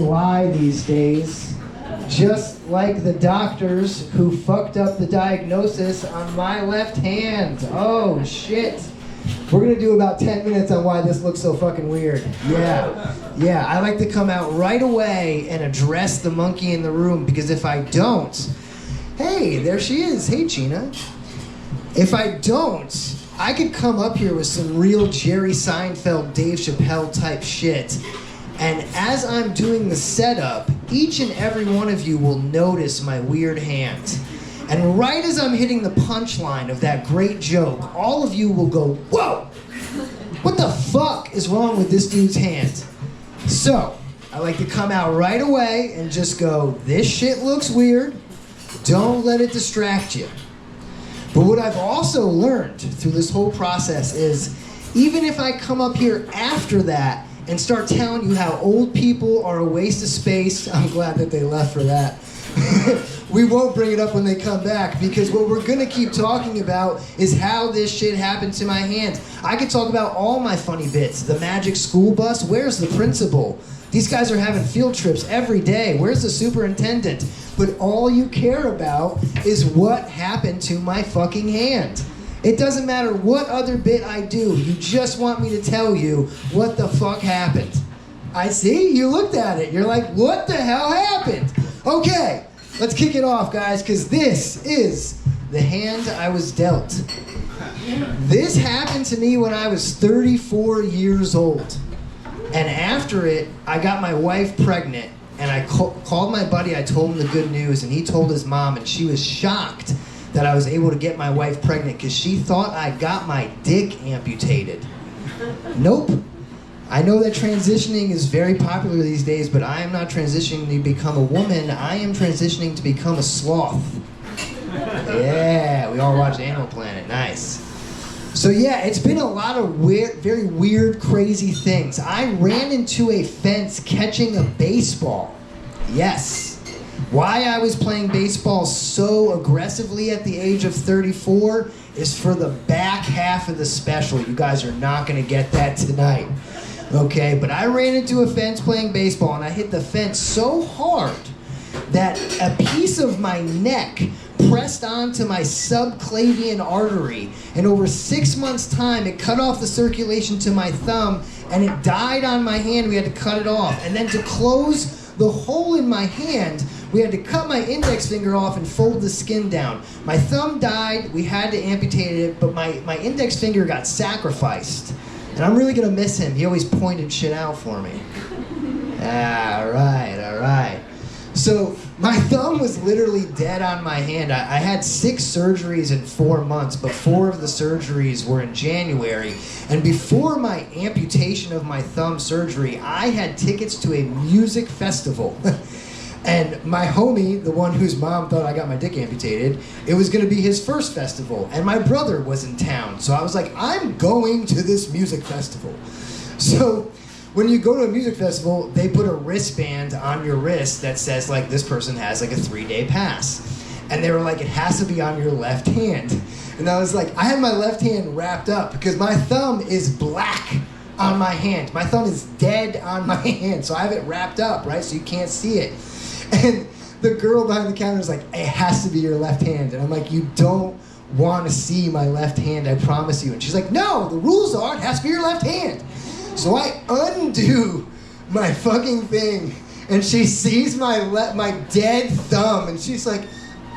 lie these days, just like the doctors who fucked up the diagnosis on my left hand. Oh shit. We're gonna do about 10 minutes on why this looks so fucking weird. Yeah, I like to come out right away and address the monkey in the room, because if I don't, hey, there she is. Hey, Gina. If I don't, I could come up here with some real Jerry Seinfeld, Dave Chappelle type shit. And as I'm doing the setup, each and every one of you will notice my weird hand. And right as I'm hitting the punchline of that great joke, all of you will go, whoa! What the fuck is wrong with this dude's hand? So, I like to come out right away and just go, this shit looks weird. Don't let it distract you. But what I've also learned through this whole process is, even if I come up here after that and start telling you how old people are a waste of space, I'm glad that they left for that. We won't bring it up when they come back, because what we're gonna keep talking about is how this shit happened to my hand. I could talk about all my funny bits. The magic school bus, where's the principal? These guys are having field trips every day. Where's the superintendent? But all you care about is what happened to my fucking hand. It doesn't matter what other bit I do. You just want me to tell you what the fuck happened. I see, you looked at it. You're like, what the hell happened? Okay, let's kick it off, guys, because this is the hand I was dealt. This happened to me when I was 34 years old. And after it, I got my wife pregnant, and I called my buddy, I told him the good news, and he told his mom, and she was shocked that I was able to get my wife pregnant because she thought I got my dick amputated. Nope. I know that transitioning is very popular these days, but I am not transitioning to become a woman. I am transitioning to become a sloth. Yeah, we all watched Animal Planet. Nice. So yeah, it's been a lot of weird, very weird, crazy things. I ran into a fence catching a baseball. Yes. Why I was playing baseball so aggressively at the age of 34 is for the back half of the special. You guys are not gonna get that tonight. Okay, but I ran into a fence playing baseball, and I hit the fence so hard that a piece of my neck pressed onto my subclavian artery, and over 6 months' time, it cut off the circulation to my thumb, and it died on my hand. We had to cut it off. And then to close the hole in my hand, we had to cut my index finger off and fold the skin down. My thumb died, we had to amputate it, but my index finger got sacrificed. And I'm really gonna miss him. He always pointed shit out for me. All right. So my thumb was literally dead on my hand. I had 6 surgeries in 4 months, but 4 of the surgeries were in January. And before my amputation of my thumb surgery, I had tickets to a music festival. And my homie, the one whose mom thought I got my dick amputated, it was gonna be his first festival. And my brother was in town. So I was like, I'm going to this music festival. So when you go to a music festival, they put a wristband on your wrist that says like, this person has like a 3-day pass. And they were like, it has to be on your left hand. And I was like, I had my left hand wrapped up because my thumb is black on my hand. My thumb is dead on my hand. So I have it wrapped up, right? So you can't see it. And the girl behind the counter is like, it has to be your left hand. And I'm like, you don't want to see my left hand, I promise you. And she's like, no, the rules are it has to be your left hand. So I undo my fucking thing, and she sees my dead thumb, and she's like,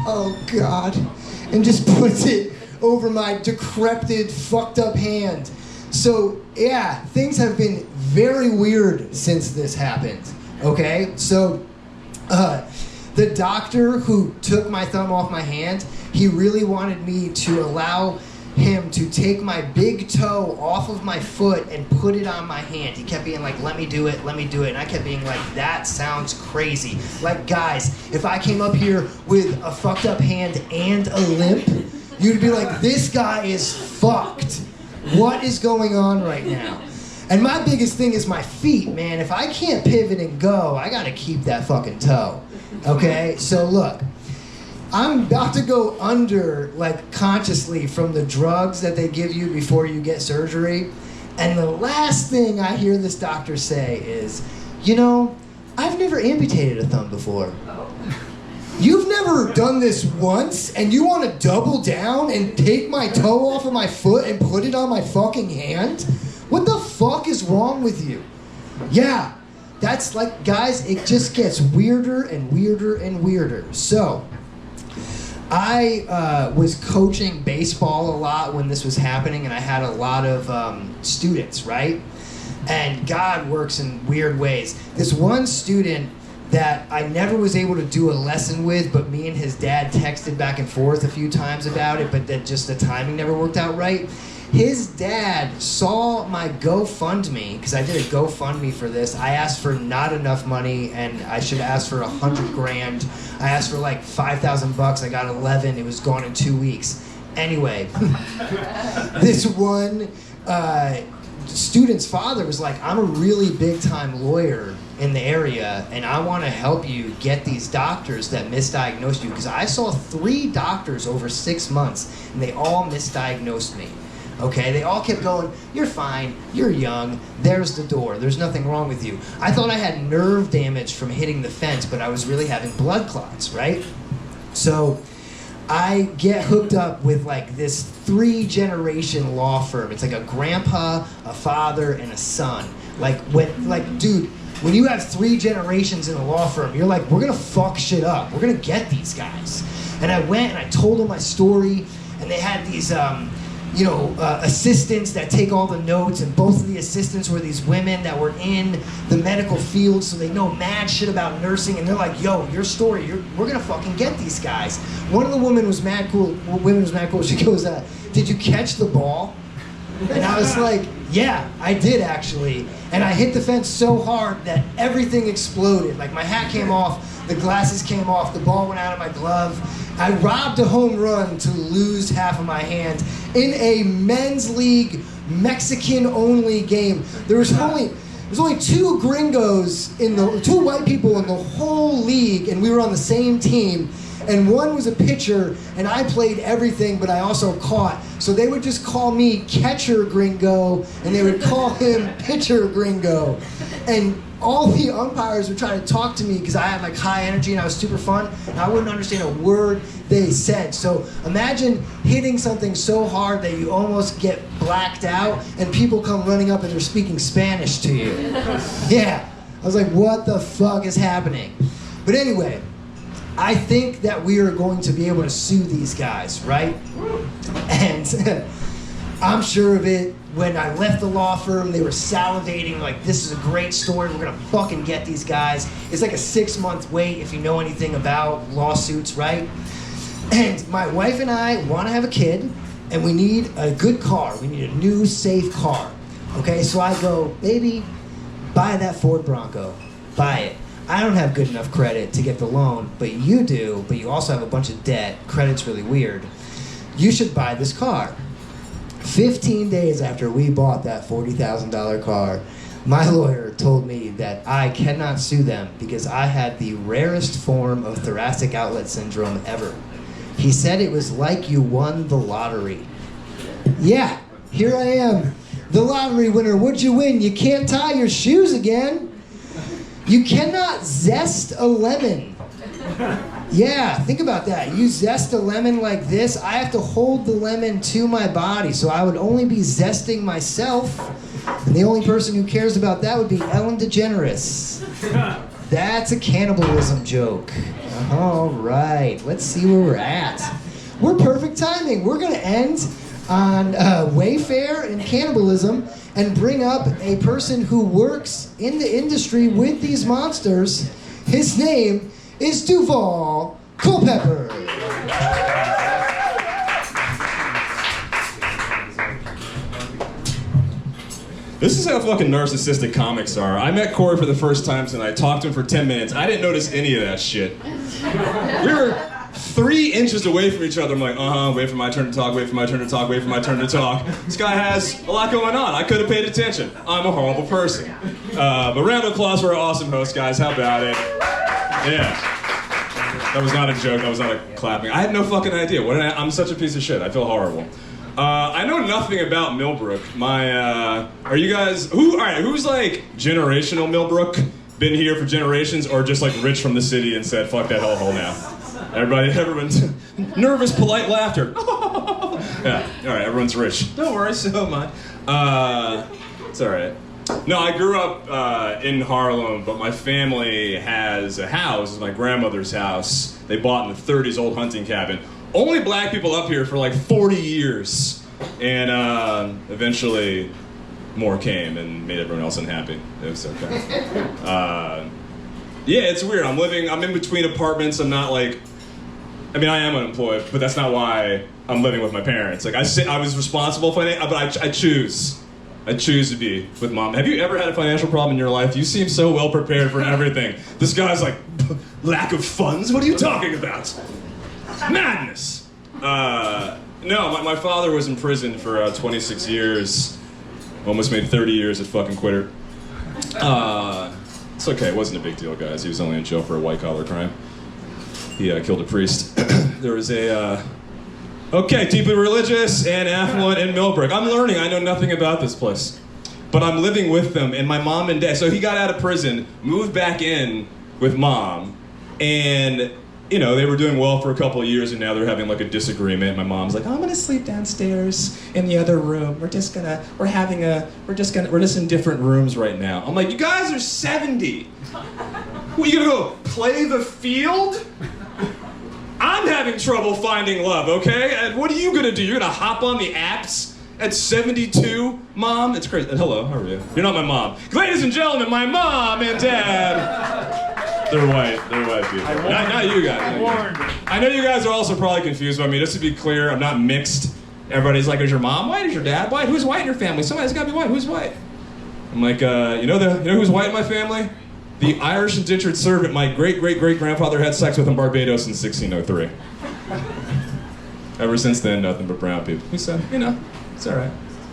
oh God, and just puts it over my decrepit, fucked up hand. So yeah, things have been very weird since this happened, okay? So the doctor who took my thumb off my hand, he really wanted me to allow him to take my big toe off of my foot and put it on my hand. He kept being like, let me do it. And I kept being like, that sounds crazy. Like, guys, if I came up here with a fucked up hand and a limp, you'd be like, this guy is fucked. What is going on right now? And my biggest thing is my feet, man. If I can't pivot and go, I gotta keep that fucking toe. Okay? So look, I'm about to go under, like, consciously from the drugs that they give you before you get surgery. And the last thing I hear this doctor say is, you know, I've never amputated a thumb before. You've never done this once, and you want to double down and take my toe off of my foot and put it on my fucking hand? What the fuck is wrong with you? Yeah, that's like, guys, it just gets weirder and weirder and weirder. So, I was coaching baseball a lot when this was happening, and I had a lot of students, right? And God works in weird ways. This one student that I never was able to do a lesson with, but me and his dad texted back and forth a few times about it, but that just the timing never worked out right. His dad saw my GoFundMe, because I did a GoFundMe for this. I asked for not enough money, and I should ask for 100 grand. I asked for like 5,000 bucks. I got 11. It was gone in 2 weeks. Anyway, this one student's father was like, I'm a really big time lawyer in the area, and I want to help you get these doctors that misdiagnosed you, because I saw 3 doctors over 6 months, and they all misdiagnosed me. Okay, they all kept going, you're fine, you're young, there's the door, there's nothing wrong with you. I thought I had nerve damage from hitting the fence, but I was really having blood clots, right? So I get hooked up with like this 3-generation law firm. It's like a grandpa, a father, and a son. Dude, when you have 3 generations in a law firm, you're like, we're gonna fuck shit up. We're gonna get these guys. And I went and I told them my story, and they had these, assistants that take all the notes, and both of the assistants were these women that were in the medical field, so they know mad shit about nursing, and they're like, yo, your story, we're gonna fucking get these guys. One of the women was mad cool. She goes, did you catch the ball? And I was like, yeah, I did actually. And I hit the fence so hard that everything exploded. Like my hat came off, the glasses came off, the ball went out of my glove. I robbed a home run to lose half of my hand in a men's league, Mexican-only game. There was only 2 gringos, 2 white people in the whole league, and we were on the same team. And one was a pitcher, and I played everything, but I also caught. So they would just call me catcher gringo, and they would call him pitcher gringo. And all the umpires would try to talk to me because I had like high energy and I was super fun, and I wouldn't understand a word they said. So imagine hitting something so hard that you almost get blacked out, and people come running up and they're speaking Spanish to you. Yeah, I was like, what the fuck is happening? But anyway, I think that we are going to be able to sue these guys, right? And I'm sure of it. When I left the law firm, they were salivating, like, this is a great story, we're gonna fucking get these guys. It's like a 6-month wait if you know anything about lawsuits, right? And my wife and I wanna have a kid, and we need a good car. We need a new, safe car. Okay, so I go, baby, buy that Ford Bronco. Buy it. I don't have good enough credit to get the loan, but you do, but you also have a bunch of debt. Credit's really weird. You should buy this car. 15 days after we bought that $40,000 car, my lawyer told me that I cannot sue them because I had the rarest form of thoracic outlet syndrome ever. He said it was like you won the lottery. Yeah, here I am, the lottery winner. What'd you win? You can't tie your shoes again. You cannot zest a lemon. Yeah, think about that. You zest a lemon like this, I have to hold the lemon to my body, so I would only be zesting myself, and the only person who cares about that would be Ellen DeGeneres. That's a cannibalism joke. All right, let's see where we're at. We're perfect timing. We're gonna end on Wayfair and cannibalism and bring up a person who works in the industry with these monsters. His name is Duval Culpepper. This is how fucking narcissistic comics are. I met Corey for the first time tonight, talked to him for 10 minutes. I didn't notice any of that shit. We were 3 inches away from each other. I'm like, wait for my turn to talk, wait for my turn to talk, wait for my turn to talk. This guy has a lot going on. I could have paid attention. I'm a horrible person. But round of applause for our awesome host, guys. How about it? Yeah. That was not a joke. That was not a clapping. I had no fucking idea. I'm such a piece of shit. I feel horrible. I know nothing about Millbrook. Are you guys, who's like generational Millbrook? been here for generations or just like rich from the city and said, fuck that hellhole now. Everyone's nervous, polite laughter. Yeah, all right, everyone's rich. Don't worry, so am I. It's all right. No, I grew up in Harlem, but my family has a house, it's my grandmother's house. They bought in the 30s, old hunting cabin. Only black people up here for like 40 years. And eventually more came and made everyone else unhappy. It was okay. Yeah, it's weird. I'm in between apartments. I'm not like, I mean, I am unemployed, but that's not why I'm living with my parents. Like, I was responsible for it, but I choose to be with mom. Have you ever had a financial problem in your life? You seem so well prepared for everything. This guy's like, lack of funds? What are you talking about? Madness. No, my father was in prison for 26 years. Almost made 30 years at fucking quitter. It's okay, it wasn't a big deal, guys. He was only in jail for a white-collar crime. He killed a priest. There was okay, deeply religious and affluent in Millbrook. I'm learning, I know nothing about this place. But I'm living with them, and my mom and dad, so he got out of prison, moved back in with mom, and, you know, they were doing well for a couple of years, and now they're having like a disagreement. My mom's like, I'm gonna sleep downstairs in the other room. We're just in different rooms right now. I'm like, you guys are 70. What, you gonna go play the field? I'm having trouble finding love, okay? And what are you gonna do? You're gonna hop on the apps at 72, Mom? It's crazy. Hello, how are you? You're not my mom. Ladies and gentlemen, my mom and dad. They're white people. Not you guys. I know you guys are also probably confused about me. Just to be clear, I'm not mixed. Everybody's like, is your mom white? Is your dad white? Who's white in your family? Somebody's gotta be white. Who's white? I'm like, you know who's white in my family? The Irish indentured servant my great-great-great-grandfather had sex with in Barbados in 1603. Ever since then, nothing but brown people. He said, you know, it's all right.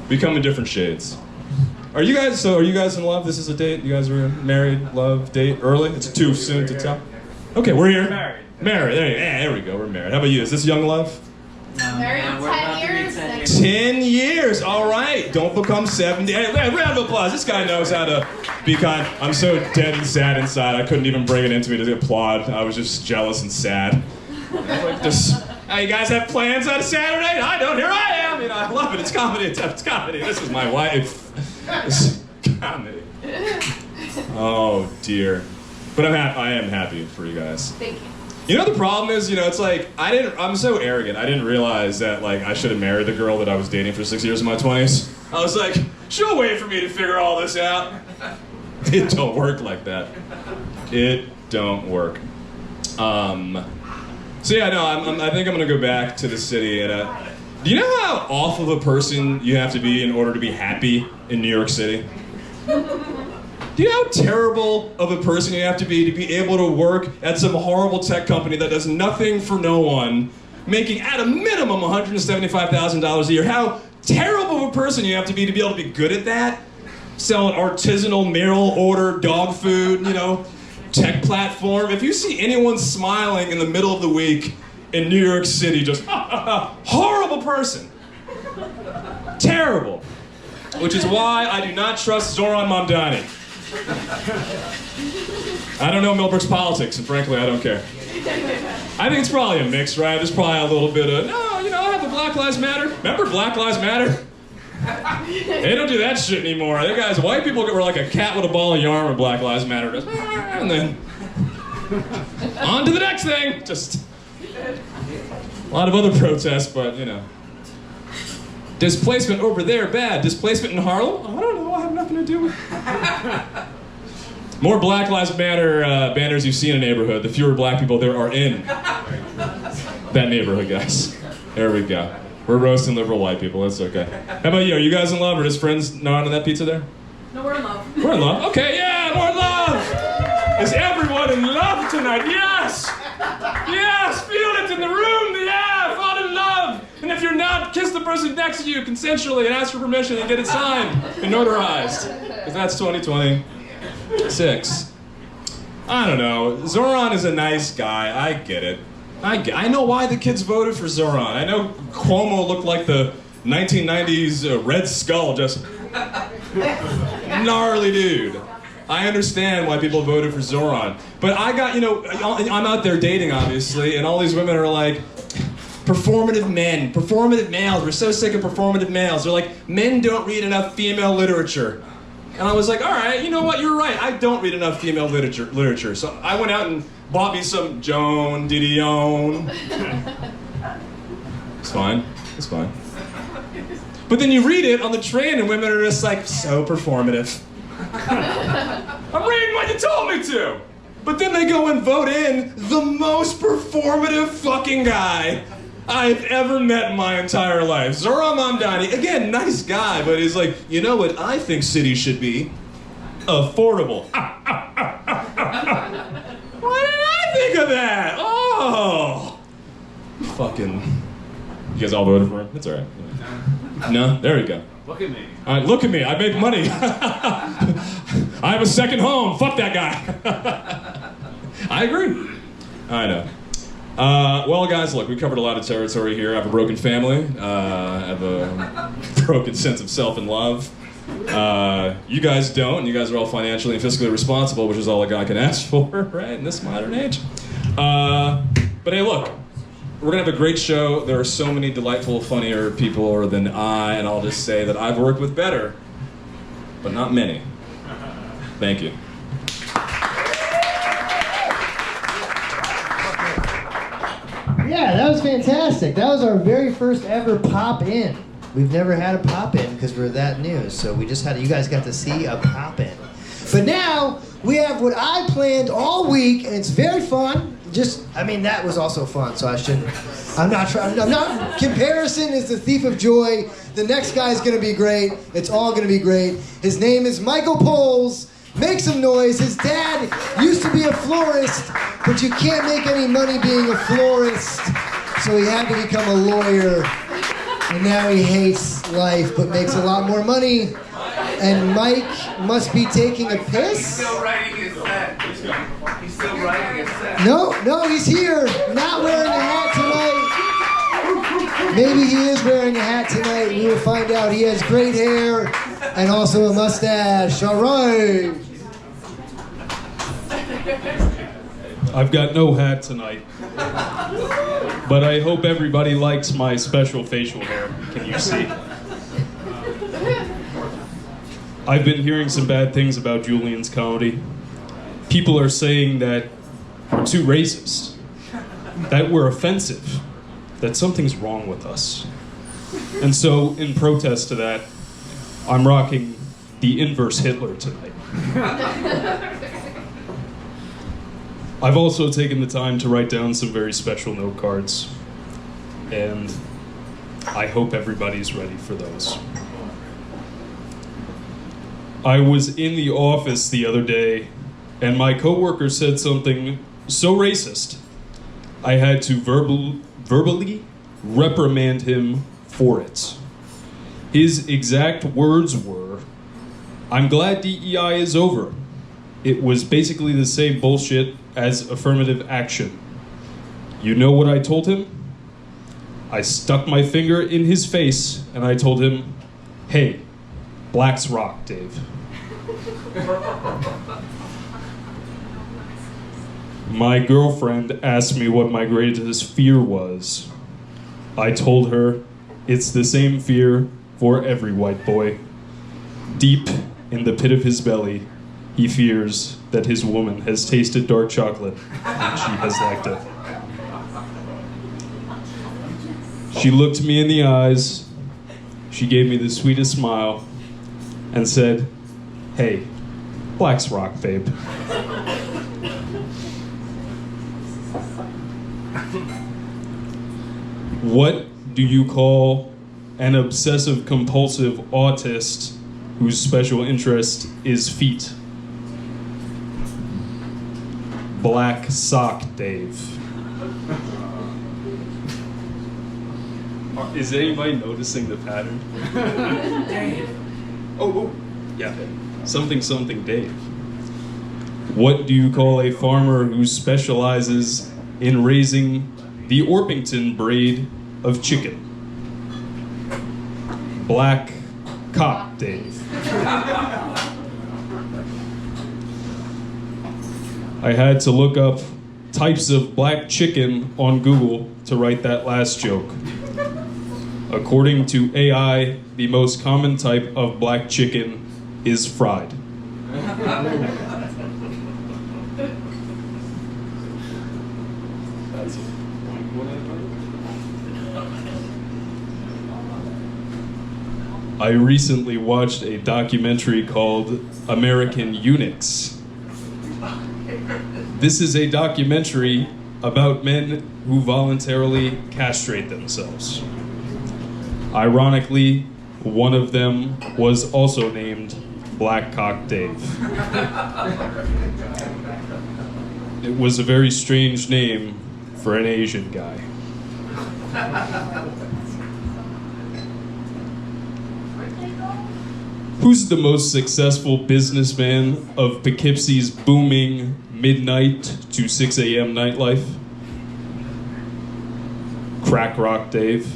We come in different shades. Are you guys in love? This is a date? You guys are married, love, date, early? It's too soon to tell? Okay, we're here. Married. There we go, we're married. How about you? Is this young love? Married 10 years. 10 years, all right. Don't become 70. Hey, round of applause. This guy knows how to be kind. I'm so dead and sad inside, I couldn't even bring it into me to applaud. I was just jealous and sad. Like this. Hey, you guys have plans on a Saturday? I don't. Here I am. You know, I love it. It's comedy. It's comedy. This is my wife. This is comedy. Oh, dear. But I am happy for you guys. Thank you. You know the problem is, you know, it's like, I'm so arrogant. I didn't realize that, like, I should have married the girl that I was dating for 6 years in my 20s. I was like, she'll wait for me to figure all this out. It don't work like that. It don't work. So yeah, no, I think I'm gonna go back to the city and, do you know how awful of a person you have to be in order to be happy in New York City? Do you know how terrible of a person you have to be able to work at some horrible tech company that does nothing for no one, making at a minimum $175,000 a year? How terrible of a person you have to be able to be good at that? Selling artisanal mail order dog food, you know, tech platform. If you see anyone smiling in the middle of the week in New York City, just horrible person. Terrible. Which is why I do not trust Zoran Mamdani. I don't know Millbrook's politics, and frankly, I don't care. I think it's probably a mix, right? There's probably a little bit of, no, you know, I have the Black Lives Matter. Remember Black Lives Matter? They don't do that shit anymore. They guys, white people were like a cat with a ball of yarn when Black Lives Matter does, and then on to the next thing. Just a lot of other protests, but you know. Displacement over there, bad. Displacement in Harlem? I don't know, I have nothing to do with it. More Black Lives Matter banners you see in a neighborhood, the fewer black people there are in that neighborhood, guys. There we go. We're roasting liberal white people, that's okay. How about you? Are you guys in love or just friends gnawing on that pizza there? No, we're in love. We're in love? Okay, yeah, more love! Is everyone in love tonight? Yes! Yes, feel it in the room, yeah, fall in love! And if you're not, kiss the person next to you consensually and ask for permission and get it signed and notarized. Because that's 2026. I don't know. Zoran is a nice guy. I get it. I know why the kids voted for Zoran. I know Cuomo looked like the 1990s Red Skull, just gnarly dude. I understand why people voted for Zoran. But I got, I'm out there dating, obviously, and all these women are like, performative men, performative males. We're so sick of performative males. They're like, men don't read enough female literature. And I was like, all right, you know what? You're right. I don't read enough female literature. So I went out and bought me some Joan Didion. It's fine. It's fine. But then you read it on the train and women are just like, so performative. I'm reading what you told me to. But then they go and vote in the most performative fucking guy I've ever met in my entire life. Zoran Mamdani, again, nice guy, but he's like, you know what I think cities should be? Affordable. Why didn't I think of that? Oh. Fucking. You guys all voted for him? It's all right. No? There we go. Look at me. All right, look at me. I make money. I have a second home. Fuck that guy. I agree. I know. Well, guys, look, we covered a lot of territory here. I have a broken family. I have a broken sense of self and love. You guys don't. You guys are all financially and fiscally responsible, which is all a guy can ask for, right, in this modern age. But hey, look, we're going to have a great show. There are so many delightful, funnier people than I, and I'll just say that I've worked with better, but not many. Thank you. Yeah, that was fantastic. That was our very first ever pop-in. We've never had a pop-in because we're that new, so we just had, you guys got to see a pop-in. But now, we have what I planned all week, and it's very fun. That was also fun, so I shouldn't, comparison is the thief of joy. The next guy's gonna be great. It's all gonna be great. His name is Michael Poles. Make some noise. His dad used to be a florist, but you can't make any money being a florist, so he had to become a lawyer. And now he hates life, but makes a lot more money. And Mike must be taking a piss? He's still writing his set. He's still writing his set. No, he's here. Not wearing a hat tonight. Maybe he is wearing a hat tonight. We will find out. He has great hair and also a mustache. All right. I've got no hat tonight. But I hope everybody likes my special facial hair. Can you see? I've been hearing some bad things about Julien's Comedy. People are saying that we're too racist, that we're offensive, that something's wrong with us. And so, in protest to that, I'm rocking the inverse Hitler tonight. I've also taken the time to write down some very special note cards, and I hope everybody's ready for those. I was in the office the other day, and my coworker said something so racist, I had to verbally reprimand him for it. His exact words were, "I'm glad DEI is over. It was basically the same bullshit as affirmative action." You know what I told him? I stuck my finger in his face and I told him, "Hey, blacks rock, Dave." My girlfriend asked me what my greatest fear was. I told her it's the same fear for every white boy. Deep in the pit of his belly, he fears that his woman has tasted dark chocolate and she has liked it. She looked me in the eyes, she gave me the sweetest smile, and said, "Hey, blacks rock, babe." What do you call an obsessive-compulsive autist whose special interest is feet? Black sock, Dave. Is anybody noticing the pattern? Dave. Oh, yeah. Something, Dave. What do you call a farmer who specializes in raising the Orpington breed of chicken? Black cock, Dave. I had to look up types of black chicken on Google to write that last joke. According to AI, the most common type of black chicken is fried. I recently watched a documentary called American Eunuchs. This is a documentary about men who voluntarily castrate themselves. Ironically, one of them was also named Black Cock Dave. It was a very strange name for an Asian guy. Who's the most successful businessman of Poughkeepsie's booming midnight to 6 a.m. nightlife? Crack Rock Dave.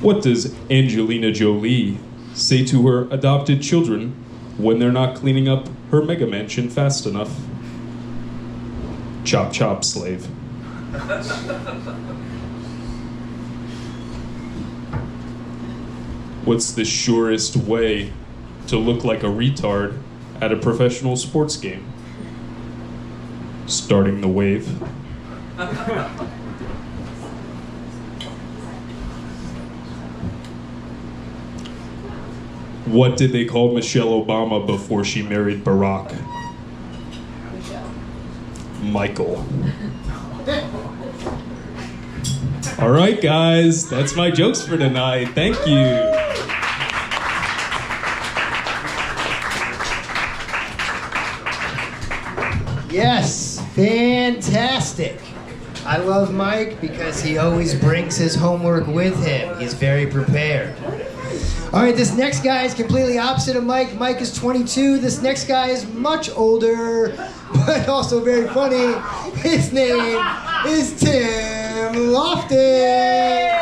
What does Angelina Jolie say to her adopted children when they're not cleaning up her mega mansion fast enough? Chop chop, slave. What's the surest way to look like a retard at a professional sports game? Starting the wave. What did they call Michelle Obama before she married Barack? Michael. All right, guys, that's my jokes for tonight. Thank you. Yes, fantastic. I love Mike because he always brings his homework with him. He's very prepared. All right, this next guy is completely opposite of Mike. Mike is 22. This next guy is much older, but also very funny. His name is Tim Lofton.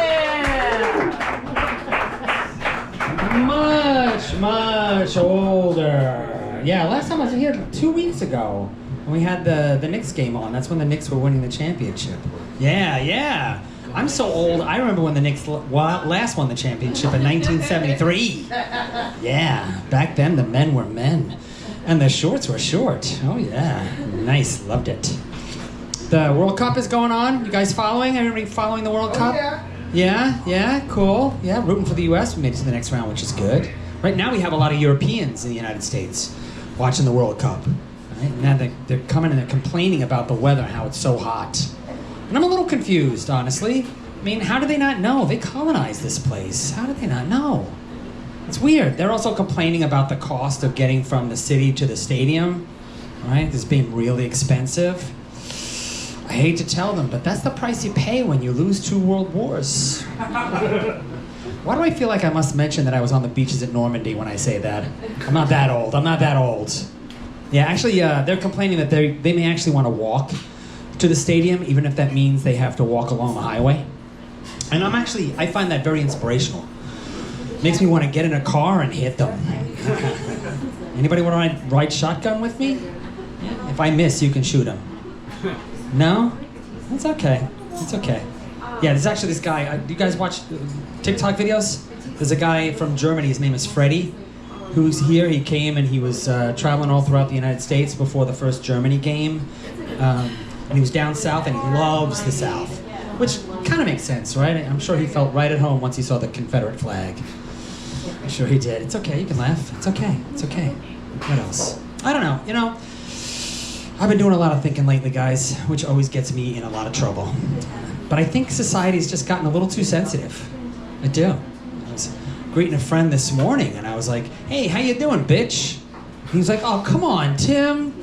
Much older. Yeah, last time I was here 2 weeks ago when we had the Knicks game on. That's when the Knicks were winning the championship. Yeah. I'm so old, I remember when the Knicks last won the championship in 1973. Yeah, back then the men were men. And the shorts were short. Oh yeah, nice, loved it. The World Cup is going on. You guys following? Everybody following the World Cup? Yeah, cool. Yeah, rooting for the U.S. We made it to the next round, which is good. Right now we have a lot of Europeans in the United States watching the World Cup. Right? Now they're coming and they're complaining about the weather, how it's so hot. And I'm a little confused, honestly. I mean, how do they not know? They colonized this place. How did they not know? It's weird. They're also complaining about the cost of getting from the city to the stadium, right? This being really expensive. I hate to tell them, but that's the price you pay when you lose 2 world wars. Why do I feel like I must mention that I was on the beaches at Normandy when I say that? I'm not that old. Yeah, actually, they're complaining that they may actually want to walk to the stadium, even if that means they have to walk along the highway. And I find that very inspirational. Makes me want to get in a car and hit them. Anybody want to ride shotgun with me? Yeah. If I miss, you can shoot him. No? It's okay. Yeah, there's actually this guy. Do you guys watch TikTok videos? There's a guy from Germany. His name is Freddie, who's here. He came and he was traveling all throughout the United States before the first Germany game. And he was down south, and he loves the South, which kind of makes sense, right? I'm sure he felt right at home once he saw the Confederate flag. I'm sure he did. It's okay, you can laugh. It's okay. What else? I don't know. You know, I've been doing a lot of thinking lately, guys, which always gets me in a lot of trouble. But I think society's just gotten a little too sensitive. I do. I was greeting a friend this morning, and I was like, "Hey, how you doing, bitch?" And he was like, "Oh, come on, Tim.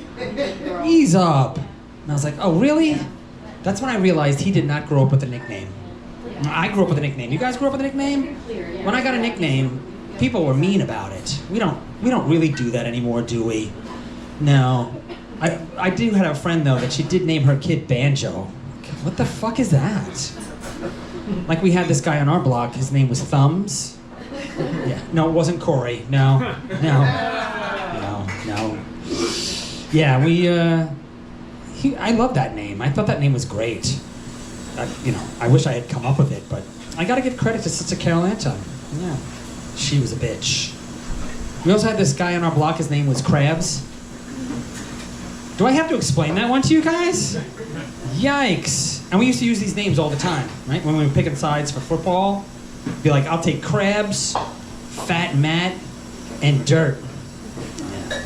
Ease up." And I was like, oh, really? That's when I realized he did not grow up with a nickname. I grew up with a nickname. You guys grew up with a nickname? When I got a nickname, people were mean about it. We don't really do that anymore, do we? No. I do have a friend, though, that she did name her kid Banjo. What the fuck is that? Like, we had this guy on our block. His name was Thumbs. Yeah. No, it wasn't Corey. No. No. Yeah, I love that name. I thought that name was great. I wish I had come up with it, but I gotta give credit to Sister Carol Anton. Yeah. She was a bitch. We also had this guy on our block, his name was Krabs. Do I have to explain that one to you guys? Yikes. And we used to use these names all the time, right? When we were picking sides for football, be like, I'll take Krabs, Fat Matt, and Dirt. Yeah.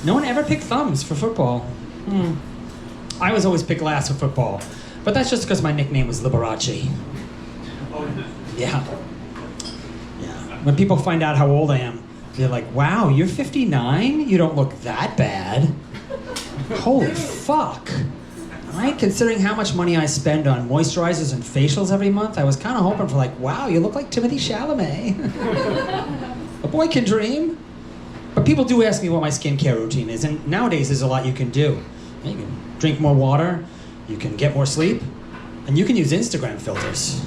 No one ever picked Thumbs for football. I was always picked last for football, but that's just because my nickname was Liberace. Yeah. When people find out how old I am, they're like, wow, you're 59? You don't look that bad. Holy fuck. Right? Considering how much money I spend on moisturizers and facials every month, I was kind of hoping for like, wow, you look like Timothy Chalamet. A boy can dream. But people do ask me what my skincare routine is, and nowadays there's a lot you can do. You can drink more water, you can get more sleep, and you can use Instagram filters.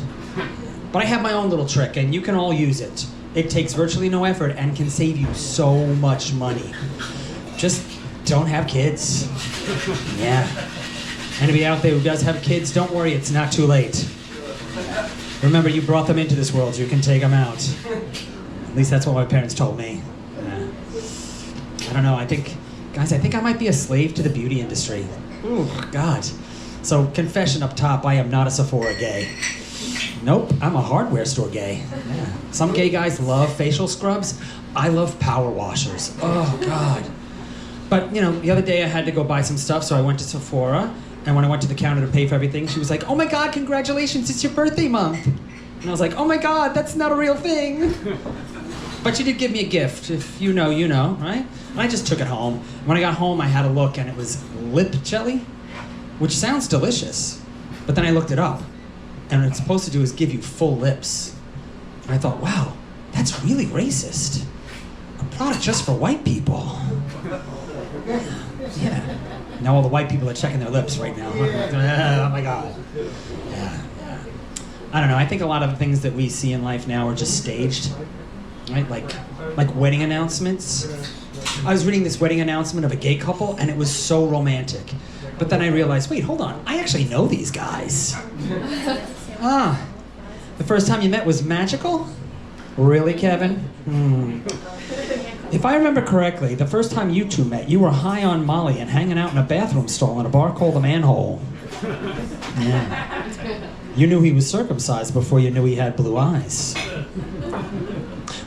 But I have my own little trick, and you can all use it. It takes virtually no effort and can save you so much money. Just don't have kids. Yeah. Anybody out there who does have kids, don't worry, it's not too late. Remember, you brought them into this world, you can take them out. At least that's what my parents told me. Yeah. I don't know, I think I might be a slave to the beauty industry. Ooh, God. So, confession up top, I am not a Sephora gay. Nope, I'm a hardware store gay. Yeah. Some gay guys love facial scrubs. I love power washers. Oh, God. But, the other day I had to go buy some stuff, so I went to Sephora, and when I went to the counter to pay for everything, she was like, oh my God, congratulations, it's your birthday month. And I was like, oh my God, that's not a real thing. But she did give me a gift. If you know, you know, right? And I just took it home. When I got home, I had a look, and it was lip jelly, which sounds delicious. But then I looked it up, and what it's supposed to do is give you full lips. And I thought, wow, that's really racist. A product just for white people. Yeah. Now all the white people are checking their lips right now. Oh my God. Yeah. I don't know. I think a lot of the things that we see in life now are just staged, right? Like wedding announcements. I was reading this wedding announcement of a gay couple, and it was so romantic. But then I realized, wait, hold on. I actually know these guys. The first time you met was magical? Really, Kevin? If I remember correctly, the first time you two met, you were high on Molly and hanging out in a bathroom stall in a bar called the Manhole. Yeah. You knew he was circumcised before you knew he had blue eyes.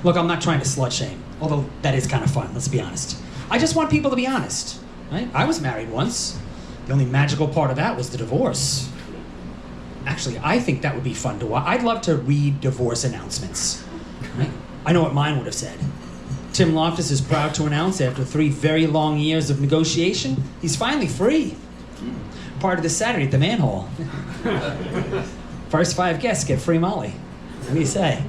Look, I'm not trying to slut shame, although that is kind of fun, let's be honest. I just want people to be honest, right? I was married once. The only magical part of that was the divorce. Actually, I think that would be fun to watch. I'd love to read divorce announcements. Right? I know what mine would have said. Tim Loftus is proud to announce after 3 very long years of negotiation, he's finally free. Part of this Saturday at the Manhole. First 5 guests get free Molly. What do you say?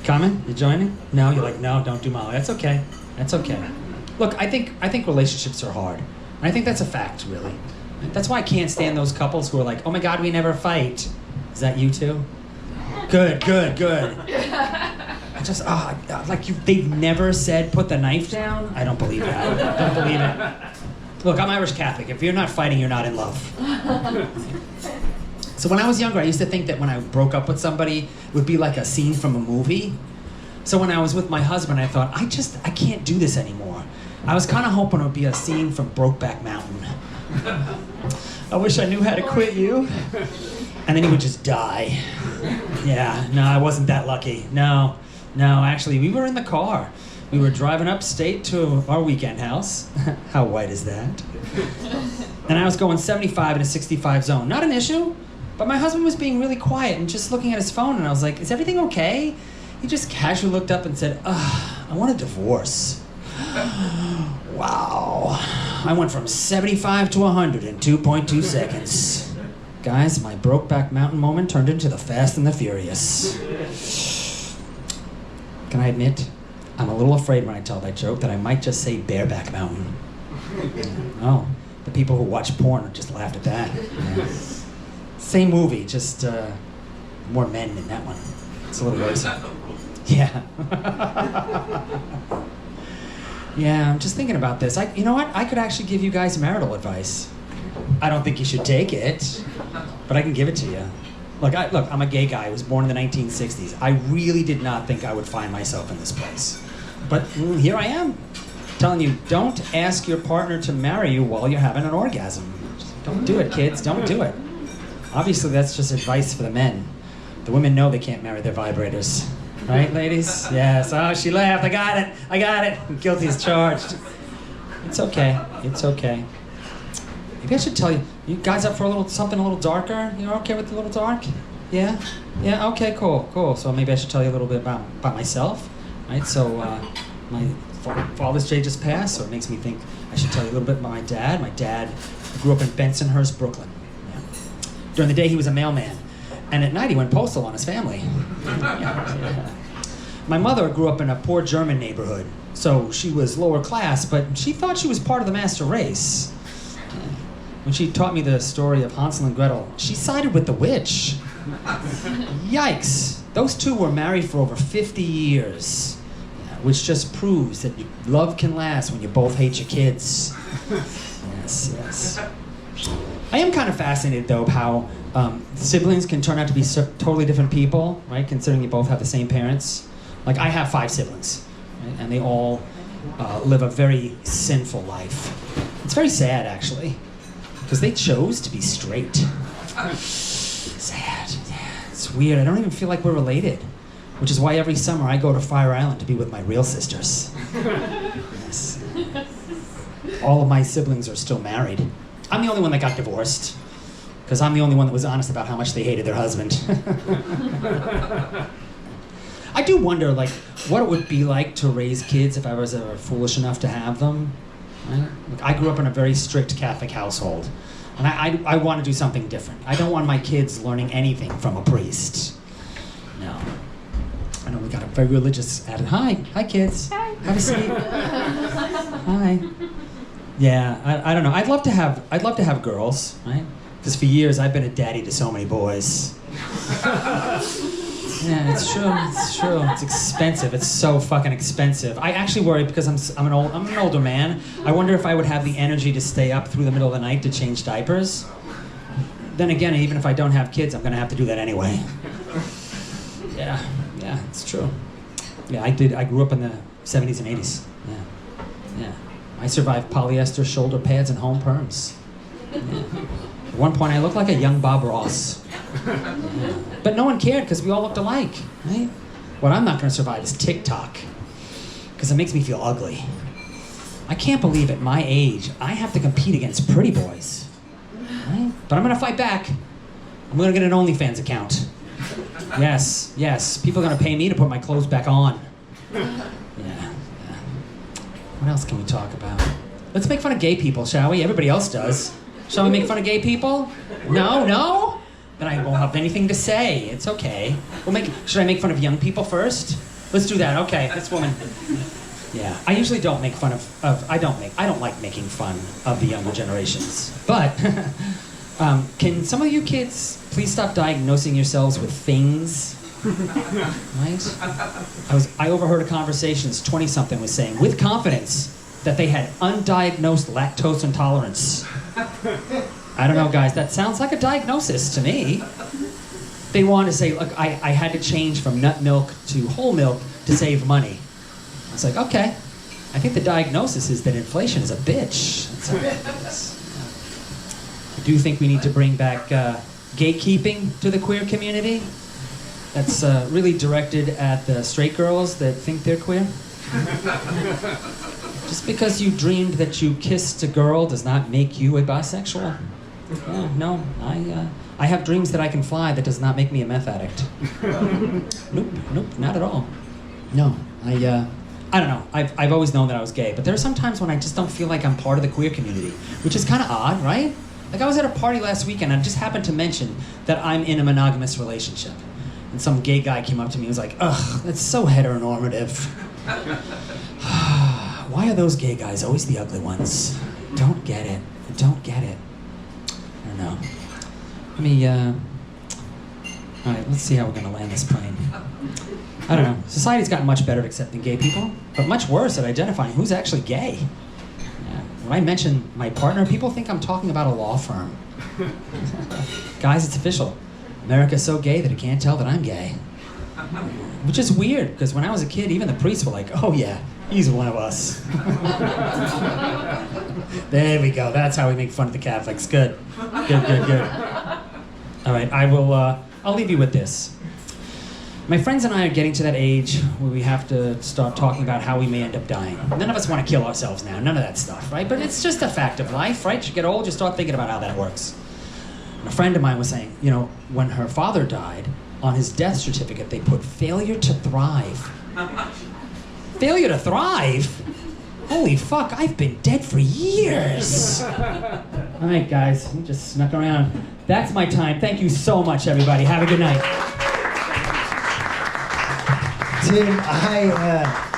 Coming? You joining? No? You're like, no, don't do Molly. That's okay. That's okay. Look, I think relationships are hard. And I think that's a fact, really. That's why I can't stand those couples who are like, oh my God, we never fight. Is that you too? Good. They've never said put the knife down? I don't believe that. Don't believe it. Look, I'm Irish Catholic. If you're not fighting, you're not in love. So when I was younger, I used to think that when I broke up with somebody, it would be like a scene from a movie. So when I was with my husband, I thought, I can't do this anymore. I was kind of hoping it would be a scene from Brokeback Mountain. I wish I knew how to quit you. And then he would just die. Yeah, no, I wasn't that lucky. No, actually, we were in the car. We were driving upstate to our weekend house. How white is that? And I was going 75 in a 65 zone. Not an issue, but my husband was being really quiet and just looking at his phone, and I was like, is everything okay? He just casually looked up and said, I want a divorce. Wow. I went from 75 to 100 in 2.2 seconds. Guys, my Brokeback Mountain moment turned into the Fast and the Furious. Can I admit, I'm a little afraid when I tell that joke that I might just say Bareback Mountain. Oh, the people who watch porn just laughed at that. Yeah. Same movie, just more men in that one. It's a little worse. Yeah. Yeah, I'm just thinking about this. You know what? I could actually give you guys marital advice. I don't think you should take it, but I can give it to you. Look, I'm a gay guy. I was born in the 1960s. I really did not think I would find myself in this place. But here I am, telling you, don't ask your partner to marry you while you're having an orgasm. Just don't do it, kids. Don't do it. Obviously, that's just advice for the men. The women know they can't marry their vibrators. Right, ladies? Yes. Oh, she laughed. I got it. Guilty as charged. It's okay. It's okay. Maybe I should tell you. You guys up for something a little darker? You're okay with a little dark? Yeah? Yeah? Okay, cool. So maybe I should tell you a little bit about myself. Right? So, my Father's Day just passed, so it makes me think I should tell you a little bit about my dad. My dad grew up in Bensonhurst, Brooklyn. Yeah. During the day, he was a mailman. And at night, he went postal on his family. Yeah. My mother grew up in a poor German neighborhood, so she was lower class, but she thought she was part of the master race. When she taught me the story of Hansel and Gretel, she sided with the witch. Yikes. Those two were married for over 50 years, which just proves that love can last when you both hate your kids. Yes. I am kind of fascinated, though, how siblings can turn out to be totally different people, right? Considering you both have the same parents. Like, I have 5 siblings, right? And they all live a very sinful life. It's very sad, actually, because they chose to be straight. Sad. Yeah, it's weird. I don't even feel like we're related, which is why every summer I go to Fire Island to be with my real sisters. Yes. All of my siblings are still married. I'm the only one that got divorced, because I'm the only one that was honest about how much they hated their husband. I do wonder, like, what it would be like to raise kids if I was ever foolish enough to have them. Right? Like, I grew up in a very strict Catholic household, and I want to do something different. I don't want my kids learning anything from a priest. No. I know we got a very religious attitude. Hi kids. Hi. Have a seat. Hi. Yeah, I don't know. I'd love to have girls, right? Because for years I've been a daddy to so many boys. Yeah, it's true. It's expensive. It's so fucking expensive. I actually worry because I'm an older man. I wonder if I would have the energy to stay up through the middle of the night to change diapers. Then again, even if I don't have kids, I'm gonna have to do that anyway. Yeah, it's true. Yeah, I grew up in the 70s and 80s. Yeah. I survived polyester shoulder pads and home perms. Yeah. At one point, I looked like a young Bob Ross. Yeah. But no one cared because we all looked alike, right? What I'm not going to survive is TikTok, because it makes me feel ugly. I can't believe at my age I have to compete against pretty boys, right? But I'm going to fight back. I'm going to get an OnlyFans account. Yes. People are going to pay me to put my clothes back on. Yeah. What else can we talk about? Let's make fun of gay people, shall we? Everybody else does. Shall we make fun of gay people? No? Then I won't have anything to say. It's okay. Should I make fun of young people first? Let's do that. Okay, this woman. Yeah, I usually don't make fun I don't like making fun of the younger generations. But can some of you kids please stop diagnosing yourselves with things? Right? I overheard a conversation this 20-something was saying, with confidence, that they had undiagnosed lactose intolerance. I don't know, guys, that sounds like a diagnosis to me. They want to say, look, I had to change from nut milk to whole milk to save money. It's like, okay, I think the diagnosis is that inflation is a bitch. I do think we need to bring back gatekeeping to the queer community. That's really directed at the straight girls that think they're queer. Just because you dreamed that you kissed a girl does not make you a bisexual. Yeah, no, I have dreams that I can fly. That does not make me a meth addict. Nope, not at all. No, I don't know. I've always known that I was gay, but there are some times when I just don't feel like I'm part of the queer community, which is kind of odd, right? Like, I was at a party last weekend, and I just happened to mention that I'm in a monogamous relationship. And some gay guy came up to me and was like, ugh, that's so heteronormative. Why are those gay guys always the ugly ones? Don't get it. I don't know. Let me, all right, let's see how we're gonna land this plane. I don't know. Society's gotten much better at accepting gay people, but much worse at identifying who's actually gay. Yeah. When I mention my partner, people think I'm talking about a law firm. Guys, it's official. America's so gay that it can't tell that I'm gay. Which is weird, because when I was a kid, even the priests were like, oh yeah, he's one of us. There we go. That's how we make fun of the Catholics. Good. Good. All right, I'll leave you with this. My friends and I are getting to that age where we have to start talking about how we may end up dying. None of us want to kill ourselves now. None of that stuff, right? But it's just a fact of life, right? You get old, you start thinking about how that works. And a friend of mine was saying, you know, when her father died, on his death certificate, they put failure to thrive. Failure to thrive? Holy fuck, I've been dead for years. All right, guys, we just snuck around. That's my time. Thank you so much, everybody. Have a good night. Tim, I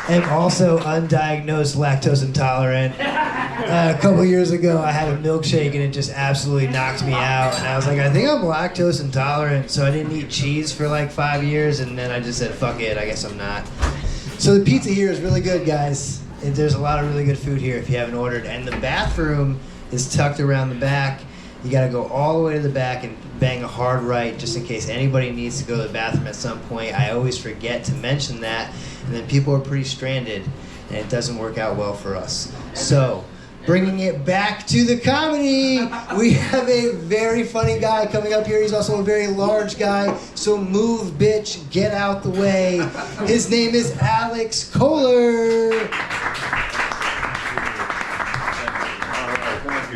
am also undiagnosed lactose intolerant. A couple years ago, I had a milkshake and it just absolutely knocked me out. And I was like, I think I'm lactose intolerant, so I didn't eat cheese for like 5 years, and then I just said, fuck it, I guess I'm not. So the pizza here is really good, guys. And there's a lot of really good food here if you haven't ordered. And the bathroom is tucked around the back. You gotta go all the way to the back and bang a hard right just in case anybody needs to go to the bathroom at some point. I always forget to mention that, and then people are pretty stranded, and it doesn't work out well for us. So, bringing it back to the comedy, we have a very funny guy coming up here. He's also a very large guy, so move, bitch, get out the way. His name is Alex Kohler.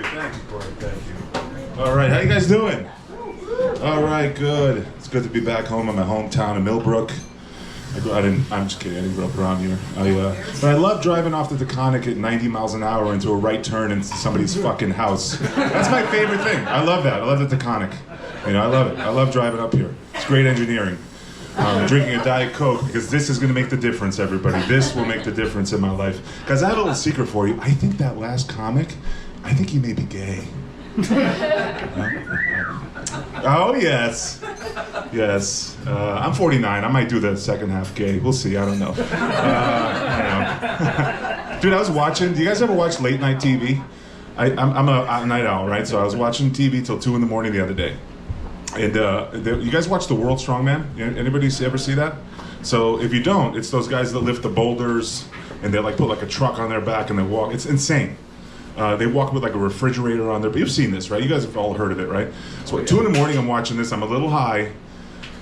Thank you, Corey. Thank you. All right, how you guys doing? All right, good. It's good to be back home in my hometown of Millbrook. I'm just kidding. I didn't grow up around here. But I love driving off the Taconic at 90 miles an hour into a right turn into somebody's fucking house. That's my favorite thing. I love that. I love the Taconic. You know, I love it. I love driving up here. It's great engineering. Drinking a Diet Coke, because this is going to make the difference, everybody. This will make the difference in my life. Guys, I have a little secret for you. I think that last comic, I think he may be gay. Oh, yes. Yes. I'm 49. I might do the second half gay. We'll see. I don't know. Dude, I was watching. Do you guys ever watch late night TV? I'm a night owl, right? So I was watching TV till 2 in the morning the other day. And you guys watch The World Strongman? Anybody ever see that? So if you don't, it's those guys that lift the boulders and they like put like a truck on their back and they walk. It's insane. They walk with like a refrigerator on there. But you've seen this, right? You guys have all heard of it, right? So at 2 in the morning, I'm watching this. I'm a little high,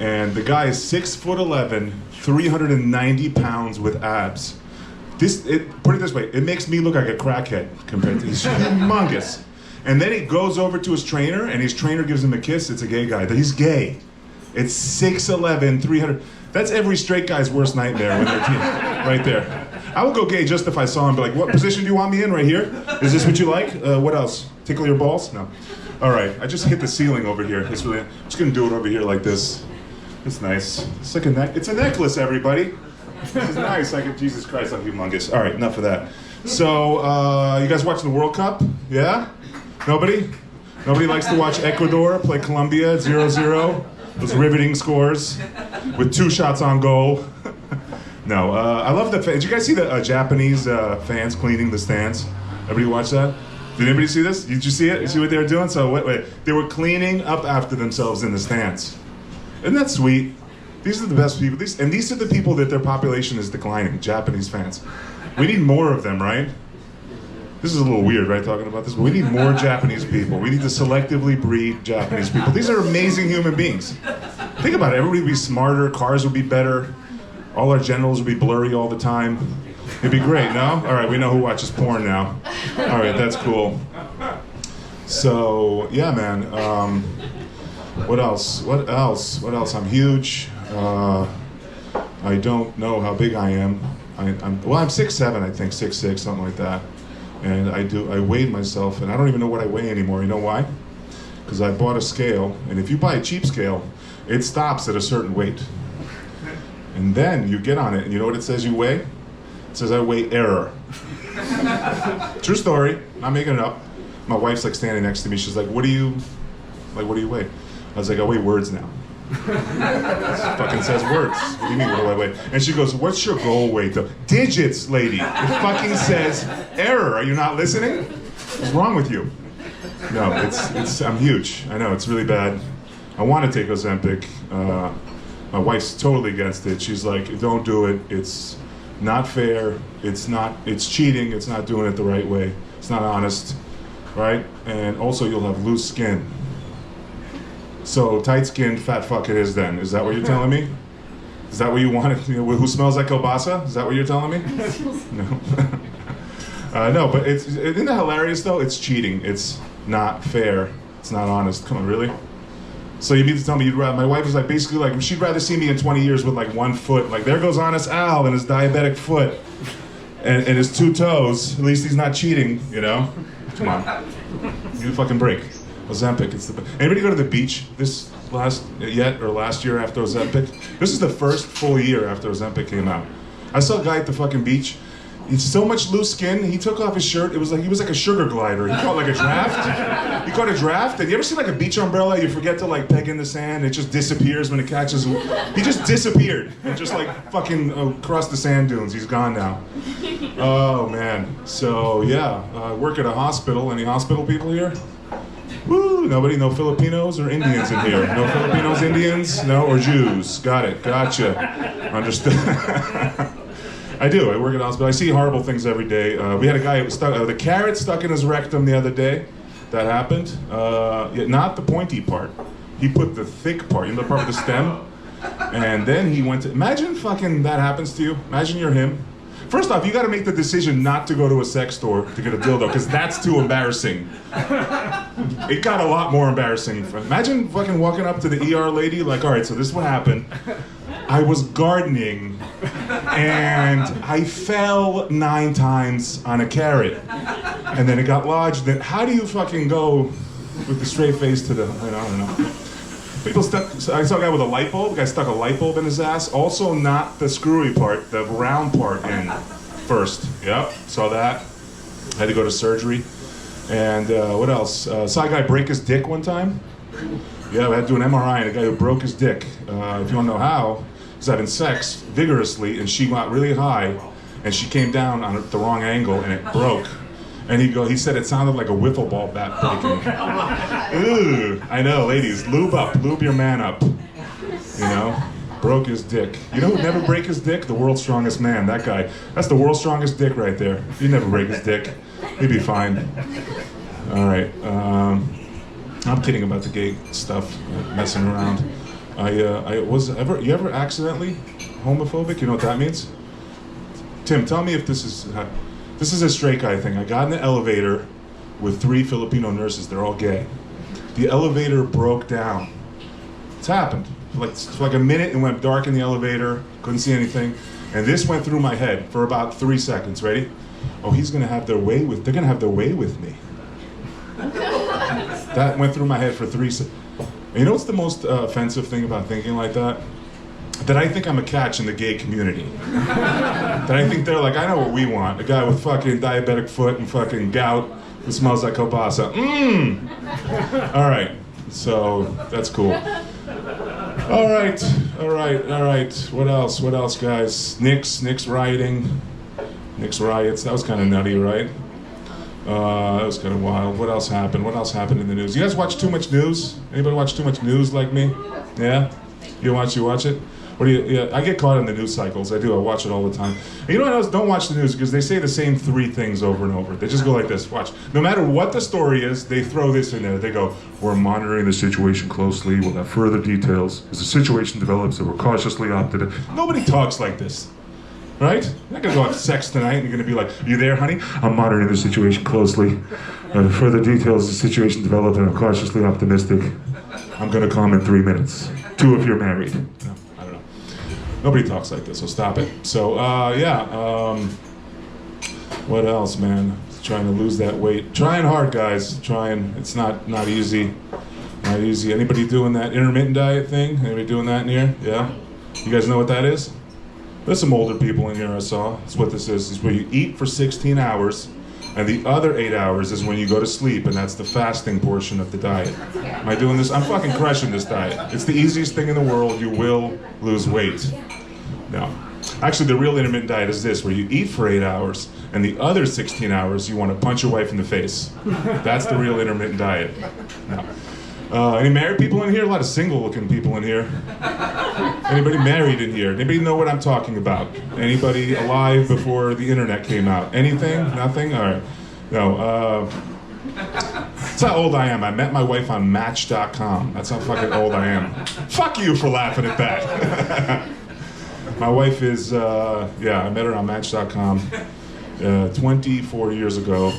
and the guy is 6'11", 390 pounds with abs. Put it this way, it makes me look like a crackhead compared to. He's humongous. And then he goes over to his trainer, and his trainer gives him a kiss. It's a gay guy. He's gay. It's 6'11", 300. That's every straight guy's worst nightmare when they're right there. I would go gay just if I saw him. Be like, what position do you want me in? Right here? Is this what you like? What else? Tickle your balls? No. All right. I just hit the ceiling over here. I'm just gonna do it over here like this. It's nice. It's like it's a necklace, everybody. This is nice. Jesus Christ, I'm humongous. All right, enough of that. So, you guys watch the World Cup? Yeah? Nobody? Nobody likes to watch Ecuador play Colombia 0-0? Those riveting scores with 2 shots on goal. No, I love the fans. Did you guys see the Japanese fans cleaning the stands? Everybody watch that? Did anybody see this? Did you see it? You see what they were doing? So wait. They were cleaning up after themselves in the stands. Isn't that sweet? These are the best people. These are the people that their population is declining, Japanese fans. We need more of them, right? This is a little weird, right, talking about this, but we need more Japanese people. We need to selectively breed Japanese people. These are amazing human beings. Think about it. Everybody would be smarter. Cars would be better. All our genitals would be blurry all the time. It'd be great, no? All right, we know who watches porn now. All right, that's cool. So, yeah, man. What else? I'm huge. I don't know how big I am. I'm 6'7", I think, 6'6", something like that. And I weighed myself, and I don't even know what I weigh anymore. You know why? Because I bought a scale, and if you buy a cheap scale, it stops at a certain weight. And then you get on it, and you know what it says you weigh? It says I weigh error. True story. Not making it up. My wife's like standing next to me. She's like, "What do you weigh?" I was like, "I weigh words now." Fucking says words. What do you mean, what do I weigh? And she goes, what's your goal weight though? Digits, lady. It fucking says error. Are you not listening? What's wrong with you? No, I'm huge. I know, it's really bad. I want to take Ozempic. My wife's totally against it. She's like, don't do it. It's not fair. It's cheating. It's not doing it the right way. It's not honest, right? And also you'll have loose skin. So tight-skinned fat fuck it is then. Is that what you're telling me? Is that what you want? Who smells like kielbasa? Is that what you're telling me? No. No, but isn't that hilarious though? It's cheating. It's not fair. It's not honest. Come on, really? So you mean to tell me my wife is like basically like she'd rather see me in 20 years with like 1 foot. Like there goes Honest Al and his diabetic foot and his 2 toes. At least he's not cheating, you know? Come on. Give me a fucking break. Ozempic, it's the anybody go to the beach last year after Ozempic? This is the first full year after Ozempic came out. I saw a guy at the fucking beach. He's so much loose skin. He took off his shirt. It was like he was like a sugar glider. He caught like a draft. He caught a draft. And you ever see like a beach umbrella? You forget to like peg in the sand. It just disappears when it catches. He just disappeared. And just like fucking across the sand dunes. He's gone now. Oh man. So yeah, I work at a hospital. Any hospital people here? Woo! Nobody? No Filipinos or Indians in here? No Filipinos, Indians? No? Or Jews? Got it. Gotcha. Understood. I do. I work at a hospital. I see horrible things every day. We had a guy who was stuck, the carrot stuck in his rectum the other day. That happened. Not the pointy part. He put the thick part, you know, the part with the stem. And then he went to, imagine fucking that happens to you. Imagine you're him. First off, you got to make the decision not to go to a sex store to get a dildo, because that's too embarrassing. It got a lot more embarrassing. Imagine fucking walking up to the ER lady, like, all right, so this is what happened. I was gardening, and I fell 9 times on a carrot, and then it got lodged. How do you fucking go with the straight face to the, I don't know. People I saw a guy with a light bulb. The guy stuck a light bulb in his ass. Also not the screwy part, the round part in first. Yep, saw that. Had to go to surgery. And what else? Saw a guy break his dick one time. Yeah, we had to do an MRI on a guy who broke his dick. If you don't know how, he was having sex vigorously, and she got really high, and she came down on the wrong angle, and it broke. And he said it sounded like a wiffle ball bat breaking. Ooh, I know, ladies, lube up, lube your man up. You know, broke his dick. You know who'd never break his dick? The world's strongest man, that guy. That's the world's strongest dick right there. He'd never break his dick. He'd be fine. All right, I'm kidding about the gay stuff, messing around. You ever accidentally homophobic? You know what that means? Tim, tell me if this is a straight guy thing. I got in the elevator with 3 Filipino nurses. They're all gay. The elevator broke down. It's happened. For like a minute, it went dark in the elevator. Couldn't see anything. And this went through my head for about 3 seconds. Ready? Oh, they're gonna have their way with me. That went through my head for 3 seconds. You know what's the most offensive thing about thinking like that? That I think I'm a catch in the gay community. That I think they're like, I know what we want. A guy with fucking diabetic foot and fucking gout who smells like kielbasa. All right, so that's cool. All right. What else, guys? Knicks rioting. Knicks riots. That was kind of nutty, right? That was kind of wild. What else happened? What else happened in the news? You guys watch too much news? Anybody watch too much news like me? Yeah? You watch it? Yeah, I get caught in the news cycles. I do. I watch it all the time. And you know what else? Don't watch the news because they say the same 3 things over and over. They just go like this. Watch. No matter what the story is, they throw this in there. They go, we're monitoring the situation closely. We'll have further details. As the situation develops, we're cautiously optimistic. Nobody talks like this. Right? You're not going to go have sex tonight and you're going to be like, you there, honey? I'm monitoring the situation closely. Further details as the situation develops, and I'm cautiously optimistic. I'm going to come in 3 minutes. 2 if you're married. No, I don't know. Nobody talks like this, so stop it. So, what else, man? Trying to lose that weight. Trying hard, guys. Trying. It's not easy. Not easy. Anybody doing that intermittent diet thing? Anybody doing that in here? Yeah? You guys know what that is? There's some older people in here I saw. That's what this is. It's where you eat for 16 hours, And the other 8 hours is when you go to sleep, and that's the fasting portion of the diet. Am I doing this? I'm fucking crushing this diet. It's the easiest thing in the world. You will lose weight. No. Actually, the real intermittent diet is this, where you eat for 8 hours, and the other 16 hours you want to punch your wife in the face. That's the real intermittent diet. No. Any married people in here? A lot of single-looking people in here. Anybody married in here? Anybody know what I'm talking about? Anybody alive before the internet came out? Anything? Nothing? All right. No. That's how old I am. I met my wife on Match.com. That's how fucking old I am. Fuck you for laughing at that. My wife is, I met her on Match.com 24 years ago.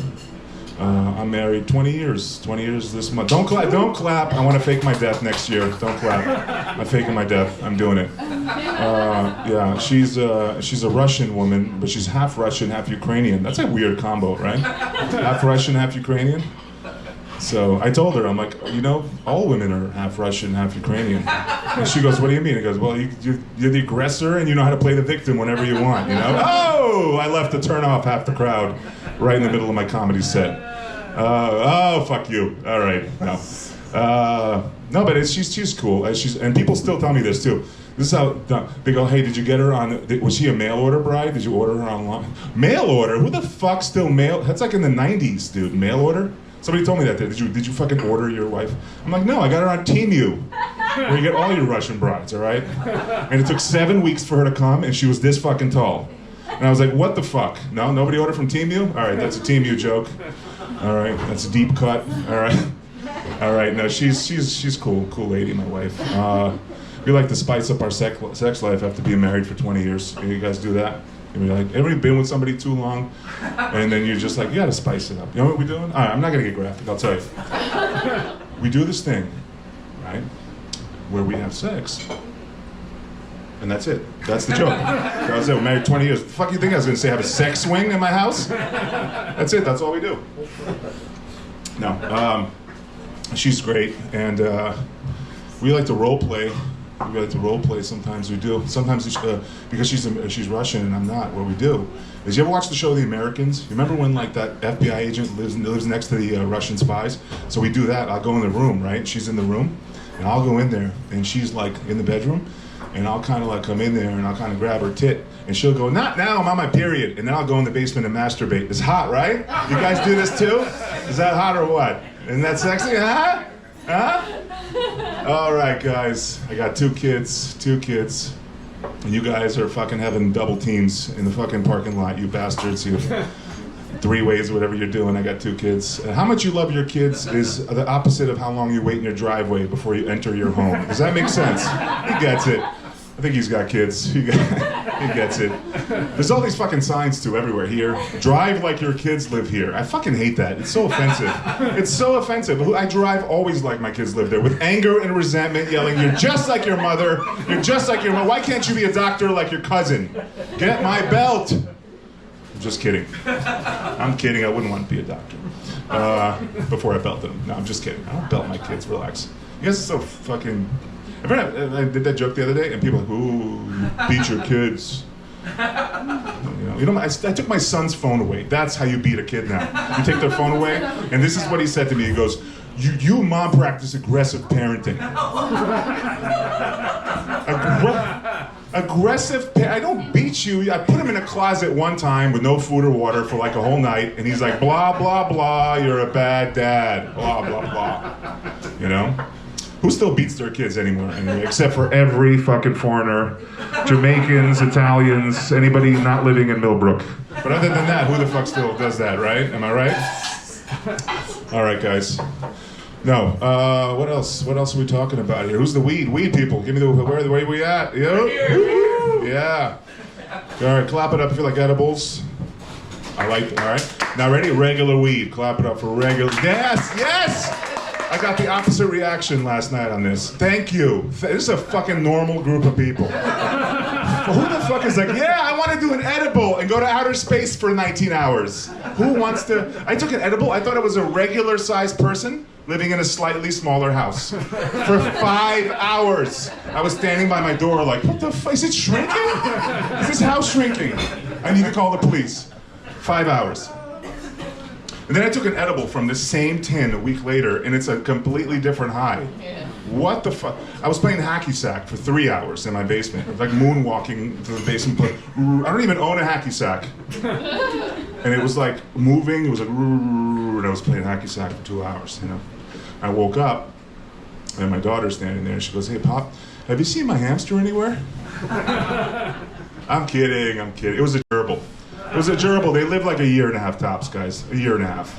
I'm married 20 years. 20 years this month. Don't clap. Don't clap. I want to fake my death next year. Don't clap. I'm faking my death. I'm doing it. She's a Russian woman, but she's half Russian, half Ukrainian. That's a weird combo, right? Half Russian, half Ukrainian. So I told her, I'm like, all women are half Russian, half Ukrainian. And she goes, what do you mean? I goes, well, you're the aggressor and you know how to play the victim whenever you want, Oh, I left to turn off half the crowd right in the middle of my comedy set. Fuck you. All right, no. No, but she's cool. And people still tell me this too. This is how they go, hey, did you get her on, was she a mail order bride? Did you order her online? Mail order? Who the fuck still mail? That's like in the 90s, dude, mail order? Somebody told me that. Did you fucking order your wife? I'm like, no, I got her on Temu, where you get all your Russian brides, all right? And it took 7 weeks for her to come, and she was this fucking tall. And I was like, what the fuck? No, nobody ordered from Temu? All right, that's a Temu joke. All right, that's a deep cut. All right. No, she's cool lady, my wife. We like to spice up our sex life after being married for 20 years. You guys do that? Everybody been with somebody too long, and then you're just like, you gotta spice it up. You know what we're doing? All right, I'm not gonna get graphic, I'll tell you. We do this thing, right, where we have sex, and that's it. That's the joke. I was we're married 20 years. The fuck you think I was gonna say, have a sex swing in my house? That's it, that's all we do. No, she's great, and we like to role play. We like to role play. Sometimes we do. Sometimes because she's Russian and I'm not. What we do is, you ever watch the show The Americans? You remember when like that FBI agent lives next to the Russian spies? So we do that. I'll go in the room, right? She's in the room, and I'll go in there, and she's like in the bedroom, and I'll kind of like come in there and I'll kind of grab her tit, and she'll go, not now, I'm on my period, and then I'll go in the basement and masturbate. It's hot, right? You guys do this too? Is that hot or what? Isn't that sexy? Huh? Huh? All right, guys, I got two kids, and you guys are fucking having double teams in the fucking parking lot, you bastards, you three ways, whatever you're doing. I got 2 kids. How much you love your kids is the opposite of how long you wait in your driveway before you enter your home. Does that make sense? He gets it. I think he's got kids. He gets it. There's all these fucking signs too everywhere here. Drive like your kids live here. I fucking hate that. It's so offensive. It's so offensive. I drive always like my kids live there, with anger and resentment, yelling, you're just like your mother. You're just like your mother. Why can't you be a doctor like your cousin? Get my belt. I'm just kidding. I'm kidding. I wouldn't want to be a doctor before I belted them. No, I'm just kidding. I don't belt my kids. Relax. You guys are so fucking... I did that joke the other day, and people are like, ooh, you beat your kids. I took my son's phone away. That's how you beat a kid now. You take their phone away, and this is what he said to me. He goes, you and mom practice aggressive parenting. I don't beat you. I put him in a closet one time with no food or water for like a whole night, and he's like, blah, blah, blah, you're a bad dad, blah, blah, blah. Who still beats their kids anymore, anyway, except for every fucking foreigner, Jamaicans, Italians, anybody not living in Millbrook. But other than that, who the fuck still does that, right? Am I right? All right, guys. No, what else? What else are we talking about here? Who's the weed people? Give me where we at? Yo? Yeah. All right, clap it up if you like edibles. I like it, all right? Now ready? Regular weed. Clap it up for regular. Yes! I got the opposite reaction last night on this. Thank you. This is a fucking normal group of people. Well, who the fuck is like, yeah, I want to do an edible and go to outer space for 19 hours? Who wants to? I took an edible. I thought it was a regular sized person living in a slightly smaller house. For 5 hours. I was standing by my door like, what the fuck? Is it shrinking? Is this house shrinking? I need to call the police. 5 hours. And then I took an edible from this same tin a week later, and it's a completely different high. Yeah. What the fuck? I was playing hacky sack for 3 hours in my basement. I was like moonwalking to the basement. I don't even own a hacky sack. And it was like moving. It was like, and I was playing hacky sack for 2 hours. You know. I woke up, and my daughter's standing there. And she goes, "Hey, Pop, have you seen my hamster anywhere?" I'm kidding. It was a gerbil. It was a gerbil. They live like a year and a half tops, guys. A year and a half.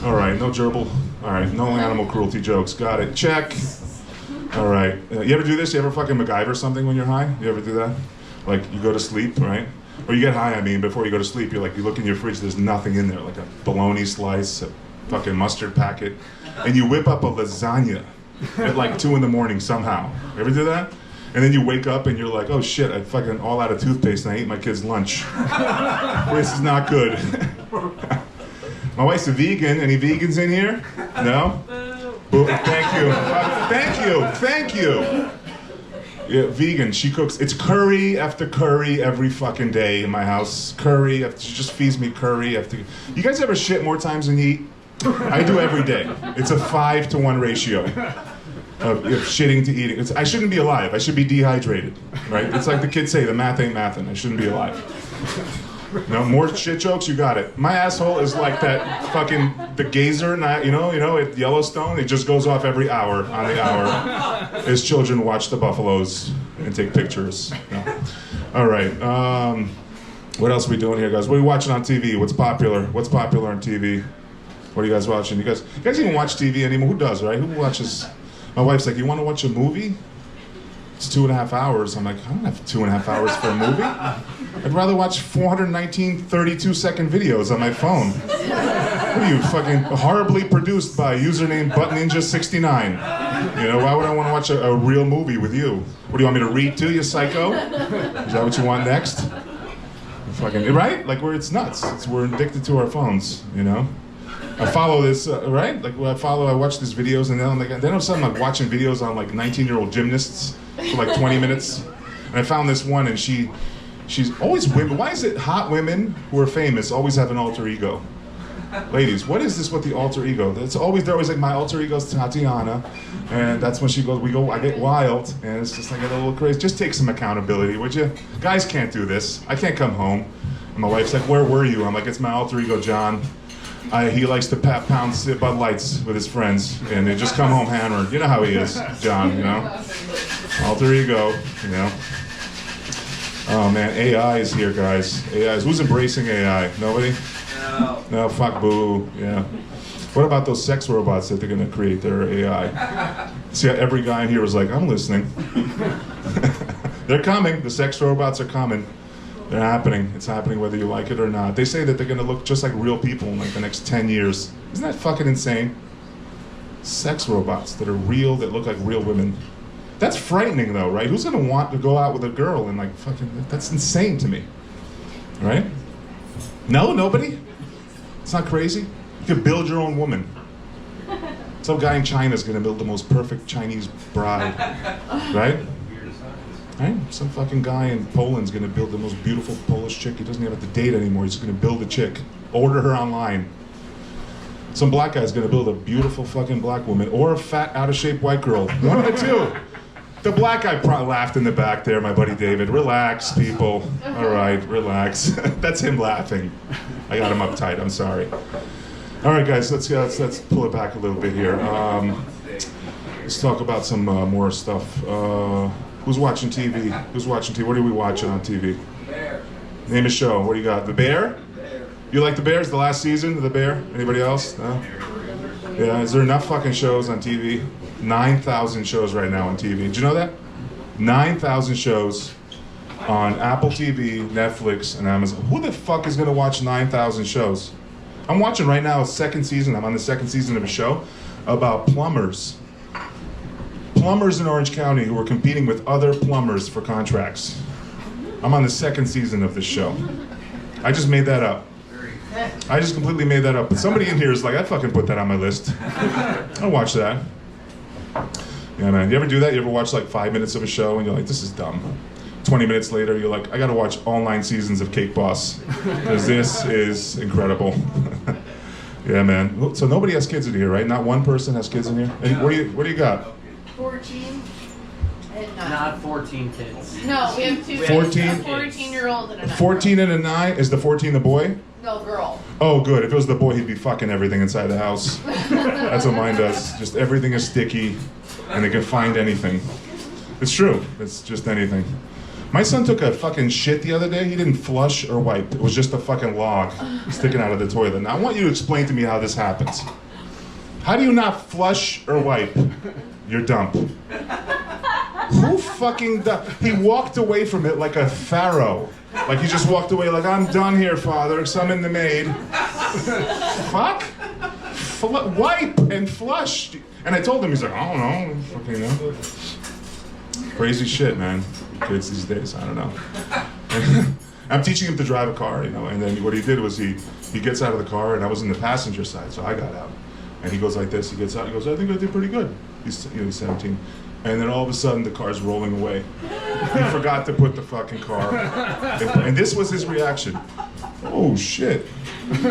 All right, no gerbil. All right, no animal cruelty jokes. Got it. Check. All right. You ever do this? You ever fucking MacGyver something when you're high? You ever do that? Like you go to sleep, right? Or you get high, I mean, before you go to sleep, you look in your fridge, there's nothing in there, like a bologna slice, a fucking mustard packet, and you whip up a lasagna at like 2 in the morning somehow. You ever do that? And then you wake up and you're like, oh shit, I fucking all out of toothpaste and I ate my kid's lunch. This is not good. My wife's a vegan. Any vegans in here? No? Well, thank you. Yeah, vegan. She cooks. It's curry after curry every fucking day in my house. Curry. She just feeds me curry after. You guys ever shit more times than you eat? I do every day. It's a 5-to-1 ratio. Of shitting to eating. I shouldn't be alive. I should be dehydrated, right? It's like the kids say, the math ain't mathin'. I shouldn't be alive. No more shit jokes. You got it. My asshole is like that fucking the gazer, you know, at Yellowstone. It just goes off every hour on the hour as children watch the buffaloes and take pictures. No. All right. What else are we doing here, guys? What are you watching on TV? What's popular? What's popular on TV? What are you guys watching? You guys even watch TV anymore? Who does, right? Who watches? My wife's like, you want to watch a movie? It's 2.5 hours. I'm like, I don't have 2.5 hours for a movie. I'd rather watch 419 32-second videos on my phone. What are you, fucking horribly produced by username ButtNinja69? You know, why would I want to watch a real movie with you? What do you want me to read to, you psycho? Is that what you want next? Fucking, right? Like, it's nuts. We're addicted to our phones, you know? I follow this, right? Like, I watch these videos, and then all of a sudden I'm like watching videos on like 19-year-old gymnasts for like 20 minutes. And I found this one, and she's always women. Why is it hot women who are famous always have an alter ego? Ladies, what is this with the alter ego? They're always like, my alter ego's Tatiana, and that's when she goes, I get wild, and it's just like a little crazy. Just take some accountability, would you? Guys can't do this. I can't come home. And my wife's like, where were you? I'm like, it's my alter ego, John. He likes to pound Bud Lights with his friends, and they just come home hammered. You know how he is, John, you know? Alter ego, you know? Oh man, AI is here, guys. Who's embracing AI? Nobody? No, fuck boo, yeah. What about those sex robots that they're gonna create? Their AI. See, every guy in here was like, I'm listening. They're coming, the sex robots are coming. They're happening. It's happening whether you like it or not. They say that they're gonna look just like real people in like the next 10 years. Isn't that fucking insane? Sex robots that are real, that look like real women. That's frightening though, right? Who's gonna want to go out with a girl and like fucking, that's insane to me. Right? No, nobody? It's not crazy? You can build your own woman. Some guy in China's gonna build the most perfect Chinese bride. Right? Right? Some fucking guy in Poland's gonna build the most beautiful Polish chick. He doesn't even have to date anymore. He's just gonna build a chick. Order her online. Some black guy's gonna build a beautiful fucking black woman or a fat, out of shape white girl. One of the two. The black guy probably laughed in the back there, my buddy David. Relax, people. All right, relax. That's him laughing. I got him uptight. I'm sorry. All right, guys, let's pull it back a little bit here. Let's talk about some more stuff. Who's watching TV? Who's watching TV? What are we watching on TV? Bear. Name a show. What do you got? The Bear? You like The Bears? The last season of The Bear? Anybody else? No? Yeah, is there enough fucking shows on TV? 9,000 shows right now on TV. Did you know that? 9,000 shows on Apple TV, Netflix, and Amazon. Who the fuck is gonna watch 9,000 shows? I'm watching right now a second season. I'm on the second season of a show about plumbers. Plumbers in Orange County who are competing with other plumbers for contracts. I'm on the second season of this show. I just made that up. I just completely made that up. But somebody in here is like, I'd fucking put that on my list. I'll watch that. Yeah, man. You ever do that? You ever watch like 5 minutes of a show and you're like, this is dumb. 20 minutes later, you're like, I gotta watch all 9 seasons of Cake Boss because this is incredible. Yeah, man. So nobody has kids in here, right? Not one person has kids in here. Hey, what do you got? 14 and 9. Not 14 kids. No, we have 2 14? A 14-year-old and a 9. 14 and a 9. Is the 14 the boy? No, girl. Oh, good. If it was the boy, he'd be fucking everything inside the house. That's what mine does. Just everything is sticky, and they can find anything. It's true. It's just anything. My son took a fucking shit the other day. He didn't flush or wipe. It was just a fucking log sticking out of the toilet. Now, I want you to explain to me how this happens. How do you not flush or wipe your dump? Who fucking he walked away from it like a pharaoh. Like he just walked away like, I'm done here, father. Summon the maid. Fuck. Wipe and flush. And I told him, he's like, I don't know. Fucking know. Crazy shit, man. Kids these days, I don't know. I'm teaching him to drive a car, you know, and then what he did was he gets out of the car, and I was in the passenger side, so I got out. And he goes like this, he gets out, he goes, I think I did pretty good. He's 17. And then all of a sudden, the car's rolling away. He forgot to put the fucking car. And this was his reaction. Oh, shit.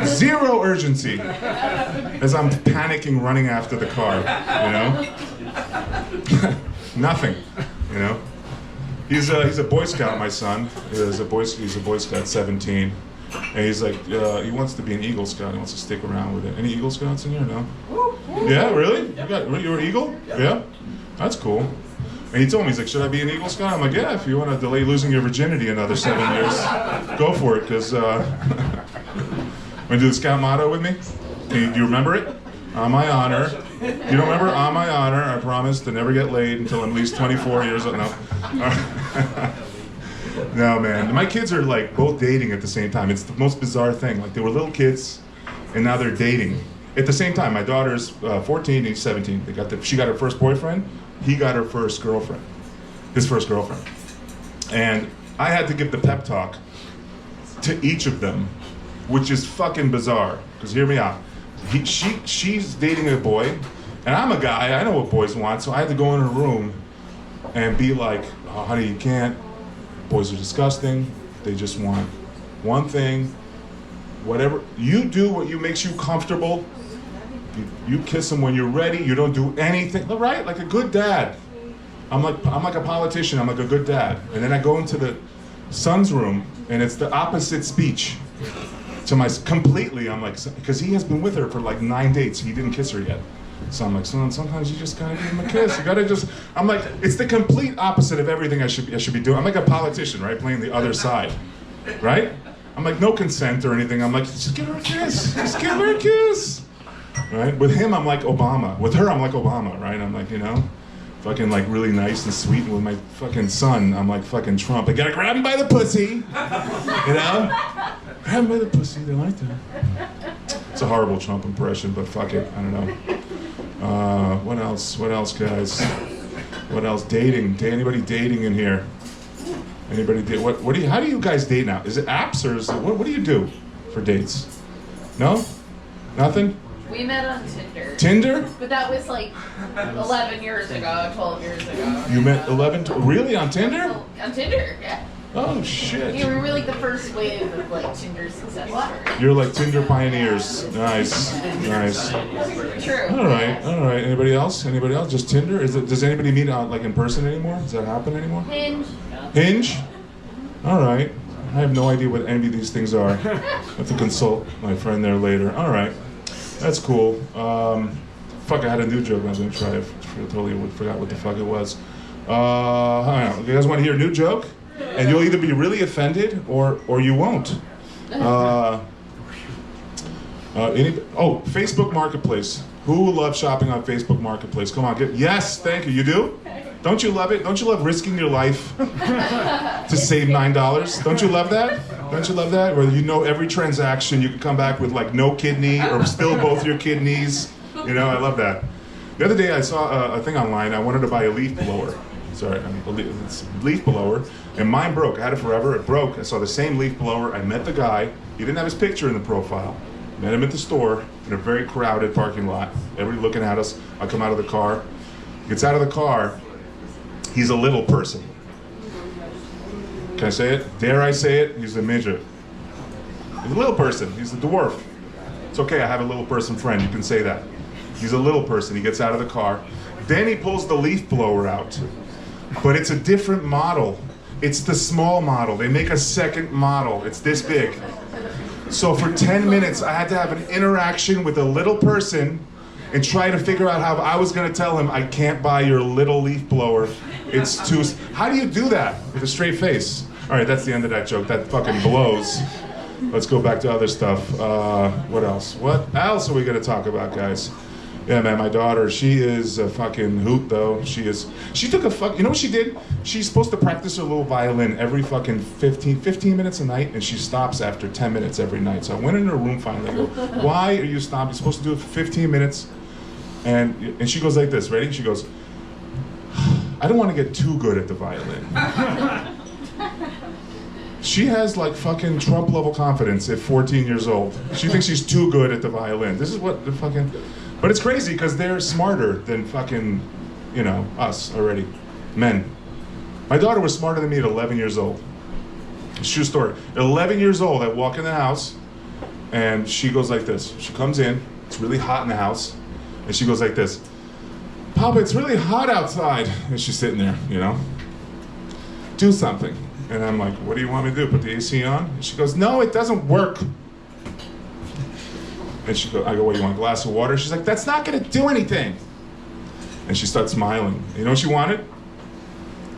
Zero urgency. As I'm panicking, running after the car, you know? Nothing, you know? He's a Boy Scout, my son. He's a Boy Scout, 17. And he's like, he wants to be an Eagle Scout. He wants to stick around with it. Any Eagle Scouts in here? No? Yeah, really? You're an Eagle? Yeah? That's cool. And he told me, he's like, should I be an Eagle Scout? I'm like, yeah, if you want to delay losing your virginity another 7 years, go for it, because, want to do the Scout motto with me? Do you remember it? On my honor. You don't remember? On my honor, I promise to never get laid until I'm at least 24 years old. No. No, man. My kids are like both dating at the same time. It's the most bizarre thing. Like they were little kids, and now they're dating at the same time. My daughter's 14 and he's 17. She got her first boyfriend. He got her first girlfriend. His first girlfriend. And I had to give the pep talk to each of them, which is fucking bizarre. Because hear me out. She's dating a boy, and I'm a guy. I know what boys want, so I had to go in her room and be like, oh, honey, you can't. Boys are disgusting. They just want one thing. Whatever. You do what makes you comfortable. You kiss them when you're ready. You don't do anything. Right? Like a good dad. I'm like a politician. I'm like a good dad. And then I go into the son's room, and it's the opposite speech. To my completely, I'm like, because he has been with her for like 9 dates. He didn't kiss her yet. So I'm like, son, sometimes you just gotta give him a kiss. You gotta just. I'm like, it's the complete opposite of everything I should be doing. I'm like a politician, right, playing the other side, right? I'm like, no consent or anything. I'm like, just give her a kiss. Just give her a kiss, right? With him, I'm like Obama. With her, I'm like Obama, right? I'm like, you know, fucking like really nice and sweet. And with my fucking son, I'm like fucking Trump. I gotta grab him by the pussy, you know. Grab him by the pussy, they like that. It's a horrible Trump impression, but fuck it, I don't know. What else, guys? What else? Dating. Anybody dating in here? Anybody date? How do you guys date now? Is it apps or is it, what do you do for dates? No? Nothing? We met on Tinder. Tinder? But that was like 11 years ago, 12 years ago. You met 11, really on Tinder? On Tinder, yeah. Oh shit. Yeah, we were like the first wave of like Tinder success story. You're like Tinder pioneers. Nice. True. All right. Anybody else? Just Tinder? Does anybody meet out like in person anymore? Does that happen anymore? Hinge? All right. I have no idea what any of these things are. I have to consult my friend there later. All right. That's cool. Fuck, I had a new joke I was going to try. I totally forgot what the fuck it was. I don't know. You guys want to hear a new joke? And you'll either be really offended or you won't. Facebook Marketplace. Who loves shopping on Facebook Marketplace? Come on, yes, thank you. You do? Don't you love it? Don't you love risking your life to save $9? Don't you love that? Don't you love that? Where you know every transaction, you can come back with like no kidney or still both your kidneys. You know, I love that. The other day I saw a thing online. I wanted to buy a leaf blower. It's a leaf blower, and mine broke. I had it forever. It broke. I saw the same leaf blower. I met the guy. He didn't have his picture in the profile. Met him at the store in a very crowded parking lot. Everybody looking at us. I come out of the car. He gets out of the car. He's a little person. Can I say it? Dare I say it? He's a midget. He's a little person. He's a dwarf. It's okay, I have a little person friend, you can say that. He's a little person, he gets out of the car. Then he pulls the leaf blower out. But it's a different model. It's the small model. They make a second model. It's this big. So for 10 minutes, I had to have an interaction with a little person and try to figure out how I was gonna tell him, I can't buy your little leaf blower. It's too, how do you do that with a straight face? All right, that's the end of that joke. That fucking blows. Let's go back to other stuff. What else? What else are we gonna talk about, guys? Yeah, man, my daughter, she is a fucking hoot, though. She took a you know what she did? She's supposed to practice her little violin every fucking 15 minutes a night, and she stops after 10 minutes every night. So I went in her room finally, I go, why are you stopping? You're supposed to do it for 15 minutes. And she goes like this, ready? She goes, I don't want to get too good at the violin. She has like fucking Trump level confidence at 14 years old. She thinks she's too good at the violin. This is what the fucking, but it's crazy because they're smarter than fucking, you know, us already, men. My daughter was smarter than me at 11 years old. True story. At 11 years old, I walk in the house and she goes like this. She comes in, it's really hot in the house, and she goes like this. Papa, it's really hot outside. And she's sitting there, you know. Do something. And I'm like, what do you want me to do? Put the AC on? And she goes, no, it doesn't work. And I go, what, do you want a glass of water? She's like, that's not gonna do anything. And she starts smiling. You know what she wanted?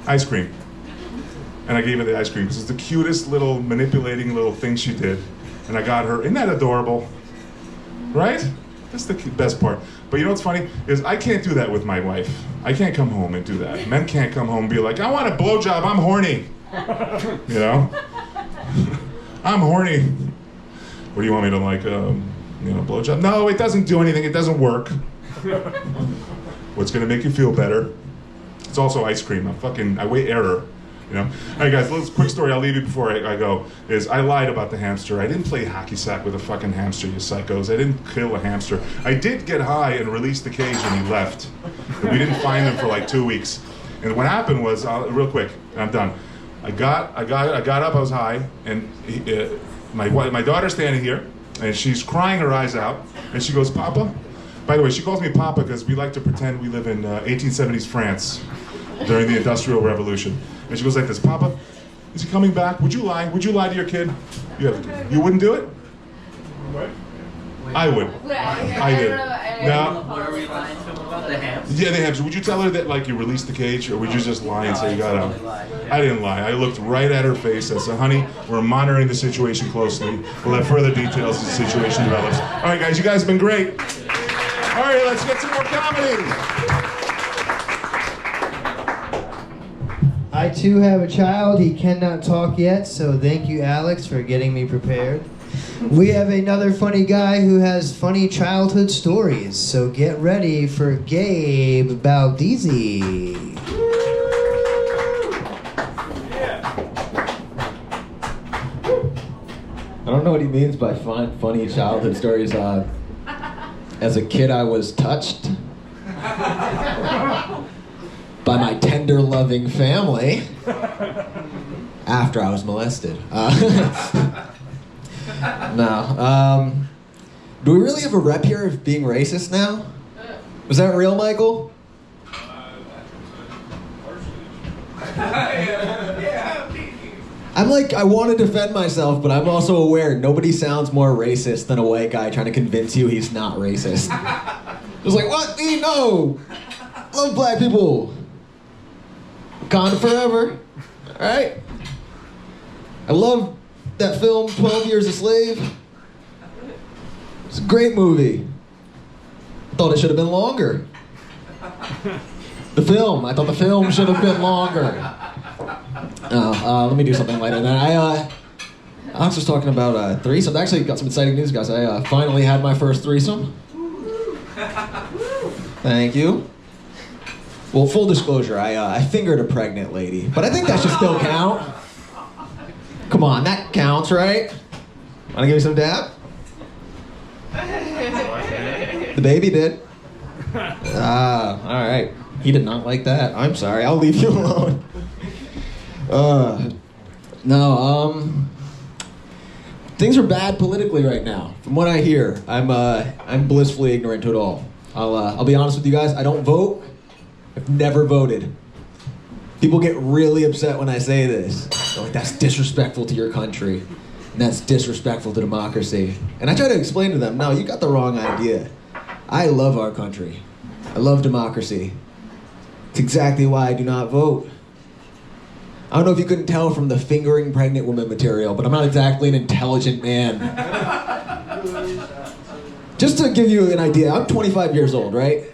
Ice cream. And I gave her the ice cream because it's the cutest little manipulating little thing she did. And I got her, isn't that adorable? Right? That's the best part. But you know what's funny? Is I can't do that with my wife. I can't come home and do that. Men can't come home and be like, I want a blowjob, I'm horny. You know? I'm horny. What do you want me to like, blowjob? No, it doesn't do anything, it doesn't work. What's gonna make you feel better? It's also ice cream. I weigh error. You know? All right, guys, quick story. I'll leave you before I go. Is I lied about the hamster. I didn't play hacky sack with a fucking hamster, you psychos. I didn't kill a hamster. I did get high and release the cage, and he left. And we didn't find him for like 2 weeks. And what happened was, real quick, and I'm done. I got up. I was high, and my daughter's standing here, and she's crying her eyes out, and she goes, Papa. By the way, she calls me Papa because we like to pretend we live in 1870s France during the Industrial Revolution. And she goes like this, Papa, is he coming back? Would you lie? Would you lie to your kid? You wouldn't do it? I would. I did. Now, What are we lying to him about the hamster? yeah, the hamster. Would you tell her that like you released the cage, or would you just lie and say you got out? I didn't lie. I looked right at her face. I said, honey, we're monitoring the situation closely. We'll have further details as the situation develops. All right, guys, you guys have been great. All right, let's get some more comedy. I too have a child. He cannot talk yet, so thank you, Alex, for getting me prepared. We have another funny guy who has funny childhood stories, so get ready for Gabe Baldizzi. I don't know what he means by funny childhood stories. As a kid, I was touched by my tender, loving family after I was molested. No. Do we really have a rep here of being racist now? Was that real, Michael? I'm like, I want to defend myself, but I'm also aware nobody sounds more racist than a white guy trying to convince you he's not racist. Just like, what? No! Love black people. Wakanda forever. Alright? I love that film, 12 Years a Slave. It's a great movie. I thought it should have been longer. I thought the film should have been longer. Let me do something lighter than that. Alex was talking about threesome. Actually, got some exciting news, guys. I finally had my first threesome. Thank you. Well, full disclosure, I fingered a pregnant lady, but I think that should still count. Come on, that counts, right? Wanna give me some dab? The baby did. All right. He did not like that. I'm sorry. I'll leave you alone. things are bad politically right now. From what I hear, I'm blissfully ignorant to it all. I'll be honest with you guys. I don't vote. I've never voted. People get really upset when I say this. They're like, that's disrespectful to your country. And that's disrespectful to democracy. And I try to explain to them, no, you got the wrong idea. I love our country. I love democracy. It's exactly why I do not vote. I don't know if you couldn't tell from the fingering pregnant woman material, but I'm not exactly an intelligent man. Just to give you an idea, I'm 25 years old, right?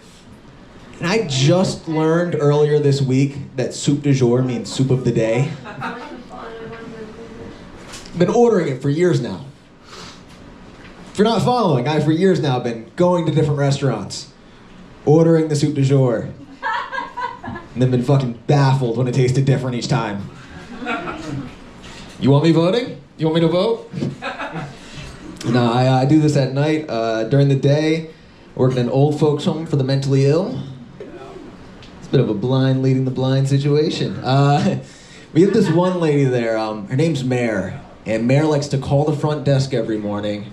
And I just learned earlier this week that soup du jour means soup of the day. I've been ordering it for years now. If you're not following, I for years now been going to different restaurants, ordering the soup du jour, and then been fucking baffled when it tasted different each time. You want me voting? You want me to vote? No, I do this at night. During the day, I work in an old folks home for the mentally ill. It's a bit of a blind leading the blind situation. We have this one lady there, her name's Mare, and Mare likes to call the front desk every morning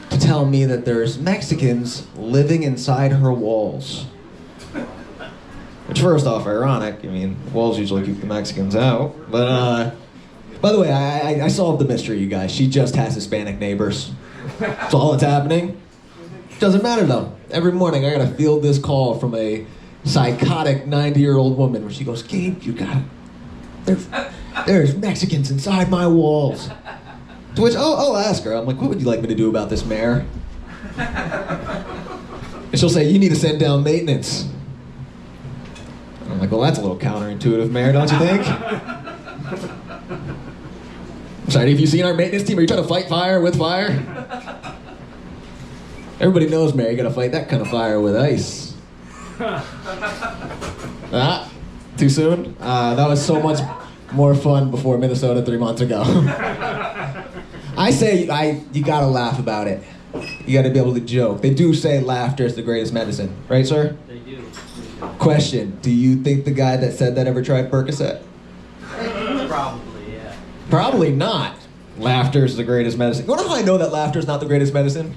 to tell me that there's Mexicans living inside her walls. Which, first off, ironic. I mean, walls usually keep the Mexicans out. But, by the way, I solved the mystery, you guys. She just has Hispanic neighbors. That's all that's happening. Doesn't matter, though. Every morning, I gotta field this call from a psychotic 90-year-old woman where she goes, Gabe, you got it. There's Mexicans inside my walls. To which, I'll ask her. I'm like, what would you like me to do about this, Mayor? And she'll say, you need to send down maintenance. I'm like, well, that's a little counterintuitive, Mayor, don't you think? I'm sorry, have you seen our maintenance team? Are you trying to fight fire with fire? Everybody knows, Mayor, you gotta fight that kind of fire with ice. Too soon? That was so much more fun before Minnesota 3 months ago. I say, you gotta laugh about it. You gotta be able to joke. They do say laughter is the greatest medicine, right, sir? They do. Question, do you think the guy that said that ever tried Percocet? Probably, yeah. Probably not. Laughter is the greatest medicine. You know how I know that laughter is not the greatest medicine?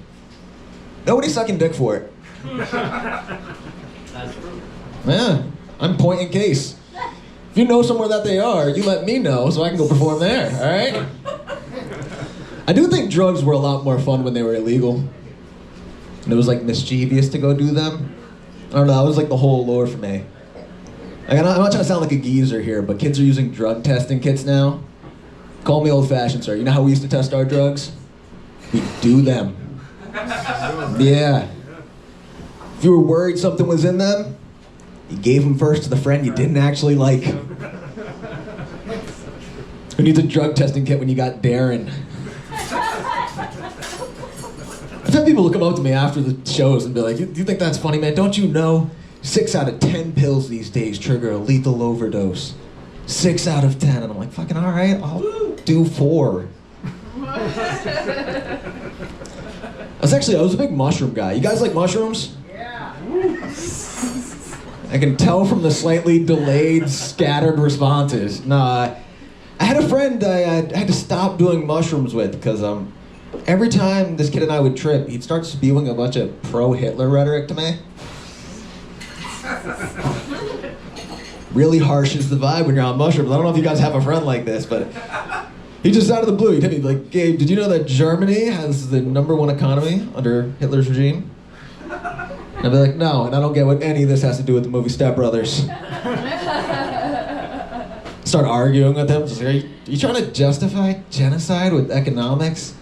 Nobody's sucking dick for it. That's true. Yeah, I'm point in case. If you know somewhere that they are, you let me know so I can go perform there, all right? I do think drugs were a lot more fun when they were illegal. And it was like mischievous to go do them. I don't know, that was like the whole allure for me. Like, I'm not trying to sound like a geezer here, but kids are using drug testing kits now. Call me old-fashioned, sir. You know how we used to test our drugs? We do them. Yeah. If you were worried something was in them, you gave them first to the friend you didn't actually like. Who needs a drug testing kit when you got Darren? I've had people come up to me after the shows and be like, you think that's funny, man? Don't you know 6 out of 10 pills these days trigger a lethal overdose? 6 out of 10. And I'm like, fucking all right, I'll do 4. I was a big mushroom guy. You guys like mushrooms? Yeah. I can tell from the slightly delayed, scattered responses. Nah, I had a friend I had to stop doing mushrooms with because every time this kid and I would trip, he'd start spewing a bunch of pro-Hitler rhetoric to me. Really harsh is the vibe when you're on mushrooms. I don't know if you guys have a friend like this, but he just out of the blue, he'd hit me like, Gabe, did you know that Germany has the #1 economy under Hitler's regime? And I'd be like, no, and I don't get what any of this has to do with the movie Step Brothers. Start arguing with him. Just like, are you trying to justify genocide with economics?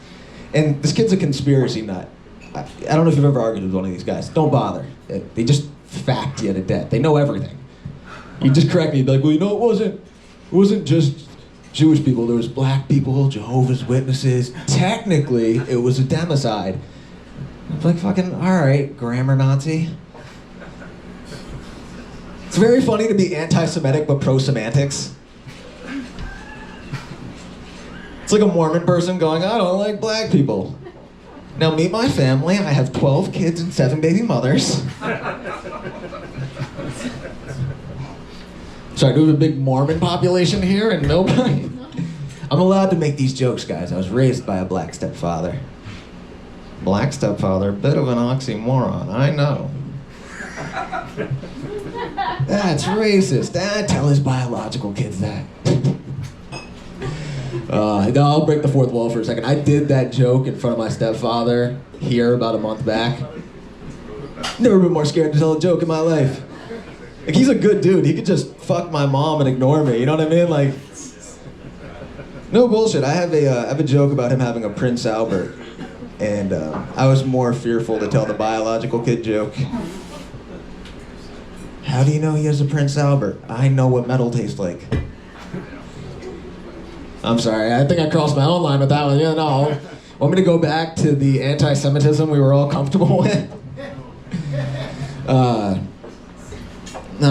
And this kid's a conspiracy nut. I don't know if you've ever argued with one of these guys. Don't bother. They just fact you to death. They know everything. You just correct me. You'd be like, well, you know, it wasn't just Jewish people. There was black people, Jehovah's Witnesses. Technically, it was a democide. I'm like, fucking, all right, grammar Nazi. It's very funny to be anti-Semitic but pro-semantics. It's like a Mormon person going, I don't like black people. Now meet my family. I have 12 kids and 7 baby mothers. Sorry, do we have a big Mormon population here and nobody? I'm allowed to make these jokes, guys. I was raised by a black stepfather. Black stepfather, bit of an oxymoron, I know. That's racist. Dad, tell his biological kids that. No, I'll break the fourth wall for a second. I did that joke in front of my stepfather here about a month back. Never been more scared to tell a joke in my life. Like, he's a good dude. He could just fuck my mom and ignore me. You know what I mean? Like, no bullshit. I have a joke about him having a Prince Albert, and I was more fearful to tell the biological kid joke. How do you know he has a Prince Albert? I know what metal tastes like. I'm sorry. I think I crossed my own line with that one. Yeah, no. Want me to go back to the anti-Semitism we were all comfortable with? No,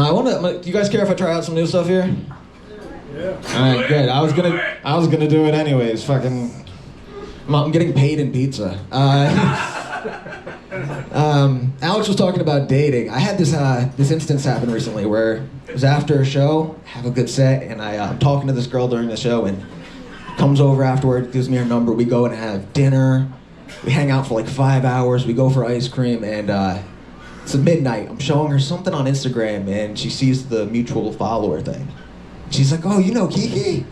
I want to. Do you guys care if I try out some new stuff here? Yeah. All right, good. I was gonna do it anyways. Fucking, I'm getting paid in pizza. Alex was talking about dating. I had this instance happen recently where it was after a show, have a good set, and I'm talking to this girl during the show, and comes over afterward, gives me her number. We go and have dinner. We hang out for like 5 hours. We go for ice cream, and it's midnight. I'm showing her something on Instagram, and she sees the mutual follower thing. She's like, "Oh, you know Kiki?"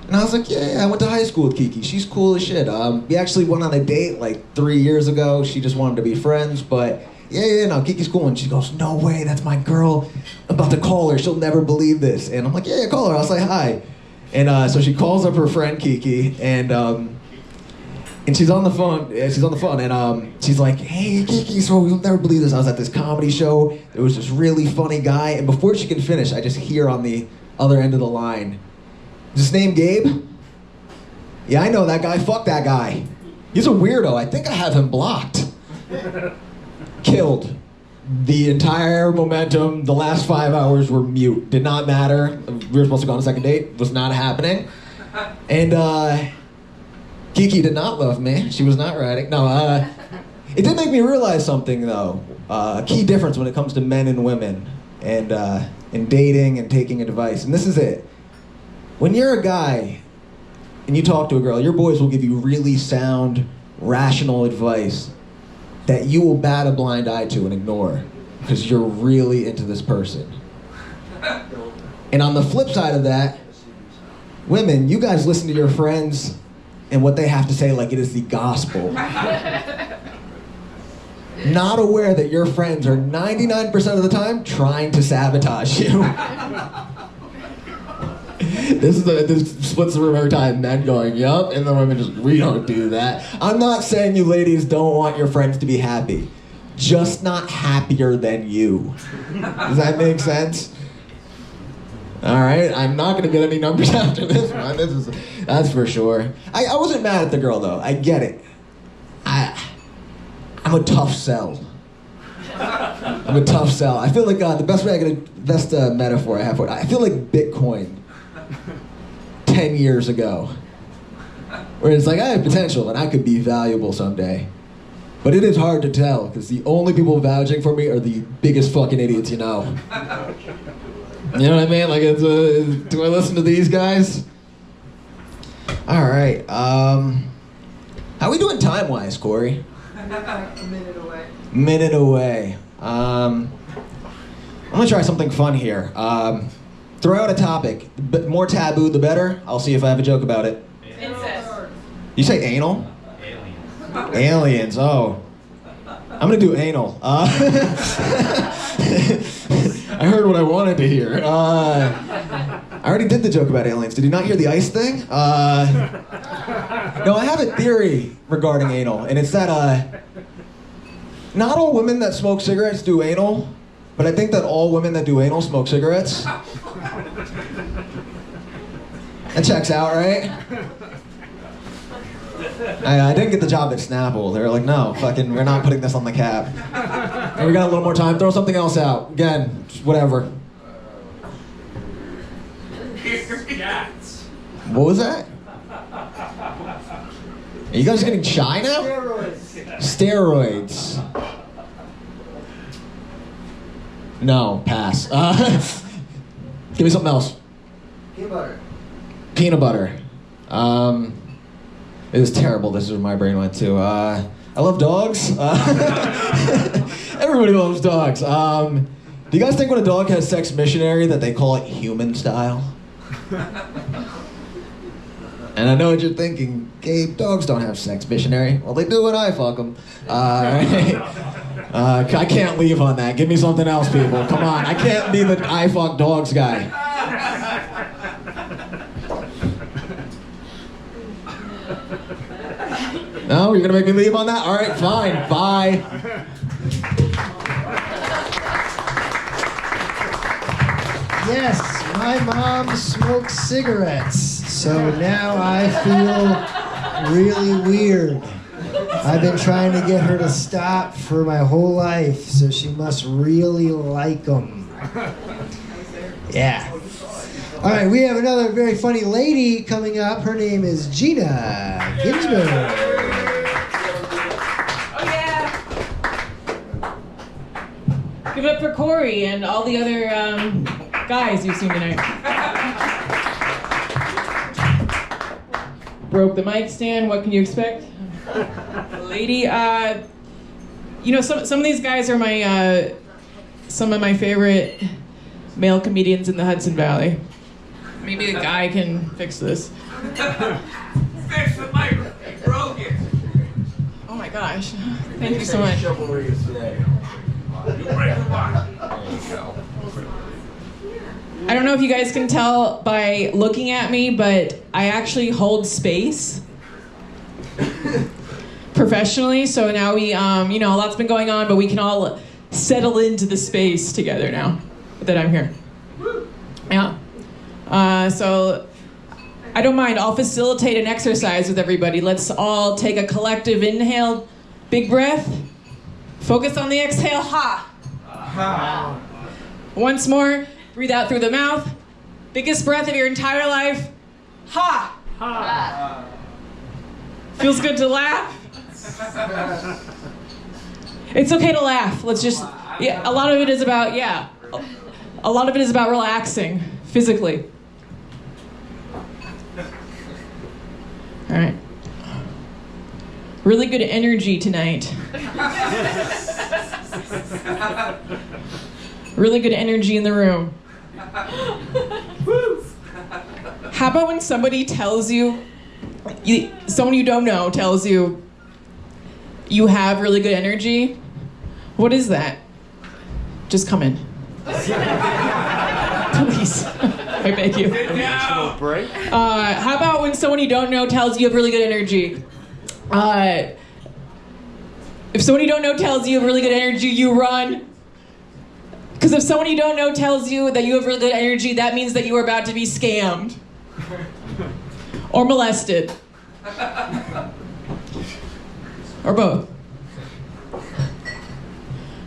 And I was like, "Yeah, I went to high school with Kiki. She's cool as shit. We actually went on a date like 3 years ago. She just wanted to be friends, but no, Kiki's cool." And she goes, "No way, that's my girl. I'm about to call her. She'll never believe this." And I'm like, "Yeah, call her. I'll say hi." And so she calls up her friend Kiki, and she's on the phone. And she's like, "Hey, Kiki, so you'll never believe this. I was at this comedy show. There was this really funny guy." And before she can finish, I just hear on the other end of the line, "Is his name Gabe?" "Yeah, I know that guy. Fuck that guy. He's a weirdo. I think I have him blocked." Killed. The entire momentum, the last 5 hours were mute. Did not matter. We were supposed to go on a second date. Was not happening. And Kiki did not love me. She was not writing. No, it did make me realize something, though. A key difference when it comes to men and women, and in dating and taking advice. And this is it. When you're a guy and you talk to a girl, your boys will give you really sound, rational advice that you will bat a blind eye to and ignore because you're really into this person. And on the flip side of that, women, you guys listen to your friends and what they have to say like it is the gospel. Not aware that your friends are 99% of the time trying to sabotage you. This splits the room every time. Men going, "Yup," and the women just, "We don't do that." I'm not saying you ladies don't want your friends to be happy. Just not happier than you. Does that make sense? All right, I'm not going to get any numbers after this one. That's for sure. I wasn't mad at the girl, though. I get it. I'm a tough sell. I'm a tough sell. I feel like the best metaphor I have for it, I feel like Bitcoin 10 years ago. Where it's like, I have potential and I could be valuable someday. But it is hard to tell because the only people vouching for me are the biggest fucking idiots you know. You know what I mean? Like, do I listen to these guys? All right. How we doing time-wise, Corey? A minute away. Minute away. I'm gonna try something fun here. Throw out a topic. The more taboo, the better. I'll see if I have a joke about it. Incest. You say anal? Aliens. Aliens. Oh, I'm gonna do anal. I heard what I wanted to hear. I already did the joke about aliens. Did you not hear the ice thing? No, I have a theory regarding anal, and it's that not all women that smoke cigarettes do anal, but I think that all women that do anal smoke cigarettes. That checks out, right? I didn't get the job at Snapple. They were like, "No, fucking, we're not putting this on the cap." And we got a little more time. Throw something else out. Again, just whatever. What was that? Are you guys getting shy now? Steroids. No, pass. Give me something else. Peanut butter. Peanut butter. It was terrible. This is where my brain went to. I love dogs. Everybody loves dogs. Do you guys think when a dog has sex missionary that they call it human style? And I know what you're thinking, Gabe, dogs don't have sex missionary. Well, they do when I fuck them. I can't leave on that. Give me something else, people. Come on, I can't be the I fuck dogs guy. No, you're gonna make me leave on that? All right, fine, bye. Yes, my mom smokes cigarettes, so now I feel really weird. I've been trying to get her to stop for my whole life, so she must really like them. Yeah. All right, we have another very funny lady coming up. Her name is Gina Ginsberg. Oh, yeah. Give it up for Corey and all the other guys you've seen tonight. Broke the mic stand. What can you expect? Lady, you know, some of these guys are my some of my favorite male comedians in the Hudson Valley. Maybe a guy can fix this. Fix the mic. You broke it. Oh my gosh. Thank you so much. You break the box. I don't know if you guys can tell by looking at me, but I actually hold space professionally. So now we, you know, a lot's been going on, but we can all settle into the space together now that I'm here. Yeah. So I don't mind. I'll facilitate an exercise with everybody. Let's all take a collective inhale, big breath. Focus on the exhale. Ha. Ha. Once more. Breathe out through the mouth. Biggest breath of your entire life. Ha. Ha. Feels good to laugh. It's okay to laugh. Let's just, yeah, a lot of it is about, yeah. A lot of it is about relaxing physically. All right. Really good energy tonight. Really good energy in the room. How about when somebody tells you, someone you don't know tells you, you have really good energy? What is that? Just come in. Please. I beg you. How about when someone you don't know tells you have really good energy? If someone you don't know tells you have really good energy, you run. Because if someone you don't know tells you that you have really good energy, that means that you are about to be scammed. Or molested. Or both.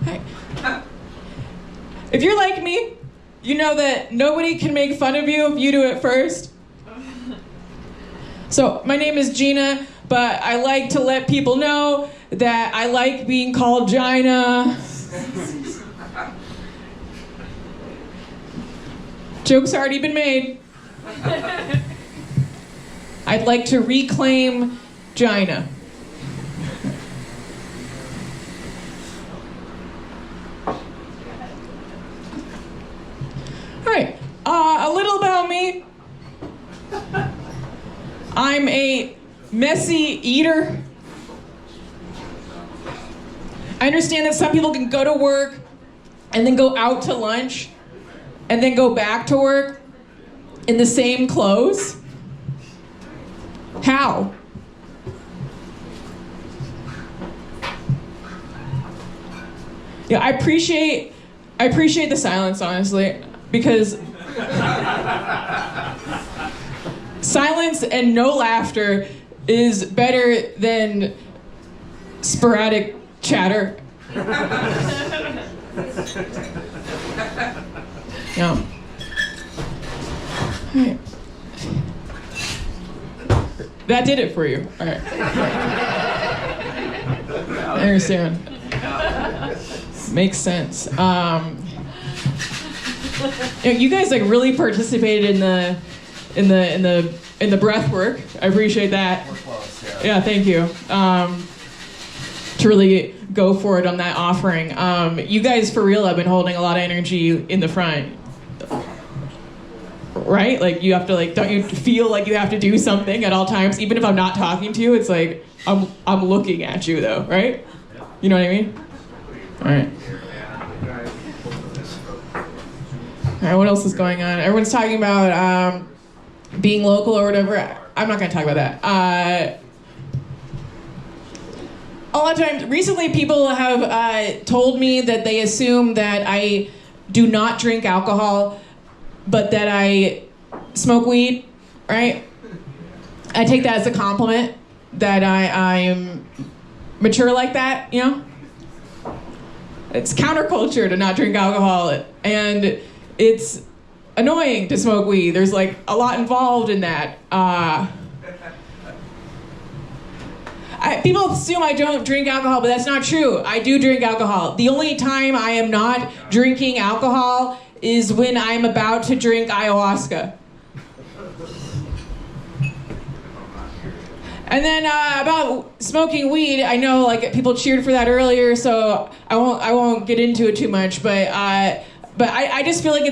Hey. If you're like me, you know that nobody can make fun of you if you do it first. So, my name is Gina, but I like to let people know that I like being called Gina. Joke's already been made. I'd like to reclaim Gina. All right, a little about me. I'm a messy eater. I understand that some people can go to work and then go out to lunch and then go back to work in the same clothes. How? Yeah, I appreciate the silence, honestly, because silence and no laughter is better than sporadic chatter. Yeah. All right. That did it for you. All right. I understand. Makes sense. You guys like really participated in the in the breath work. I appreciate that. We're close, yeah. Yeah, thank you. To really go for it on that offering. You guys, for real, have been holding a lot of energy in the front. Right? Like, you have to, like, don't you feel like you have to do something at all times? Even if I'm not talking to you, it's like, I'm looking at you, though, right? You know what I mean? All right. All right, what else is going on? Everyone's talking about being local or whatever. I'm not going to talk about that. A lot of times, recently people have told me that they assume that I do not drink alcohol, but that I smoke weed, right? I take that as a compliment, that I am mature like that, you know? It's counterculture to not drink alcohol, and it's annoying to smoke weed. There's like a lot involved in that. People assume I don't drink alcohol, but that's not true. I do drink alcohol. The only time I am not drinking alcohol is when I'm about to drink ayahuasca. And then about smoking weed, I know like people cheered for that earlier, so I won't get into it too much. But I just feel like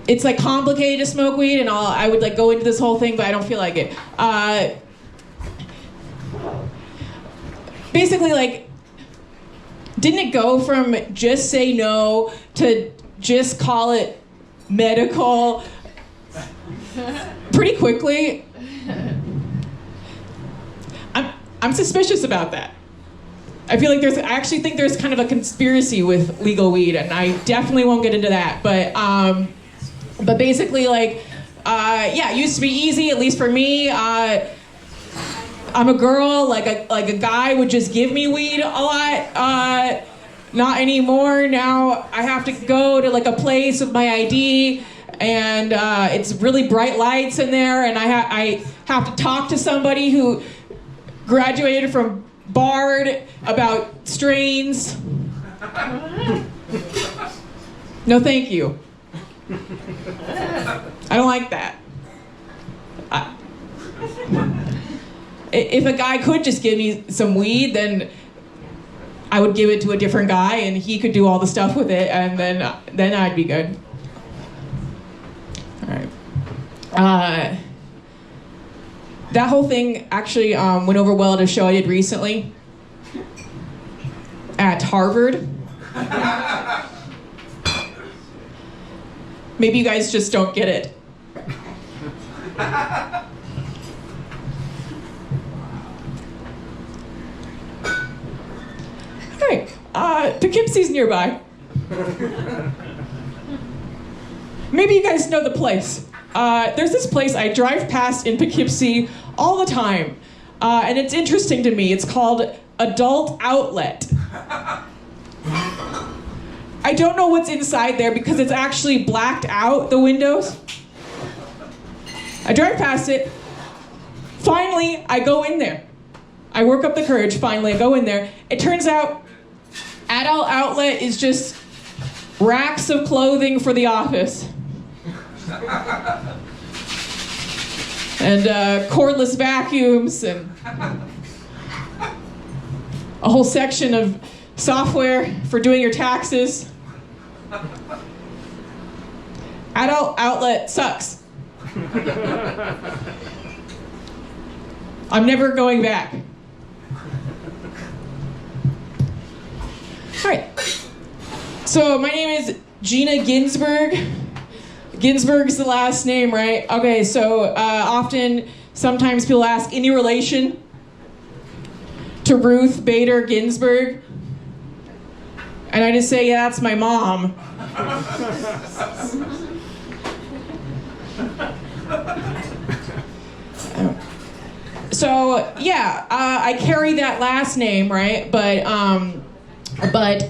it's like complicated to smoke weed, and I would like go into this whole thing, but I don't feel like it. Basically, like, didn't it go from just say no to just call it medical pretty quickly? I'm suspicious about that. I feel like I actually think there's kind of a conspiracy with legal weed, and I definitely won't get into that. But basically, like, yeah, it used to be easy, at least for me. I'm a girl, like a guy would just give me weed a lot. Not anymore. Now I have to go to like a place with my ID, and it's really bright lights in there, and I have to talk to somebody who graduated from Bard about strains. No, thank you. I don't like that. If a guy could just give me some weed, then I would give it to a different guy, and he could do all the stuff with it, and then I'd be good. All right. That whole thing actually went over well at a show I did recently at Harvard. Maybe you guys just don't get it. Alright, Poughkeepsie's nearby. Maybe you guys know the place. There's this place I drive past in Poughkeepsie all the time, and it's interesting to me. It's called Adult Outlet. I don't know what's inside there because it's actually blacked out, the windows. I drive past it. Finally, I go in there. I work up the courage, finally, I go in there. It turns out Adult Outlet is just racks of clothing for the office. And cordless vacuums and a whole section of software for doing your taxes. Adult Outlet sucks. I'm never going back. All right. So my name is Gina Ginsburg. Ginsburg's the last name, right? Okay, so sometimes people ask, any relation to Ruth Bader Ginsburg? And I just say, yeah, that's my mom. So, yeah, I carry that last name, right? But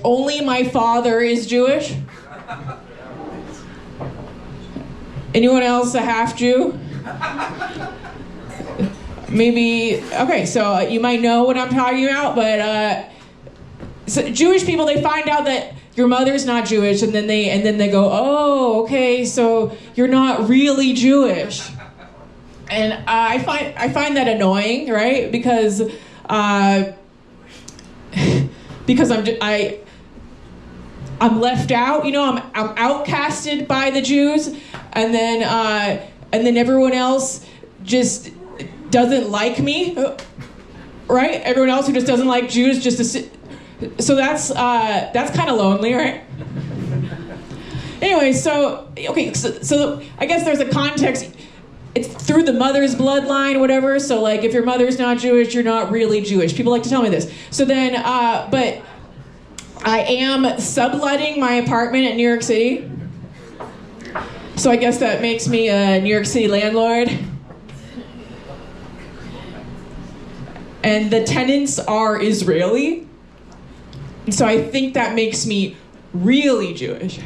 only my father is Jewish. Anyone else a half Jew? Maybe, okay, so you might know what I'm talking about, but so Jewish people, they find out that your mother's not Jewish, and then they go, oh, okay, so you're not really Jewish. And I find that annoying, right? Because I'm left out, I'm outcasted by the Jews, and then everyone else just doesn't like me, right? Everyone else who just doesn't like Jews so that's kind of lonely, right? Anyway, so I guess there's a context. It's through the mother's bloodline, whatever. So like, if your mother's not Jewish, you're not really Jewish. People like to tell me this. So then, but I am subletting my apartment in New York City. So I guess that makes me a New York City landlord. And the tenants are Israeli. So I think that makes me really Jewish.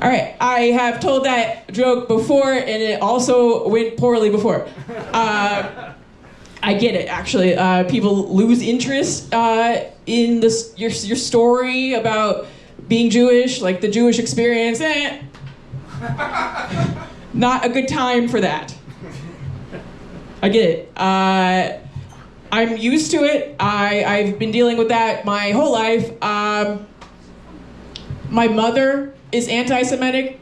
All right, I have told that joke before, and it also went poorly before. I get it, actually. People lose interest in your story about being Jewish, like the Jewish experience. Not a good time for that. I get it. I'm used to it. I've been dealing with that my whole life. My mother is anti-Semitic.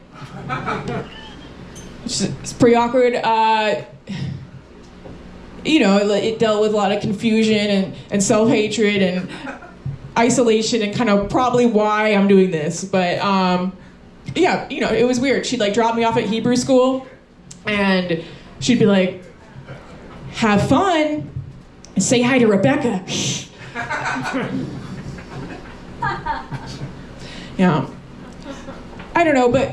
It's pretty awkward. It dealt with a lot of confusion and self-hatred and isolation, and kind of probably why I'm doing this. But it was weird. She'd drop me off at Hebrew school, and she'd be like, "Have fun. Say hi to Rebecca." Yeah. I don't know, but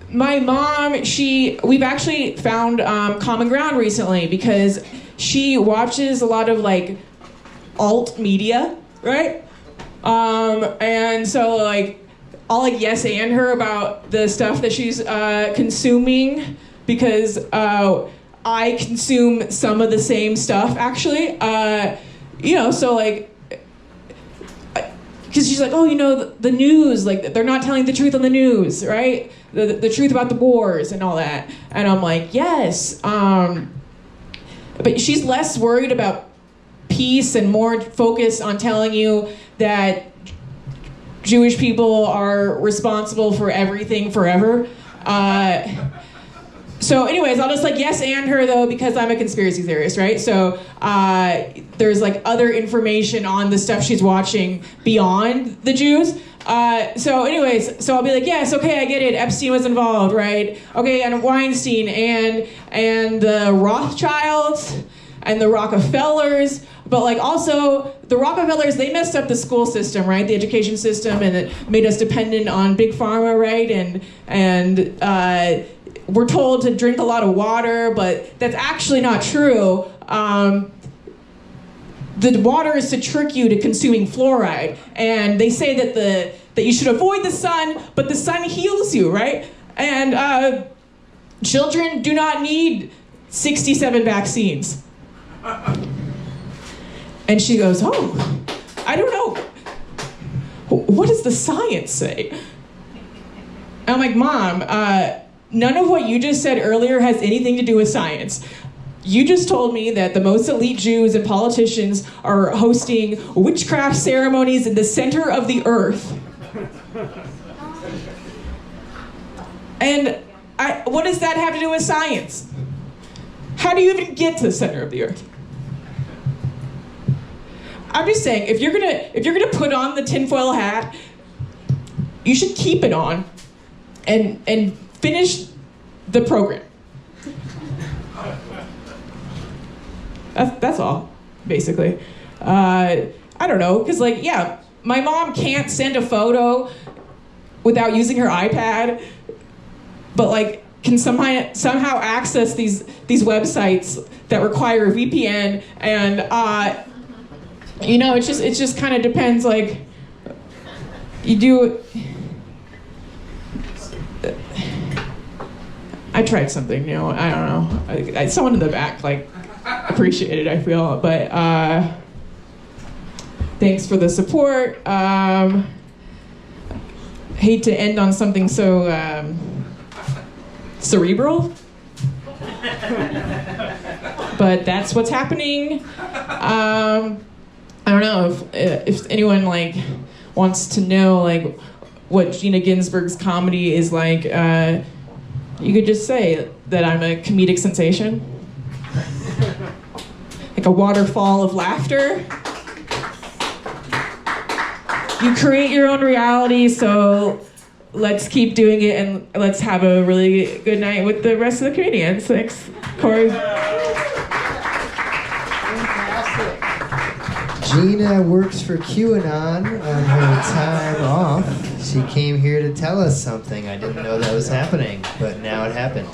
my mom, we've actually found common ground recently, because she watches a lot of alt media, right? And so I'll yes and her about the stuff that she's consuming, because I consume some of the same stuff, actually. Because she's like, oh, the news, they're not telling the truth on the news, right? The truth about the wars and all that. And I'm like, yes. But she's less worried about peace and more focused on telling you that Jewish people are responsible for everything forever. So anyways, I'll just yes and her, though, because I'm a conspiracy theorist, right? So there's other information on the stuff she's watching beyond the Jews. So I'll be like, yes, okay, I get it. Epstein was involved, right? Okay, and Weinstein and the Rothschilds and the Rockefellers. But also the Rockefellers, they messed up the school system, right? The education system, and it made us dependent on big pharma, right? And we're told to drink a lot of water, but that's actually not true. The water is to trick you to consuming fluoride, and they say that you should avoid the sun, but the sun heals you, right? And children do not need 67 vaccines. And she goes, oh, I don't know. What does the science say? And I'm like, Mom, none of what you just said earlier has anything to do with science. You just told me that the most elite Jews and politicians are hosting witchcraft ceremonies in the center of the earth. And what does that have to do with science? How do you even get to the center of the earth? I'm just saying, if you're gonna put on the tinfoil hat, you should keep it on and finish the program. That's all, basically. I don't know, because my mom can't send a photo without using her iPad, but can somehow access these websites that require a VPN, and it just kind of depends. You do. I tried something, I don't know. Someone in the back appreciated it, I feel, but Thanks for the support. Hate to end on something so cerebral, but that's what's happening. I don't know if anyone like wants to know like what Gina Ginsburg's comedy is like. You could just say that I'm a comedic sensation, like a waterfall of laughter. You create your own reality, so let's keep doing it and let's have a really good night with the rest of the comedians. Thanks, Corey. Gina works for QAnon on her time off. She came here to tell us something. I didn't know that was happening, but now it happened.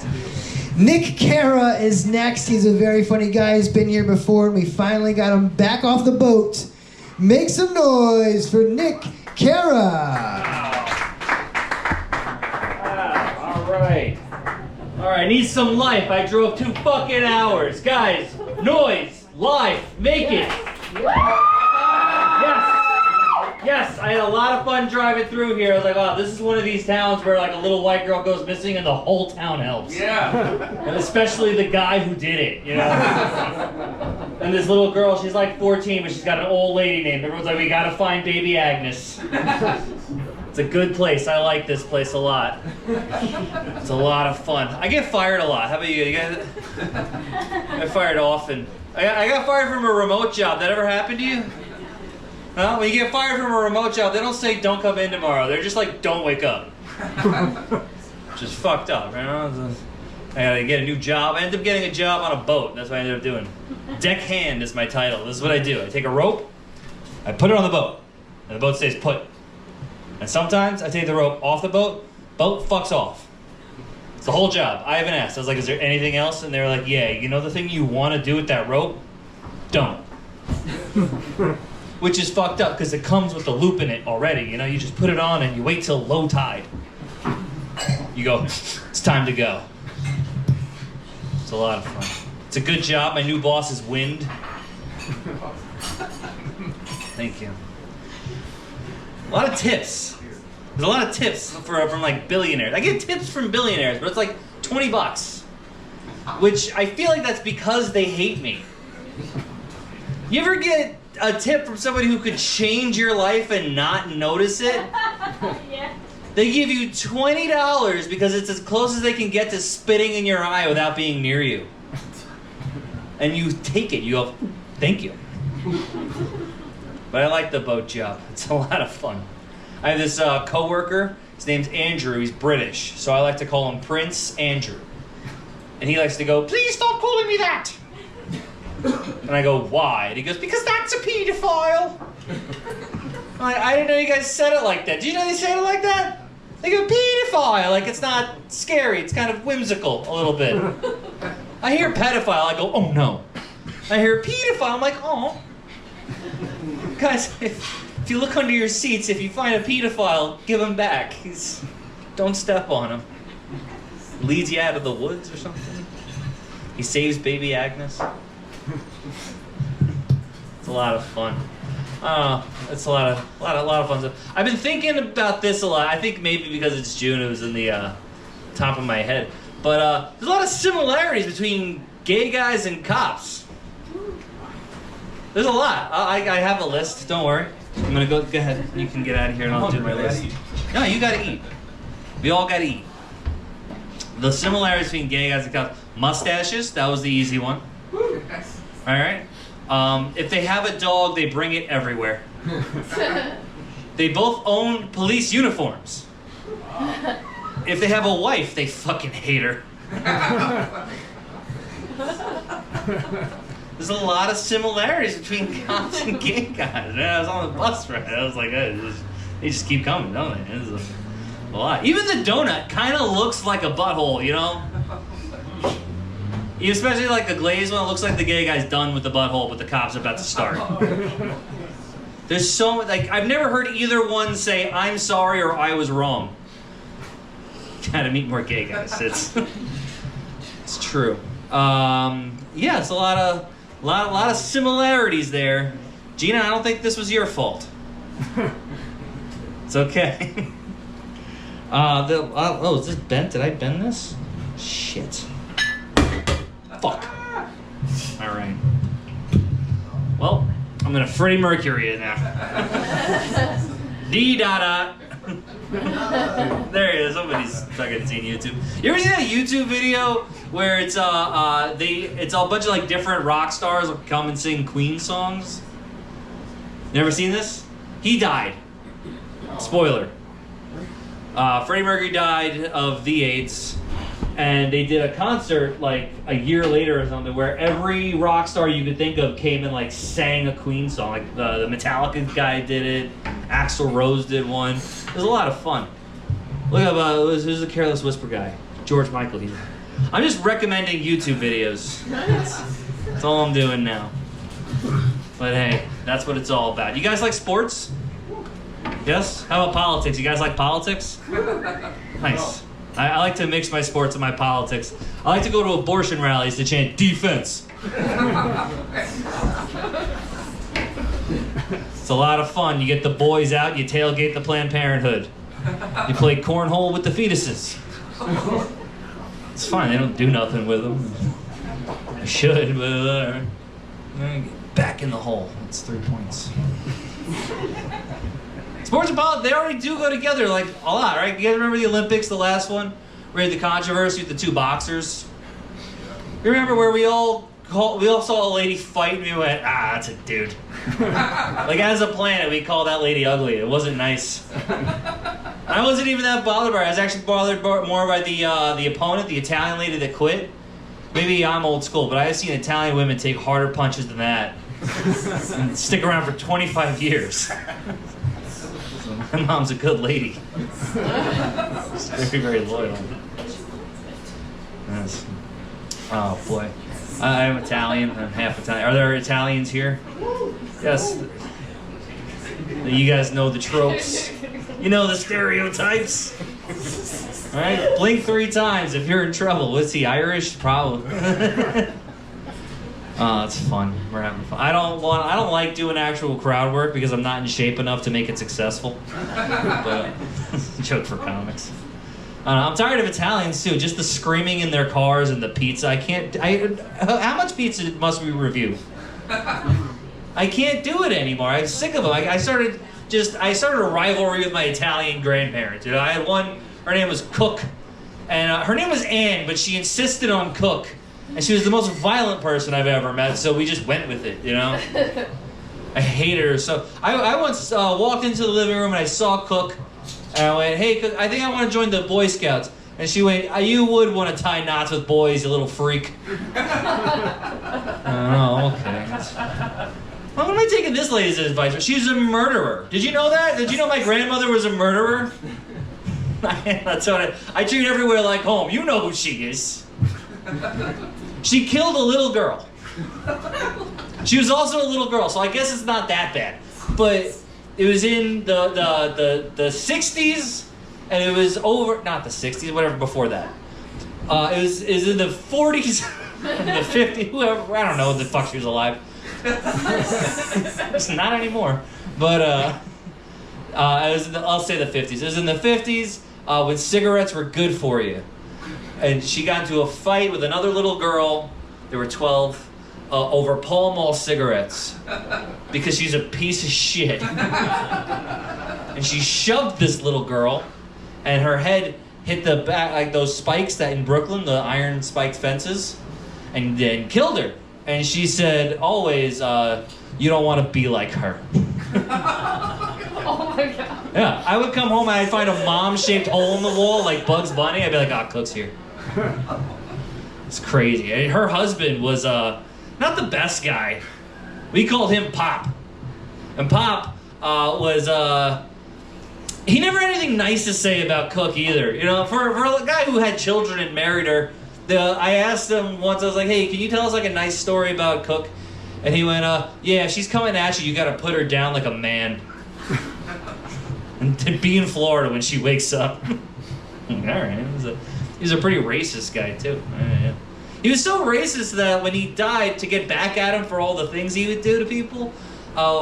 Nick Cara is next. He's a very funny guy. He's been here before, and we finally got him back off the boat. Make some noise for Nick Cara. All right. All right, need some life. I drove 2 fucking hours. Guys, noise, life, make it. Yes, I had a lot of fun driving through here. I was like, oh, this is one of these towns where like a little white girl goes missing and the whole town helps. Yeah. And especially the guy who did it, you know? And this little girl, she's like 14, but she's got an old lady name. Everyone's like, we gotta find baby Agnes. It's a good place. I like this place a lot. It's a lot of fun. I get fired a lot. How about you? You guys? I get fired often. I got fired from a remote job. That ever happened to you? No? When you get fired from a remote job, they don't say don't come in tomorrow. They're just like, don't wake up. Just fucked up, you know? I gotta get a new job. I ended up getting a job on a boat. That's what I ended up doing. Deckhand is my title. This is what I do. I take a rope, I put it on the boat, and the boat stays put. And sometimes I take the rope off the boat fucks off. It's the whole job. I haven't asked. I was like, is there anything else? And they were like, yeah, you know the thing you want to do with that rope? Don't. Which is fucked up because it comes with a loop in it already. You know, you just put it on and you wait till low tide. You go, it's time to go. It's a lot of fun. It's a good job. My new boss is Wind. Thank you. A lot of tips. There's a lot of tips from like billionaires. I get tips from billionaires, but it's like $20. Which I feel like that's because they hate me. You ever get a tip from somebody who could change your life and not notice it? Yeah. They give you $20 because it's as close as they can get to spitting in your eye without being near you. And you take it. You go, thank you. But I like the boat job. It's a lot of fun. I have this coworker. His name's Andrew. He's British, so I like to call him Prince Andrew. And he likes to go, please stop calling me that. And I go, why? And he goes, because that's a pedophile. I'm like, I didn't know you guys said it like that. Did you know they say it like that? They go, pedophile. Like, it's not scary. It's kind of whimsical a little bit. I hear pedophile. I go, oh no. I hear pedophile. I'm like, oh. Guys, if you look under your seats, if you find a pedophile, give him back. Don't step on him. Leads you out of the woods or something. He saves baby Agnes. It's a lot of fun. It's a lot of fun stuff. I've been thinking about this a lot. I think maybe because it's June, it was in the top of my head. But there's a lot of similarities between gay guys and cops. There's a lot. I have a list. Don't worry. I'm gonna go ahead. You can get out of here and I'll do my list. No, you gotta eat. We all gotta eat. The similarities between gay guys and cops. Mustaches. That was the easy one. All right. If they have a dog, they bring it everywhere. They both own police uniforms. If they have a wife, they fucking hate her. There's a lot of similarities between cops and gay guys. I was on the bus ride. I was like, they just keep coming, don't they? It's a lot. Even the donut kind of looks like a butthole, you know? Especially like the glazed one, it looks like the gay guy's done with the butthole, but the cop's about to start. There's so much, like, I've never heard either one say, I'm sorry or I was wrong. Gotta meet more gay guys. It's true. Yeah, it's a lot of similarities there Gina, I don't think this was your fault. It's okay. Is this bent? Did I bend this? Shit. Fuck. All right. Well, I'm gonna Freddie Mercury it now. D-da-da. There he is. Somebody's fucking seen YouTube. You ever seen that YouTube video where it's it's a bunch of like different rock stars come and sing Queen songs? Never seen this? He died. Spoiler. Freddie Mercury died of the AIDS, and they did a concert like a year later or something where every rock star you could think of came and like sang a Queen song. Like the Metallica guy did it, Axl Rose did one. It was a lot of fun. Look up, who's the Careless Whisper guy? George Michael. I'm just recommending YouTube videos. That's all I'm doing now. But hey, that's what it's all about. You guys like sports? Yes? How about politics? You guys like politics? Nice. I like to mix my sports and my politics. I like to go to abortion rallies to chant defense. It's a lot of fun. You get the boys out, you tailgate the Planned Parenthood. You play cornhole with the fetuses. It's fine, they don't do nothing with them. They should, but get back in the hole. It's 3 points. Sports and politics, they already do go together like a lot, right? You guys remember the Olympics, the last one? Where the controversy with the two boxers? You remember where we all saw a lady fight and we went, that's a dude. Like as a planet, we called that lady ugly. It wasn't nice. I wasn't even that bothered by her. I was actually bothered more by the opponent, the Italian lady that quit. Maybe I'm old school, but I've seen Italian women take harder punches than that and stick around for 25 years. My mom's a good lady. She's very, very loyal. Yes. Oh boy. I'm Italian. I'm half Italian. Are there Italians here? Yes. You guys know the tropes. You know the stereotypes. All right? Blink 3 times if you're in trouble. What's he, Irish? Probably. Oh, it's fun. We're having fun. I don't like doing actual crowd work because I'm not in shape enough to make it successful. But joke for comics. I'm tired of Italians too. Just the screaming in their cars and the pizza. How much pizza must we review? I can't do it anymore. I'm sick of them. I started a rivalry with my Italian grandparents. You know, I had one. Her name was Cook, and her name was Anne, but she insisted on Cook. And she was the most violent person I've ever met, so we just went with it, you know? I hated her. So I once walked into the living room and I saw Cook, and I went, hey, Cook, I think I want to join the Boy Scouts. And she went, you would want to tie knots with boys, you little freak. Oh, okay. Well, what am I taking this lady's advice? She's a murderer. Did you know that? Did you know my grandmother was a murderer? That's what I treat everywhere like home. You know who she is. She killed a little girl. She was also a little girl, so I guess it's not that bad. But it was in the 60s, and it was over, not the 60s, whatever before that. It was in the 40s, the 50s, whoever, I don't know when the fuck she was alive. It's not anymore. But it was I'll say the 50s. It was in the 50s when cigarettes were good for you. And she got into a fight with another little girl, they were 12, over Pall Mall cigarettes. Because she's a piece of shit. And she shoved this little girl, and her head hit the back, like those spikes that in Brooklyn, the iron spiked fences, and then killed her. And she said, always, you don't want to be like her. Oh my god. Yeah, I would come home and I'd find a mom-shaped hole in the wall like Bugs Bunny. I'd be like, Cook's here. It's crazy. And her husband was not the best guy. We called him Pop. And Pop was... he never had anything nice to say about Cook either. You know, for a guy who had children and married her, I asked him once, I was like, hey, can you tell us like a nice story about Cook? And he went, yeah, if she's coming at you, you gotta put her down like a man. And be in Florida when she wakes up. All right, he's a pretty racist guy too. Yeah. He was so racist that when he died, to get back at him for all the things he would do to people,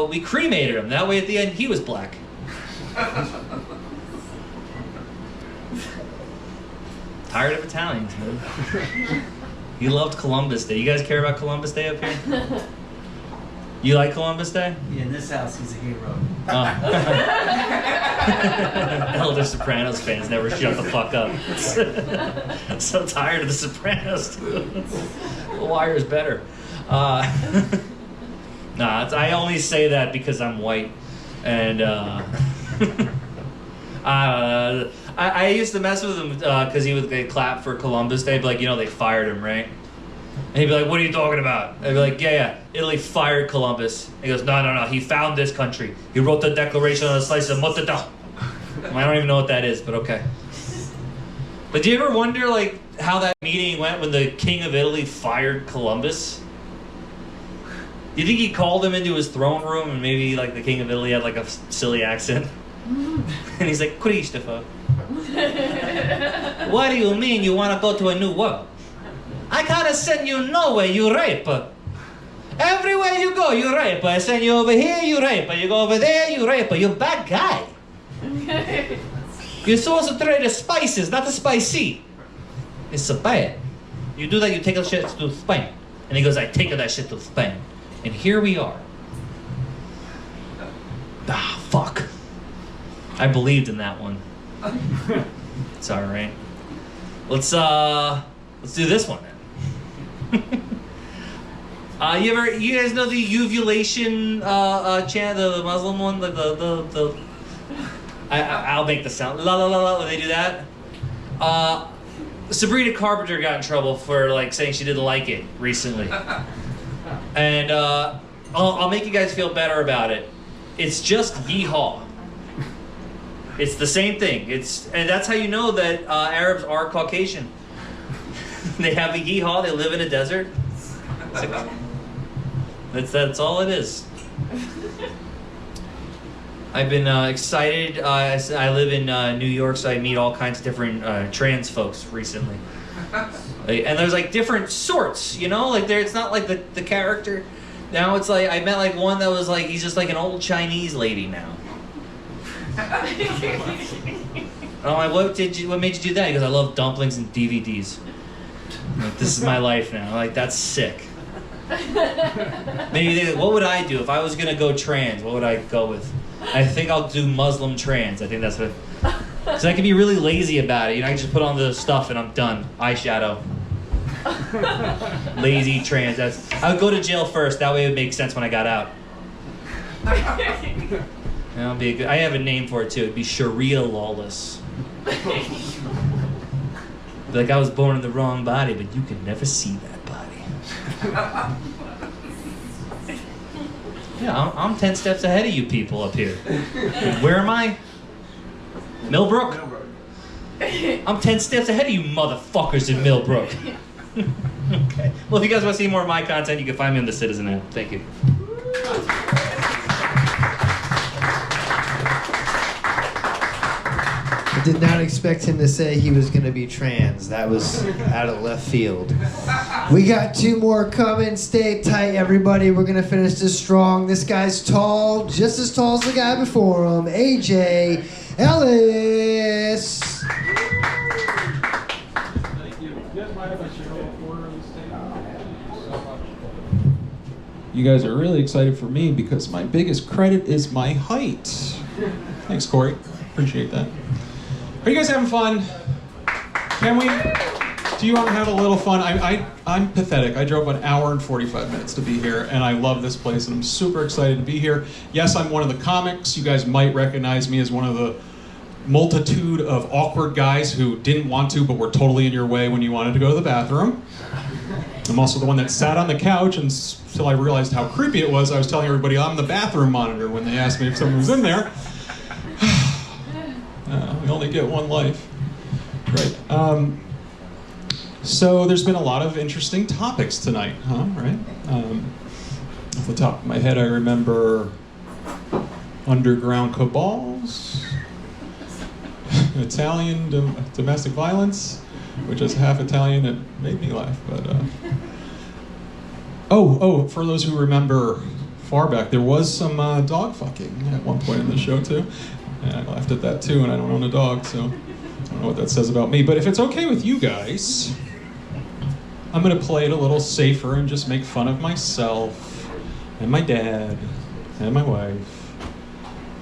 we cremated him. That way at the end he was black. Tired of Italians, man. He loved Columbus Day. You guys care about Columbus Day up here? You like Columbus Day? Yeah, in this house, he's a hero. Oh. Elder Sopranos fans never shut the fuck up. I'm so tired of the Sopranos. The Wire's better. I only say that because I'm white, and I used to mess with him because he would clap for Columbus Day, but like, you know, they fired him, right? And he'd be like, "What are you talking about?" I'd be like, yeah, Italy fired Columbus. He goes, no, he found this country. He wrote the Declaration on a slice of mutata. I don't even know what that is, but okay. But do you ever wonder, like, how that meeting went when the King of Italy fired Columbus? Do you think he called him into his throne room and maybe, like, the King of Italy had, like, a silly accent? And he's like, "Christopher, what do you mean you want to go to a new world? I can't send you nowhere, you rape. Everywhere you go, you rape. I send you over here, you rape. You go over there, you rape. You're a bad guy. You're supposed to trade the spices, not the spicy. It's so bad. You do that, you take that shit to Spain." And he goes, "I take that shit to Spain." And here we are. Ah, fuck. I believed in that one. It's all right. Let's do this one then. You guys know the uvulation chant, the Muslim one, the I'll make the sound la la la la when they do that. Sabrina Carpenter got in trouble for like saying she didn't like it recently, and I'll make you guys feel better about it. It's just yeehaw. It's the same thing. And that's how you know that Arabs are Caucasian. They have a yeehaw. They live in a desert. That's all it is. I've been excited. I live in New York, so I meet all kinds of different trans folks recently. And there's like different sorts, you know? Like it's not like the character. Now it's like, I met like one that was like, he's just like an old Chinese lady now. I'm like, what made you do that? He goes, "I love dumplings and DVDs. Like, this is my life now." I'm like, that's sick. Maybe you think, what would I do if I was gonna go trans? What would I go with? I think I'll do Muslim trans. I think that's what. So I can be really lazy about it. You know, I can just put on the stuff and I'm done. Eyeshadow. Lazy trans. I would go to jail first. That way it would make sense when I got out. That'll be a good. I have a name for it too. It'd be Sharia lawless. Like, I was born in the wrong body, but you can never see that body. Yeah, I'm 10 steps ahead of you people up here. Where am I? Millbrook? I'm 10 steps ahead of you motherfuckers in Millbrook. Okay. Well, if you guys want to see more of my content, you can find me on the Citizen app. Thank you. I did not expect him to say he was going to be trans. That was out of left field. We got 2 more coming. Stay tight, everybody. We're going to finish this strong. This guy's tall, just as tall as the guy before him, AJ Ellis. Thank you. You guys mind if I share a quarter of the stage? You guys are really excited for me because my biggest credit is my height. Thanks, Corey. Appreciate that. Are you guys having fun? Can we? Do you want to have a little fun? I'm pathetic. I drove an hour and 45 minutes to be here, and I love this place, and I'm super excited to be here. Yes, I'm one of the comics. You guys might recognize me as one of the multitude of awkward guys who didn't want to, but were totally in your way when you wanted to go to the bathroom. I'm also the one that sat on the couch until I realized how creepy it was. I was telling everybody I'm the bathroom monitor when they asked me if someone was in there. We only get one life. Right. So there's been a lot of interesting topics tonight, huh? Right? Off the top of my head, I remember underground cabals, Italian domestic violence, which is half Italian. It made me laugh, but... Oh, for those who remember far back. There was some dog fucking at one point in the show too. And I laughed at that too, and I don't own a dog, so I don't know what that says about me. But if it's okay with you guys, I'm gonna play it a little safer and just make fun of myself and my dad and my wife.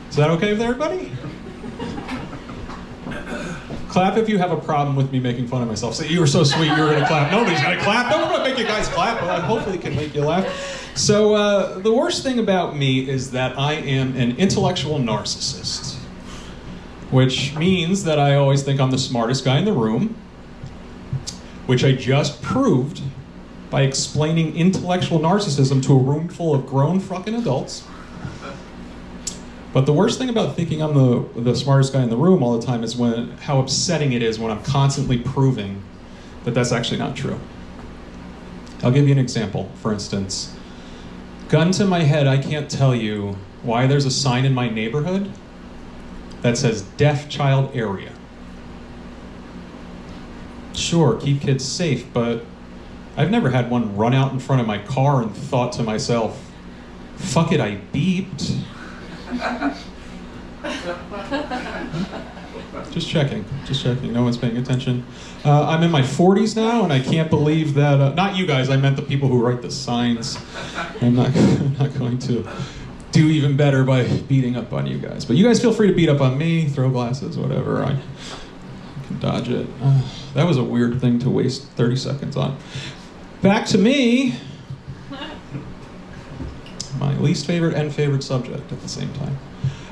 Is that okay with everybody? Clap if you have a problem with me making fun of myself. So you were so sweet, you were gonna clap. Nobody's gonna clap. No, I'm gonna make you guys clap, but I hopefully can make you laugh. So the worst thing about me is that I am an intellectual narcissist, which means that I always think I'm the smartest guy in the room, which I just proved by explaining intellectual narcissism to a room full of grown fucking adults. But the worst thing about thinking I'm the smartest guy in the room all the time is how upsetting it is when I'm constantly proving that that's actually not true. I'll give you an example. For instance, gun to my head, I can't tell you why there's a sign in my neighborhood that says deaf child area. Sure, keep kids safe, but I've never had one run out in front of my car and thought to myself, fuck it, I beeped. Just checking, no one's paying attention. I'm in my 40s now, and I can't believe that, not you guys, I meant the people who write the signs. I'm not going to do even better by beating up on you guys. But you guys feel free to beat up on me, throw glasses, whatever. I can dodge it. That was a weird thing to waste 30 seconds on. Back to me. My least favorite and favorite subject at the same time.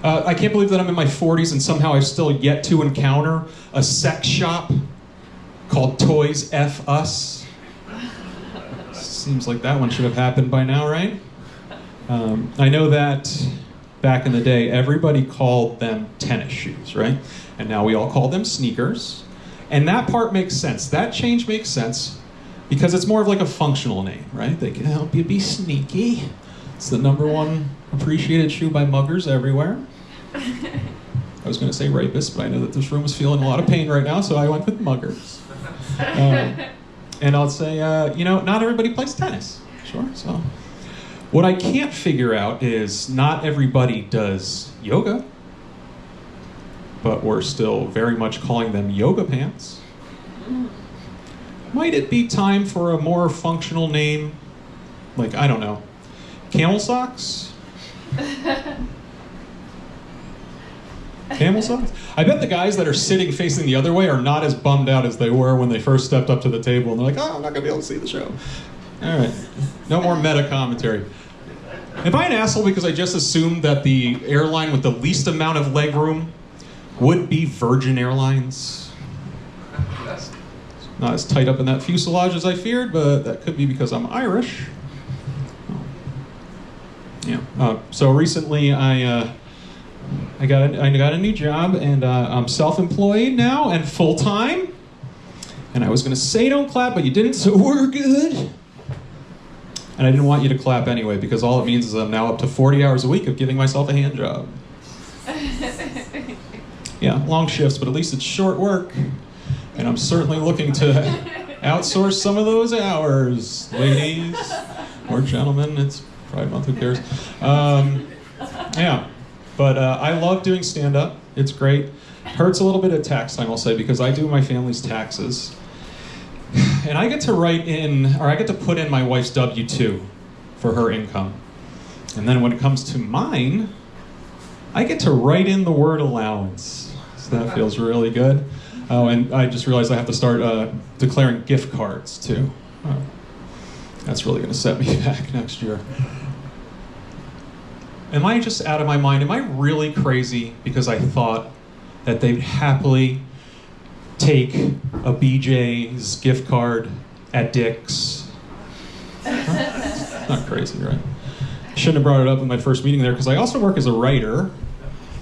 I can't believe that I'm in my 40s and somehow I've still yet to encounter a sex shop called Toys F Us. Seems like that one should have happened by now, right? I know that back in the day, everybody called them tennis shoes, right? And now we all call them sneakers. And that part makes sense. That change makes sense because it's more of like a functional name, right? They can help you be sneaky. It's the #1 appreciated shoe by muggers everywhere. I was going to say rapists, but I know that this room is feeling a lot of pain right now, so I went with muggers. And I'll say, not everybody plays tennis. Sure, so. What I can't figure out is not everybody does yoga, but we're still very much calling them yoga pants. Might it be time for a more functional name? Like, I don't know, camel socks? Camel socks? I bet the guys that are sitting facing the other way are not as bummed out as they were when they first stepped up to the table and they're like, oh, I'm not gonna be able to see the show. All right, no more meta commentary. Am I an asshole because I just assumed that the airline with the least amount of legroom would be Virgin Airlines? Not as tight up in that fuselage as I feared, but that could be because I'm Irish. Yeah. So recently I got a new job, and I'm self-employed now and full-time. And I was going to say don't clap, but you didn't, so we're good. And I didn't want you to clap anyway, because all it means is I'm now up to 40 hours a week of giving myself a hand job. Yeah, long shifts, but at least it's short work. And I'm certainly looking to outsource some of those hours, ladies or gentlemen. It's Pride Month, who cares? Yeah, but I love doing stand-up. It's great. Hurts a little bit at tax time, I'll say, because I do my family's taxes. And I get to I get to put in my wife's W-2 for her income. And then when it comes to mine, I get to write in the word allowance. So that feels really good. Oh, and I just realized I have to start declaring gift cards, too. That's really going to set me back next year. Am I just out of my mind? Am I really crazy because I thought that they'd happily take a BJ's gift card at Dick's? Not crazy, right? Shouldn't have brought it up in my first meeting there, because I also work as a writer,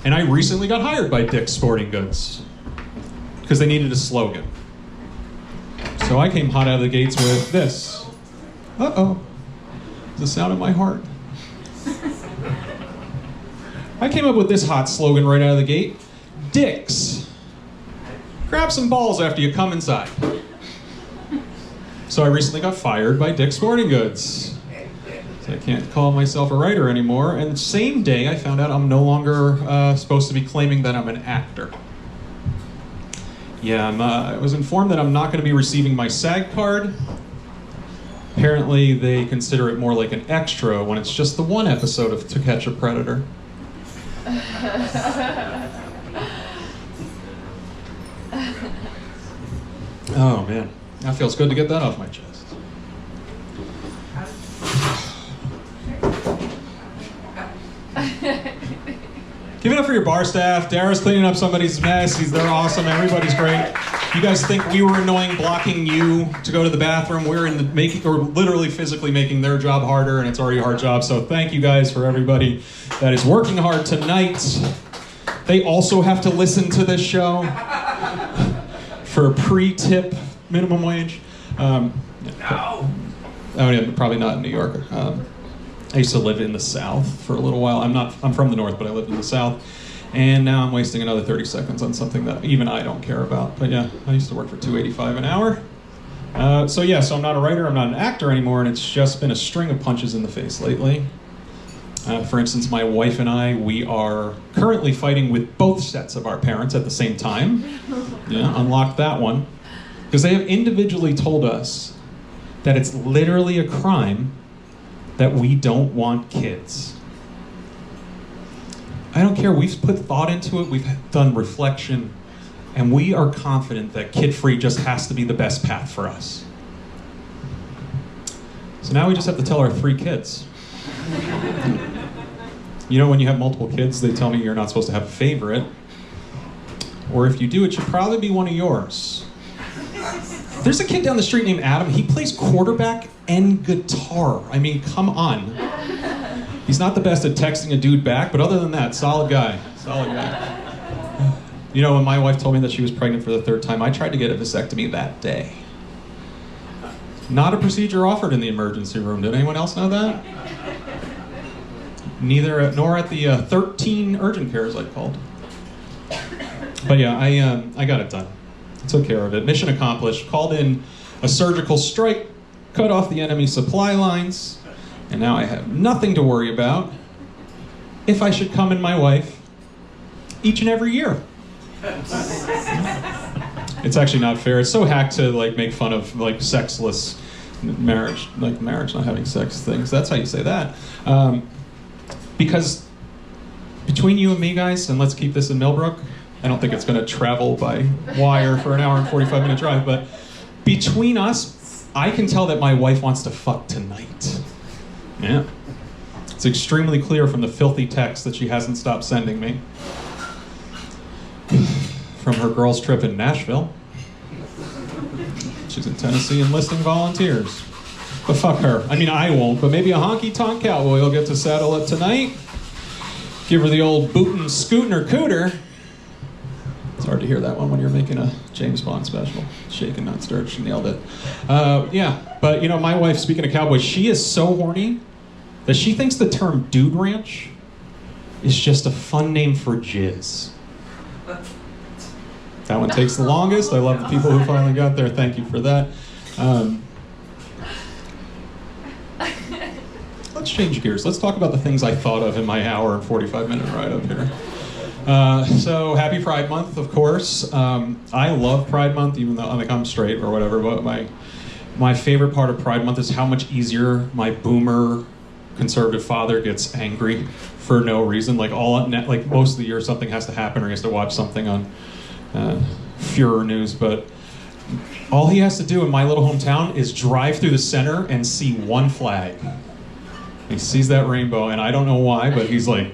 and I recently got hired by Dick's Sporting Goods because they needed a slogan. So I came hot out of the gates with this. Uh-oh. The sound of my heart. I came up with this hot slogan right out of the gate. Dick's. Grab some balls after you come inside. So I recently got fired by Dick's Sporting Goods. So I can't call myself a writer anymore. And the same day, I found out I'm no longer supposed to be claiming that I'm an actor. Yeah, I was informed that I'm not going to be receiving my SAG card. Apparently, they consider it more like an extra when it's just the one episode of To Catch a Predator. Oh man, that feels good to get that off my chest. Give it up for your bar staff. Dara's cleaning up somebody's mess. They're awesome. Everybody's great. You guys think we were annoying blocking you to go to the bathroom? We're literally physically making their job harder, and it's already a hard job. So thank you guys for everybody that is working hard tonight. They also have to listen to this show for a pre-tip minimum wage. Oh yeah, probably not in New York. I used to live in the South for a little while. I'm from the North, but I lived in the South. And now I'm wasting another 30 seconds on something that even I don't care about. But yeah, I used to work for $2.85 an hour. So I'm not a writer, I'm not an actor anymore, and it's just been a string of punches in the face lately. For instance, my wife and I, we are currently fighting with both sets of our parents at the same time. Yeah, unlock that one. Because they have individually told us that it's literally a crime that we don't want kids. I don't care, we've put thought into it, we've done reflection, and we are confident that kid-free just has to be the best path for us. So now we just have to tell our 3 kids. You know, when you have multiple kids, they tell me you're not supposed to have a favorite. Or if you do, it should probably be one of yours. There's a kid down the street named Adam. He plays quarterback and guitar. I mean, come on. He's not the best at texting a dude back, but other than that, solid guy. Solid guy. You know, when my wife told me that she was pregnant for the 3rd time, I tried to get a vasectomy that day. Not a procedure offered in the emergency room. Did anyone else know that? Nor at the 13 urgent cares I called. But yeah, I got it done. Took care of it. Mission accomplished. Called in a surgical strike, cut off the enemy supply lines, and now I have nothing to worry about if I should come and my wife each and every year. It's actually not fair. It's so hacked to make fun of sexless marriage, marriage not having sex things. That's how you say that. Because between you and me, guys, and let's keep this in Millbrook, I don't think it's going to travel by wire for an hour and 45-minute drive, but between us, I can tell that my wife wants to fuck tonight. Yeah. It's extremely clear from the filthy text that she hasn't stopped sending me. From her girls' trip in Nashville. She's in Tennessee enlisting volunteers. But fuck her. I mean, I won't, but maybe a honky-tonk cowboy will get to saddle it tonight. Give her the old bootin', scootin' or cooter. It's hard to hear that one when you're making a James Bond special. Shaken, not stirred. She nailed it. Yeah, but you know, my wife, speaking of cowboys, she is so horny that she thinks the term dude ranch is just a fun name for jizz. That one takes the longest. I love the people who finally got there. Thank you for that. Let's change gears. Let's talk about the things I thought of in my hour and 45-minute ride up here. So happy Pride Month, of course. I love Pride Month, even though I'm straight or whatever, but my favorite part of Pride Month is how much easier my boomer conservative father gets angry for no reason. Most of the year something has to happen or he has to watch something on Führer News, but all he has to do in my little hometown is drive through the center and see one flag. He sees that rainbow, and I don't know why, but he's like,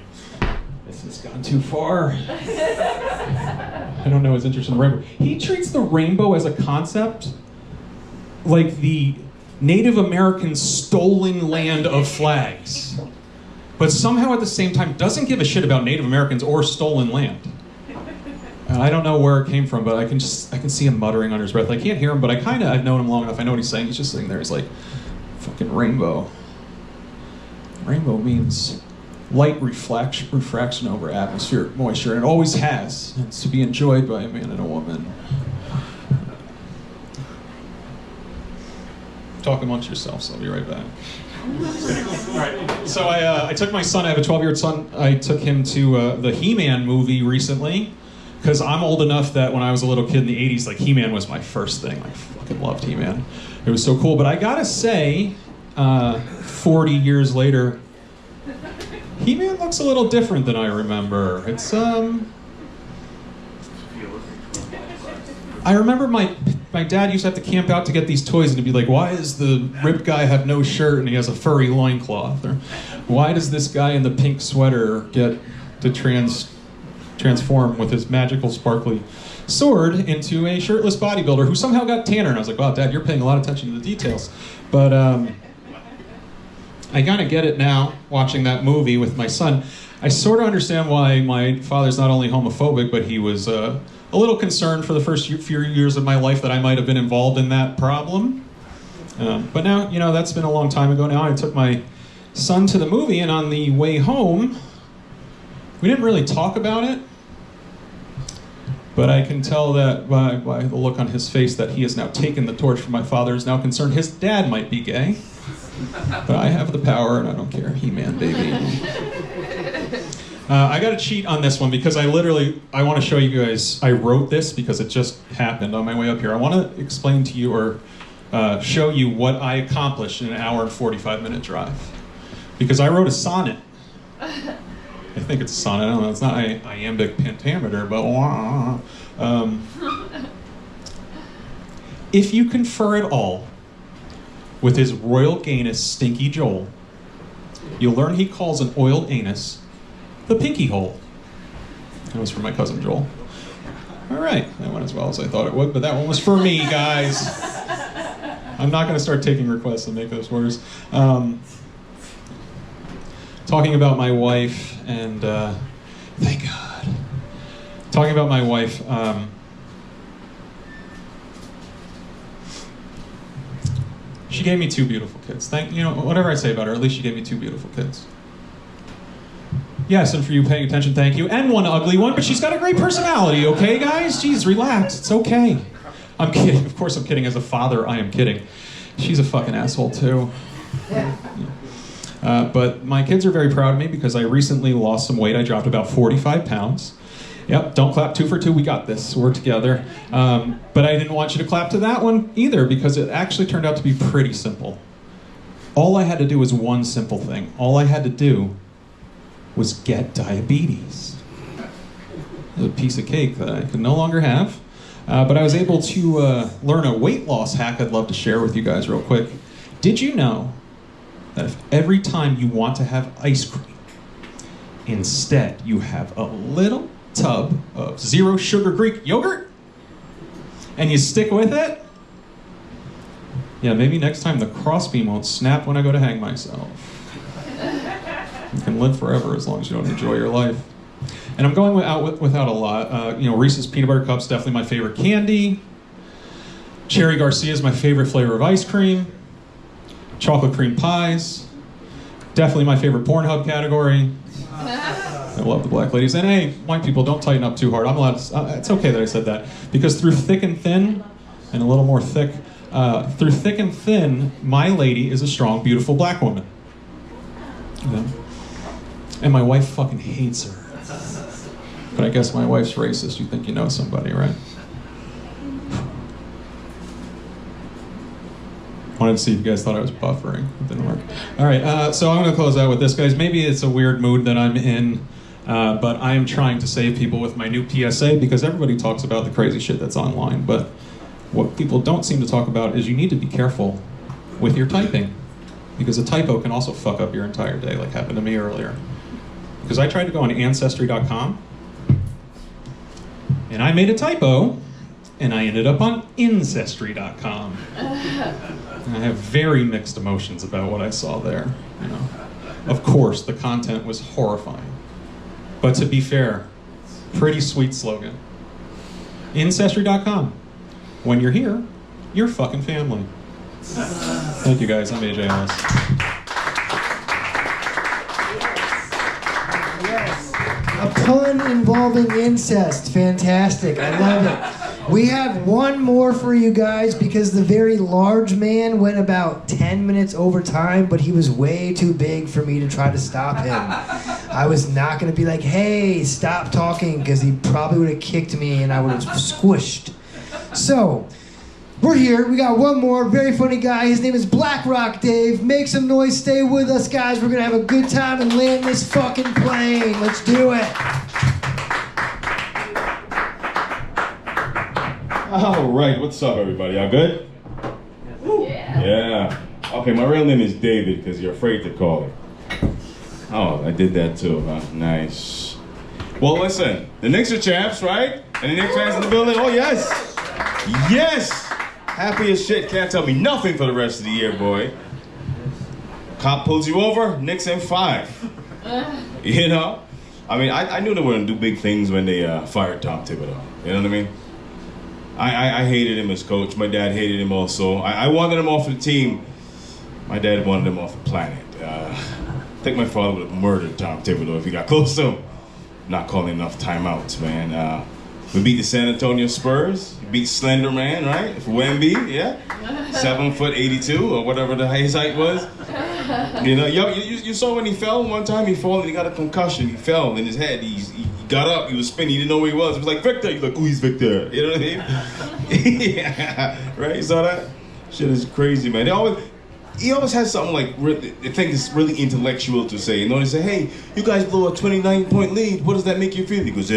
this has gone too far. I don't know his interest in the rainbow. He treats the rainbow as a concept like the Native American stolen land of flags, but somehow at the same time doesn't give a shit about Native Americans or stolen land. I don't know where it came from, but I can see him muttering under his breath. I can't hear him, but I've known him long enough. I know what he's saying. He's just sitting there. He's like, fucking rainbow. Rainbow means light refraction over atmospheric moisture, and it always has. It's to be enjoyed by a man and a woman. Talk amongst yourselves. I'll be right back. All right. So I took my son. I have a 12-year-old son. I took him to the He-Man movie recently because I'm old enough that when I was a little kid in the 80s, like He-Man was my first thing. I fucking loved He-Man. It was so cool. But I gotta say, 40 years later, He-Man looks a little different than I remember. It's I remember my dad used to have to camp out to get these toys and he'd be like, why does the ripped guy have no shirt and he has a furry loincloth? Or why does this guy in the pink sweater get to transform with his magical sparkly sword into a shirtless bodybuilder who somehow got tanner? And I was like, wow, Dad, you're paying a lot of attention to the details. But I kind of get it now, watching that movie with my son. I sort of understand why my father's not only homophobic, but he was a little concerned for the first few years of my life that I might have been involved in that problem. But now, you know, that's been a long time ago now. I took my son to the movie, and on the way home, we didn't really talk about it, but I can tell that by the look on his face that he has now taken the torch from my father, is now concerned his dad might be gay. But I have the power, and I don't care. He-Man, baby. I got to cheat on this one because I want to show you guys. I wrote this because it just happened on my way up here. I want to explain to you or show you what I accomplished in an hour and 45-minute drive. Because I wrote a sonnet. I think it's a sonnet. I don't know. It's not iambic pentameter, but if you confer at all with his royal gayness, Stinky Joel, you'll learn he calls an oiled anus the pinky hole. That was for my cousin Joel. All right, that went as well as I thought it would, but that one was for me, guys. I'm not going to start taking requests and make those worse. Talking about my wife, and thank God. Talking about my wife. She gave me 2 beautiful kids. Whatever I say about her, at least she gave me 2 beautiful kids. Yes, and for you paying attention, thank you. And 1 ugly one, but she's got a great personality, okay, guys? Jeez, relax. It's okay. I'm kidding. Of course I'm kidding. As a father, I am kidding. She's a fucking asshole, too. But my kids are very proud of me because I recently lost some weight. I dropped about 45 pounds. Yep, don't clap 2 for 2. We got this. We're together. But I didn't want you to clap to that one either because it actually turned out to be pretty simple. All I had to do was one simple thing. All I had to do was get diabetes. It was a piece of cake that I could no longer have. But I was able to learn a weight loss hack I'd love to share with you guys real quick. Did you know that if every time you want to have ice cream, instead you have a little tub of 0 sugar Greek yogurt and you stick with it? Yeah, maybe next time the crossbeam won't snap when I go to hang myself. You can live forever as long as you don't enjoy your life. And I'm going without a lot. Reese's Peanut Butter Cups, definitely my favorite candy. Cherry Garcia is my favorite flavor of ice cream. Chocolate cream pies, definitely my favorite Pornhub category. I love the black ladies. And hey, white people, don't tighten up too hard. I'm allowed to, it's okay that I said that. Because through thick and thin, and a little more thick, through thick and thin, my lady is a strong, beautiful black woman. And my wife fucking hates her. But I guess my wife's racist. You think you know somebody, right? Wanted to see if you guys thought I was buffering. It didn't work. All right, so I'm going to close out with this, guys. Maybe it's a weird mood that I'm in, but I am trying to save people with my new PSA because everybody talks about the crazy shit that's online, but what people don't seem to talk about is you need to be careful with your typing because a typo can also fuck up your entire day, like happened to me earlier. Because I tried to go on Ancestry.com, and I made a typo, and I ended up on Incestry.com. And I have very mixed emotions about what I saw there. Of course, the content was horrifying. But to be fair, pretty sweet slogan. Incestry.com. When you're here, you're fucking family. Thank you guys, I'm AJ Ellis. A pun involving incest. Fantastic. I love it. We have one more for you guys because the very large man went about 10 minutes over time, but he was way too big for me to try to stop him. I was not going to be like, hey, stop talking, because he probably would have kicked me and I would have squished. So, we're here. We got one more very funny guy. His name is Black Rock Dave. Make some noise. Stay with us, guys. We're going to have a good time and land this fucking plane. Let's do it. All right, what's up, everybody? Y'all good? Yeah. Yeah. Okay, my real name is David because you're afraid to call it. Oh, I did that too, huh? Nice. Well, listen, the Knicks are champs, right? Any Knicks fans in the building? Oh, yes. Yes. Happy as shit. Can't tell me nothing for the rest of the year, boy. Cop pulls you over, Knicks in 5. You know? I mean, I knew they were going to do big things when they fired Tom Thibodeau. You know what I mean? I hated him as coach. My dad hated him also. I wanted him off the team. My dad wanted him off the planet. I think my father would have murdered Tom Thibodeau if he got close to him. Not calling enough timeouts, man. We beat the San Antonio Spurs. We beat Slender Man, right? For Wemby, yeah? 7'82" or whatever his height was. You know, you saw when he fell one time, he fell and he got a concussion. He fell in his head. He got up, he was spinning, he didn't know where he was. It was like, Victor! He's like, oh, he's Victor. You know what I mean? Yeah, right? You saw that? Shit is crazy, man. He always has something like, I think it's really intellectual to say. You know, they say, hey, you guys blew a 29-point lead. What does that make you feel? He goes,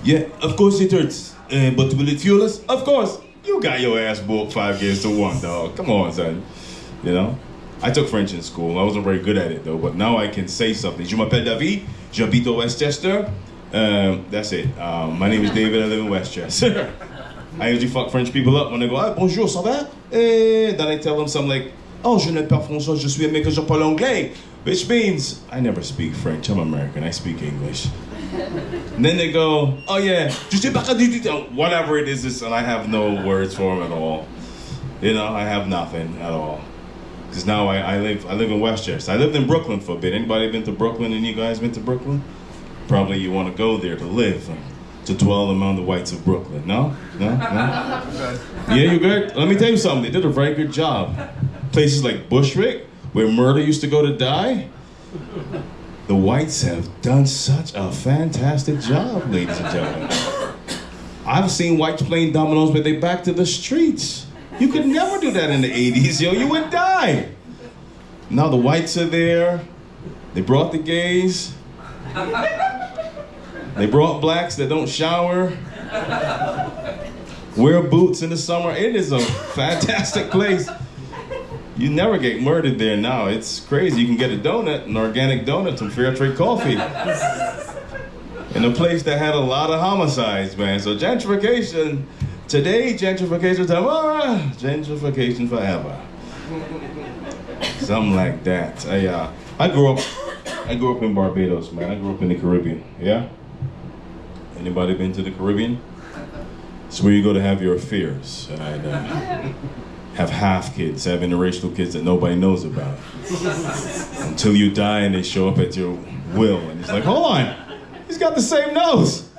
yeah, of course it hurts. But will it fuel us? Of course. You got your ass whooped 5-1, dog. Come on, son. You know? I took French in school. I wasn't very good at it, though. But now I can say something. Je m'appelle David. J'habite au Westchester. That's it. My name is David. I live in Westchester. I usually fuck French people up when they go, ah, bonjour, ça va? Then I tell them something like, oh, je ne parle français, je suis américain, je parle anglais. Which means, I never speak French. I'm American. I speak English. And then they go, oh yeah, whatever it is, and I have no words for them at all. You know, I have nothing at all. Because now I live in Westchester. I lived in Brooklyn for a bit. Anybody been to Brooklyn? Any of you guys been to Brooklyn? Probably you want to go there to live, to dwell among the whites of Brooklyn. No? No? No? Yeah, you good? Let me tell you something. They did a very good job. Places like Bushwick, where murder used to go to die, the whites have done such a fantastic job, ladies and gentlemen. I've seen whites playing dominoes with their back to the streets. You could never do that in the 80s, yo. You would die. Now the whites are there. They brought the gays. They brought blacks that don't shower. Wear boots in the summer. It is a fantastic place. You never get murdered there now. It's crazy. You can get a donut, an organic donut, some fair trade coffee. In a place that had a lot of homicides, man. So gentrification, today, gentrification tomorrow, gentrification forever. Something like that. I grew up in Barbados, man. I grew up in the Caribbean, yeah? Anybody been to the Caribbean? It's where you go to have your affairs. And, have half kids, have interracial kids that nobody knows about. Until you die and they show up at your will. And it's like, hold on, he's got the same nose.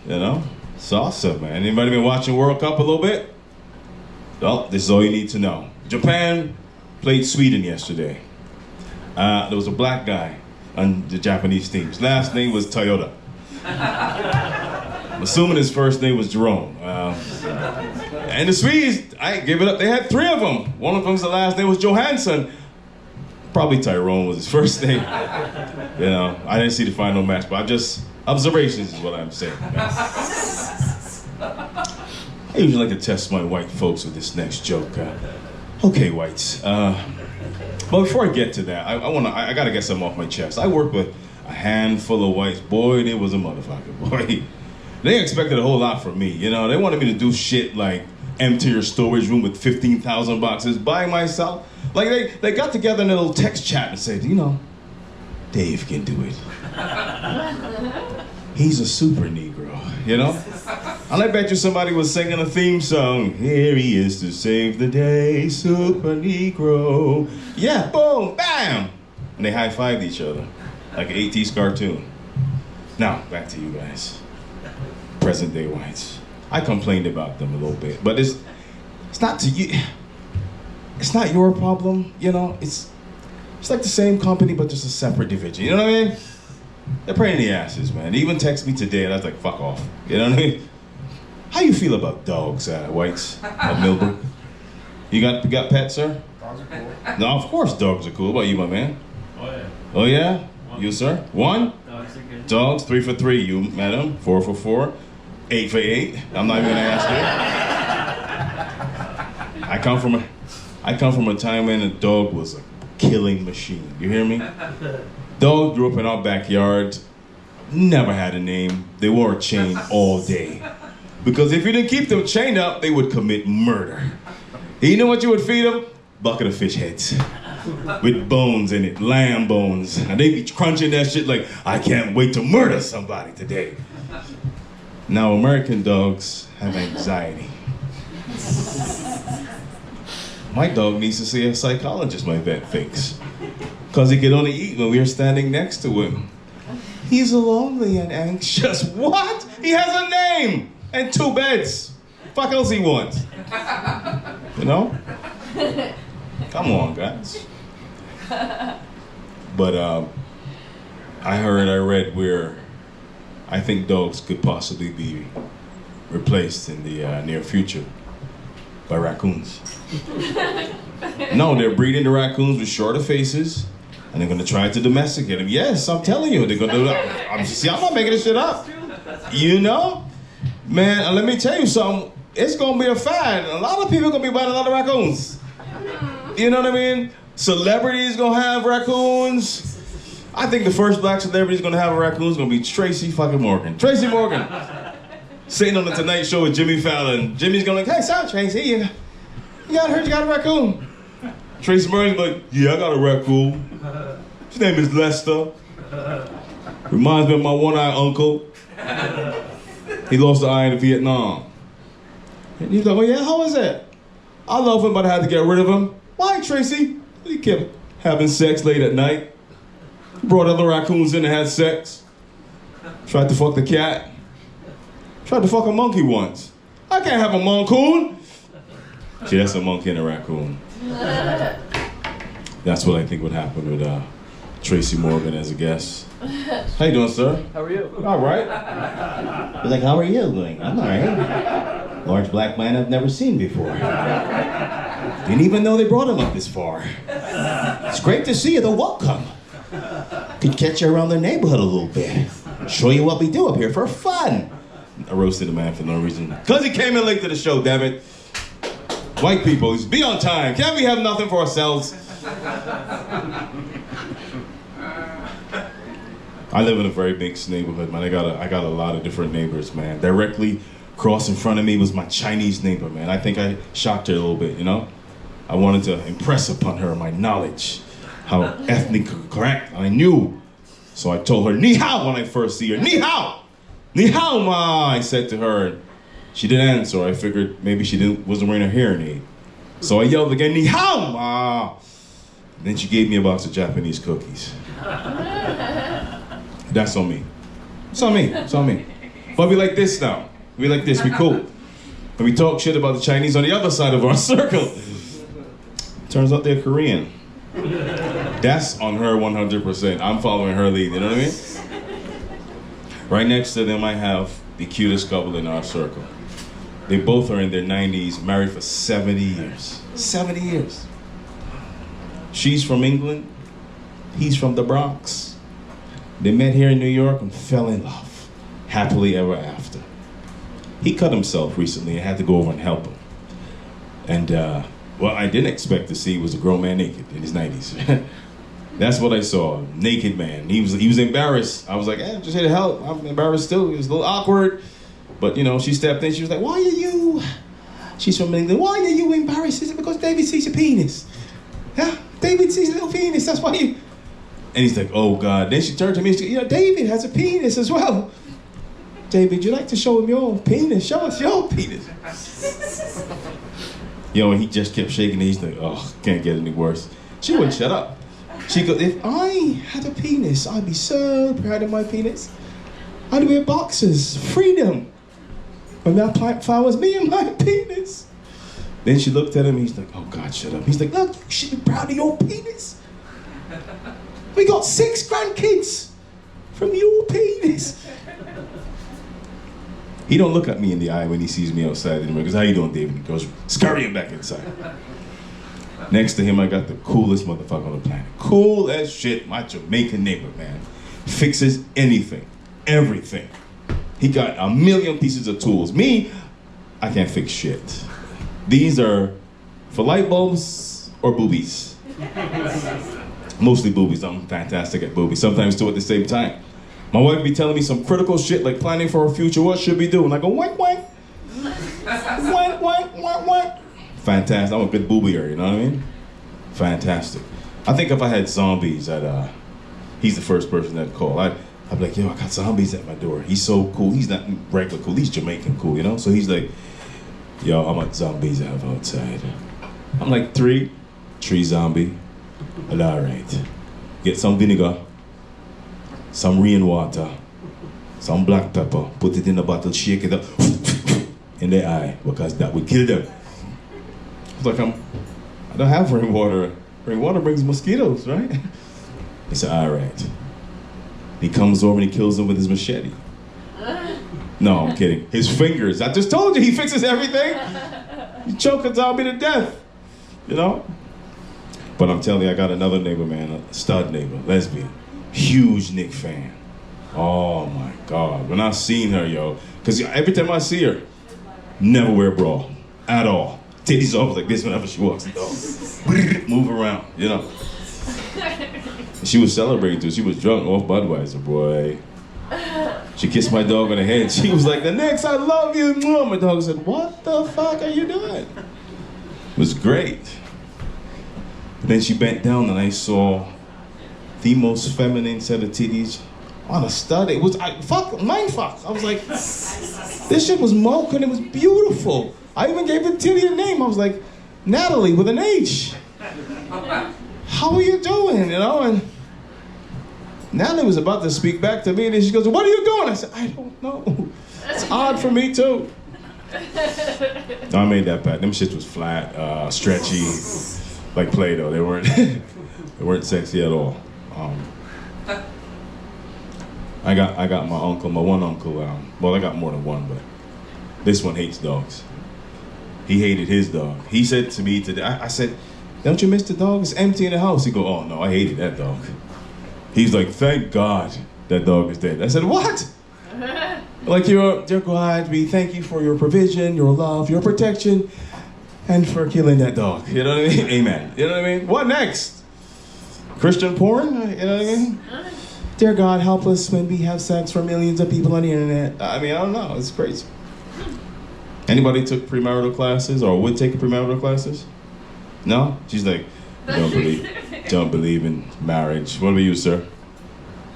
You know? It's awesome, man. Anybody been watching World Cup a little bit? Well, this is all you need to know. Japan played Sweden yesterday. There was a black guy on the Japanese team. His last name was Toyota. I'm assuming his first name was Jerome. And the Swedes, I give it up, they had 3 of them. One of them's the last name was Johansson. Probably Tyrone was his first name. You know, I didn't see the final match, but observations is what I'm saying. I usually like to test my white folks with this next joke. Okay, whites. But before I get to that, I gotta get something off my chest. I work with a handful of whites. Boy, they was a motherfucker, boy. They expected a whole lot from me, you know? They wanted me to do shit like empty your storage room with 15,000 boxes by myself. Like, they got together in a little text chat and said, you know, Dave can do it. He's a super Negro, you know? And I bet you somebody was singing a theme song. Here he is to save the day, super Negro. Yeah, boom, bam! And they high-fived each other like an 80s cartoon. Now, back to you guys. present day whites. I complained about them a little bit, but it's not to you. It's not your problem, you know. It's like the same company, but just a separate division. You know what I mean? They're praying in the asses, man. They even text me today, and I was like, "Fuck off." You know what I mean? How you feel about dogs, whites of Millbrook? You got pets, sir? Dogs are cool. No, of course dogs are cool. What about you, my man? Oh yeah. Oh yeah? You, sir? 1? Dogs are good. Dogs, 3 for 3. You, madam, 4 for 4. 8 for 8. I'm not even gonna ask you. I come from a time when a dog was a killing machine. You hear me? Dog grew up in our backyard. Never had a name. They wore a chain all day. Because if you didn't keep them chained up, they would commit murder. And you know what you would feed them? Bucket of fish heads. With bones in it, lamb bones. And they be crunching that shit like, I can't wait to murder somebody today. Now, American dogs have anxiety. My dog needs to see a psychologist, my vet thinks. Because he could only eat when we are standing next to him. He's lonely and anxious. What? He has a name and 2 beds. Fuck else he wants. You know? Come on, guys. But I read where I think dogs could possibly be replaced in the near future by raccoons. No, they're breeding the raccoons with shorter faces, and they're gonna try to domesticate them. Yes, I'm telling you, they're gonna do that. I'm not making this shit up. You know? Man, let me tell you something. It's gonna be a fad. A lot of people are gonna be buying a lot of raccoons. You know what I mean? Celebrities gonna have raccoons. I think the first black celebrity gonna have a raccoon is gonna be Tracy fucking Morgan. Tracy Morgan. Sitting on the Tonight Show with Jimmy Fallon. Jimmy's gonna like, hey, so Tracy, you heard you got a raccoon. Tracy Morgan's like, yeah, I got a raccoon. His name is Lester. Reminds me of my one-eyed uncle. He lost the eye in Vietnam. And he's like, oh yeah, how was that? I love him, but I had to get rid of him. Why, Tracy? He kept having sex late at night. He brought other raccoons in and had sex. Tried to fuck the cat. Tried to fuck a monkey once. I can't have a moncoon. See, that's a monkey and a raccoon. That's what I think would happen with Tracy Morgan as a guest. How you doing, sir? How are you? All right. He's like, how are you doing? I'm all right. Large black man I've never seen before. Didn't even know they brought him up this far. It's great to see you, though. Welcome. Could catch you around the neighborhood a little bit. Show you what we do up here for fun. I roasted the man for no reason. Because he came in late to the show, damn it. White people, be on time. Can't we have nothing for ourselves? I live in a very big neighborhood, man. I got a lot of different neighbors, man. Directly across in front of me was my Chinese neighbor, man. I think I shocked her a little bit, you know? I wanted to impress upon her my knowledge, how ethnically correct I knew. So I told her, ni hao, when I first see her. Ni hao! Ni hao, ma, I said to her. She didn't answer. I figured maybe she wasn't wearing her hearing aid. So I yelled again, ni hao, ma! And then she gave me a box of Japanese cookies. That's on me. It's on me. It's on me. But we like this now. We like this. We cool. And we talk shit about the Chinese on the other side of our circle. Turns out they're Korean. That's on her 100%. I'm following her lead. You know what I mean? Right next to them, I have the cutest couple in our circle. They both are in their 90s, married for 70 years. 70 years. She's from England. He's from the Bronx. They met here in New York and fell in love. Happily ever after. He cut himself recently and had to go over and help him. And what I didn't expect to see was a grown man naked in his 90s. That's what I saw, naked man. He was embarrassed. I was like, just here to help. I'm embarrassed still. It was a little awkward. But you know, she stepped in, she was like, why are you? She's from England. Why are you embarrassed? Is it because David sees your penis? Yeah, David sees a little penis, that's why you. And he's like, oh God. Then she turned to me and she said, David has a penis as well. David, you like to show him your penis? Show us your penis. Yo, and he just kept shaking it. He's like, oh, can't get any worse. She wouldn't shut up. She goes, if I had a penis, I'd be so proud of my penis. I'd wear boxers. Freedom. when that plant flowers me and my penis. Then she looked at him, he's like, oh God, shut up. He's like, look, you should be proud of your penis. We got 6 grandkids from your penis. He don't look at me in the eye when he sees me outside anymore, because how you doing, David? He goes scurrying back inside. Next to him, I got the coolest motherfucker on the planet. Cool as shit, my Jamaican neighbor, man. Fixes anything, everything. He got a million pieces of tools. Me, I can't fix shit. These are for light bulbs or boobies. Mostly boobies. I'm fantastic at boobies. Sometimes two at the same time. My wife be telling me some critical shit like planning for our future. What should we do? And I go, wank, wank. Wank, wank, wank, wank. Fantastic. I'm a good boobier, you know what I mean? Fantastic. I think if I had zombies, he's the first person I'd call. I'd be like, yo, I got zombies at my door. He's so cool. He's not regular cool. He's Jamaican cool, you know? So he's like, yo, how much zombies I have outside? I'm like, 3 zombie. All right. Get some vinegar, some rainwater, some black pepper, put it in a bottle, shake it up in their eye, because that would kill them. It's like, I don't have rainwater. Rainwater brings mosquitoes, right? He said, all right. He comes over and he kills them with his machete. No, I'm kidding. His fingers. I just told you, he fixes everything. You choke a zombie to death, you know? But I'm telling you, I got another neighbor, man, a stud neighbor, lesbian. Huge Nick fan. Oh my God. When I seen her, yo, because every time I see her, never wear a bra at all. Titties off like this whenever she walks the dog. Move around, you know. She was celebrating too. She was drunk off Budweiser, boy. She kissed my dog on the head. She was like, the next, I love you. My dog said, what the fuck are you doing? It was great. But then she bent down and I saw the most feminine set of titties on a stud. It was, mindfuck. I was like, this shit was mocha and it was beautiful. I even gave the titty a name. I was like, Natalie with an H. How are you doing, you know? And Natalie was about to speak back to me and then she goes, what are you doing? I said, I don't know. It's odd for me too. No, I made that bad. Them shits was flat, stretchy, like Play-Doh. They weren't sexy at all. I got my one uncle, well, I got more than one, but this one hates dogs. He hated his dog. He said to me today, I said, don't you miss the dog? It's empty in the house. He go, oh no, I hated that dog. He's like, thank God that dog is dead. I said, what? Like, dear God, we thank you for your provision, your love, your protection, and for killing that dog. You know what I mean? Amen. You know what I mean? What next? Christian porn? You know what I mean? Dear God, help us when we have sex for millions of people on the internet. I mean, I don't know. It's crazy. Anybody took premarital classes or would take premarital classes? No? She's like, don't believe in marriage. What about you, sir?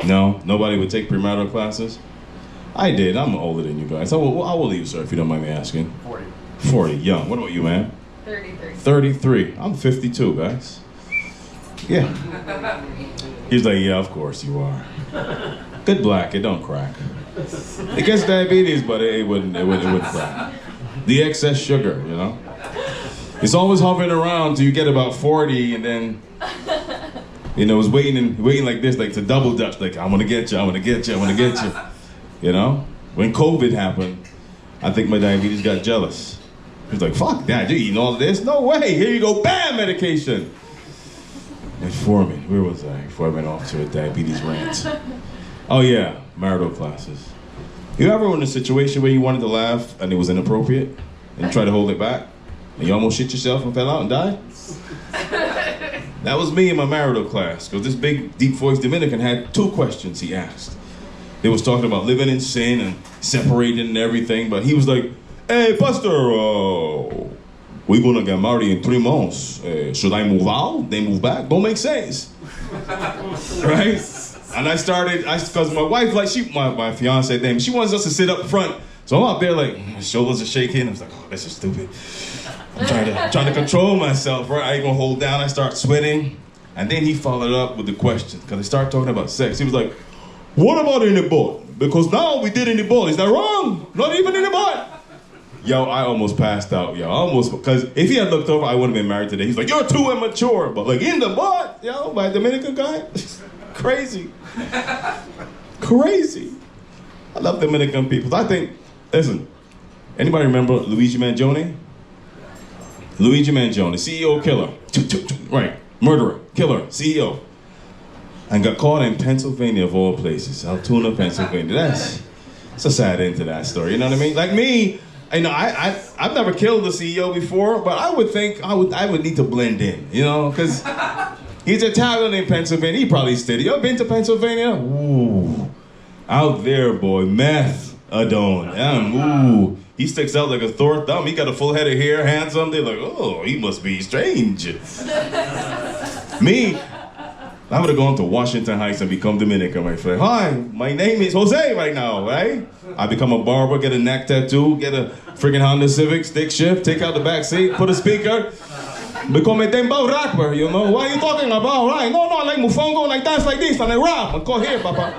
No? Nobody would take premarital classes? I did. I'm older than you guys. How old are you, sir, if you don't mind me asking? 40. 40, young. What about you, man? 33. 33. I'm 52, guys. Yeah. He's like, yeah, of course you are. Good black, it don't crack. It gets diabetes, but it wouldn't crack. The excess sugar, you know? It's always hovering around till you get about 40 and then, you know, it's waiting like this, like to double dutch, like, I'm gonna get you, I'm gonna get you, I'm gonna get you. You know? When COVID happened, I think my diabetes got jealous. He's like, fuck that, you eating all of this? No way, here you go, bam, medication. Metformin, where was I before I went off to a diabetes rant? Oh yeah, marital classes. You ever in a situation where you wanted to laugh and it was inappropriate and you tried to hold it back and you almost shit yourself and fell out and died? That was me in my marital class, because this big, deep-voiced Dominican had 2 questions he asked. They was talking about living in sin and separating and everything, but he was like, hey, pastor, we're gonna get married in 3 months. Should I move out? They move back? Don't make sense. Right? And I started, because my wife, like, my fiance, damn, she wants us to sit up front. So I'm out there, like, my shoulders are shaking. I was like, oh, this is stupid. I'm trying to control myself, right? I ain't gonna hold down. I start sweating. And then he followed up with the question, because they started talking about sex. He was like, what about in the butt? Because now we did in the butt. Is that wrong? Not even in the butt. Yo, I almost passed out, yo. Almost, because if he had looked over, I wouldn't have been married today. He's like, you're too immature. But like, in the butt, yo, by a Dominican guy. Crazy. Crazy. I love Dominican people. I think, listen, anybody remember Luigi Mangione? Luigi Mangione, CEO, killer. Right, murderer, killer, CEO. And got caught in Pennsylvania, of all places. Altoona, Pennsylvania. It's a sad end to that story, you know what I mean? Like me, I've never killed a CEO before, but I would think I would need to blend in, you know? Because he's Italian in Pennsylvania. He probably stayed. You ever been to Pennsylvania? Ooh. Out there, boy, meth, Adon. Ooh. He sticks out like a Thor thumb. He got a full head of hair, handsome. They're like, oh, he must be strange. Me, I would have gone to Washington Heights and become Dominican, my friend. Hi, my name is Jose right now, right? I become a barber, get a neck tattoo, get a friggin' Honda Civic, stick shift, take out the back seat, put a speaker, become a dembow rapper, you know? What are you talking about, right? No, I like Mufongo, like dance like this, and I rap. I go here, papa.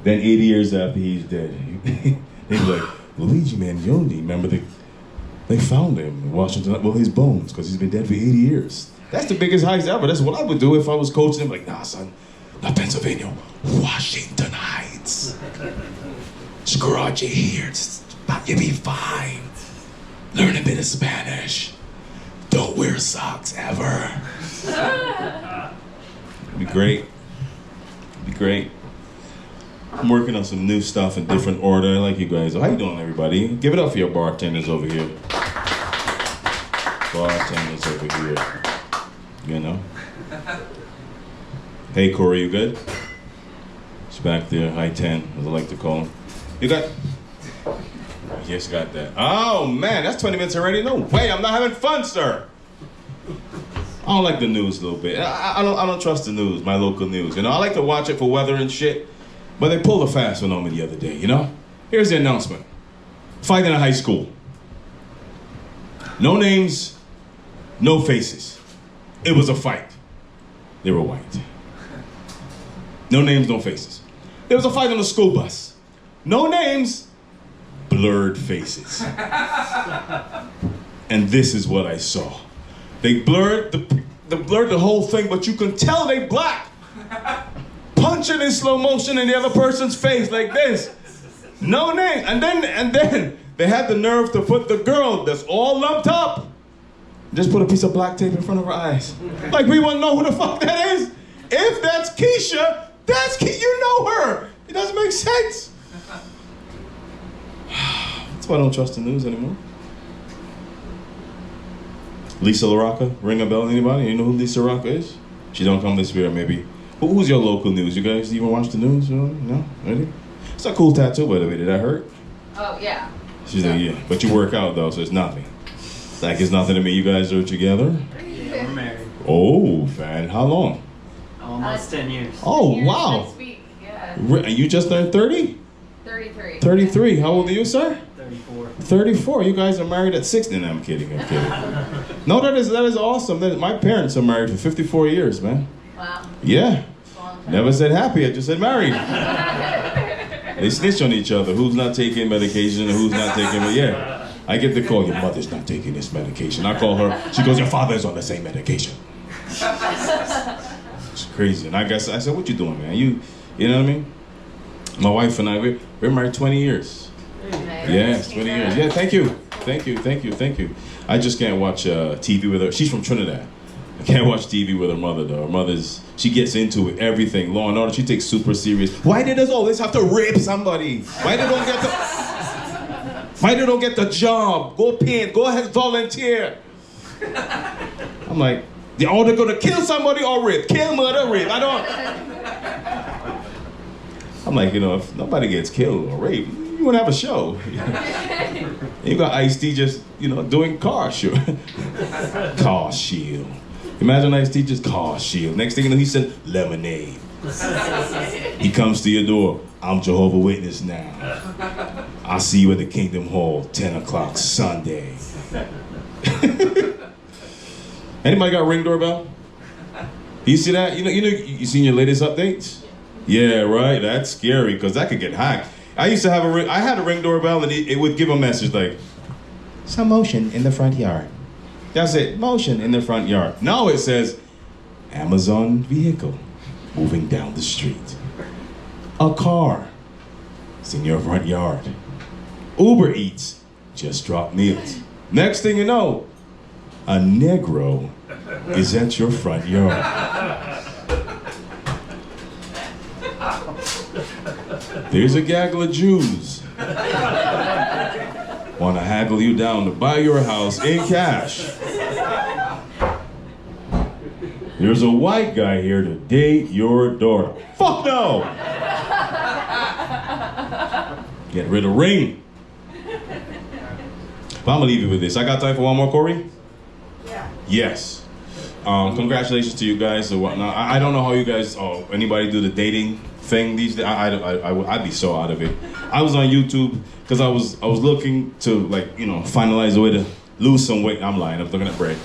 Then 80 years after he's dead, he's like, Luigi Mangione, remember they found him in Washington, well, his bones, because he's been dead for 80 years. That's the biggest heist ever. That's what I would do if I was coaching him. Like, nah, son, not Pennsylvania, Washington Heights. Just garage it here. You'll be fine. Learn a bit of Spanish. Don't wear socks ever. It'd be great. It'd be great. I'm working on some new stuff in different order. I like you guys. How you doing, everybody? Give it up for your bartenders over here. Bartenders over here. You know? Hey, Corey, you good? He's back there, high 10, as I like to call him. You got... Yes, got that. Oh, man, that's 20 minutes already? No way, I'm not having fun, sir. I don't like the news a little bit. I don't trust the news, my local news. You know, I like to watch it for weather and shit. But they pulled a fast one on me the other day, you know? Here's the announcement. Fight in a high school. No names, no faces. It was a fight. They were white. No names, no faces. There was a fight on the school bus. No names, blurred faces. And this is what I saw. They blurred the whole thing, but you can tell they black. Punching in slow motion in the other person's face like this. No name. And then they had the nerve to put the girl that's all lumped up, just put a piece of black tape in front of her eyes. Like we wouldn't know who the fuck that is. If that's Keisha, you know her. It doesn't make sense. That's why I don't trust the news anymore. Lisa LaRocca, ring a bell, anybody? You know who Lisa LaRocca is? She don't come this year, maybe. Who's your local news? You guys even watch the news? No? Ready? It's a cool tattoo, by the way. Did that hurt? Oh, yeah. She's like, yeah. But you work out, though, so it's nothing. Like, it's nothing to me. You guys are together? Yeah, we're married. Oh, fan. How long? Almost 10 years. Oh, wow. Next week, yeah. And you just turned 30? 33. 33. How old are you, sir? 34. 34. You guys are married at 60. No, I'm kidding. No, that is awesome. My parents are married for 54 years, man. Wow. Yeah. Never said happy, I just said married. They snitch on each other. Who's not taking medication and who's not taking it? Yeah. I get the call, your mother's not taking this medication. I call her, she goes, your father's on the same medication. It's crazy. And I said, what you doing, man? You know what I mean? My wife and I, we're married 20 years. Yeah, 20 years. Yeah, thank you. I just can't watch TV with her. She's from Trinidad. I can't watch TV with her mother, though. Her she gets into it, everything. Law and Order, she takes super serious. Why did us always have to rape somebody? Why they don't get the job? Go paint, go ahead, volunteer. I'm like, they're either gonna kill somebody or rape. Kill, murder, rape. I'm like, if nobody gets killed or raped, you wouldn't have a show. You got Ice-T just, doing car show. Car shield. Imagine Ice-T just car shield. Next thing you know, he said lemonade. He comes to your door. I'm Jehovah Witness now. I'll see you at the Kingdom Hall, 10 o'clock Sunday. Anybody got Ring doorbell? You see that? You seen your latest updates? Yeah, right. That's scary because that could get hacked. I used to have I had a Ring doorbell, and it would give a message like, some motion in the front yard. That's it, motion in the front yard. Now it says, Amazon vehicle moving down the street. A car is in your front yard. Uber Eats just dropped meals. Next thing you know, a Negro is at your front yard. There's a gaggle of Jews want to haggle you down to buy your house in cash. There's a white guy here to date your daughter. Fuck no! Get rid of Ring. But I'm gonna leave you with this. I got time for one more, Corey? Yeah. Yes. Congratulations to you guys and whatnot. I don't know how you guys, anybody do the dating thing these days. I'd be so out of it. I was on YouTube because I was looking to finalize a way to lose some weight. I'm lying. I'm looking at bread.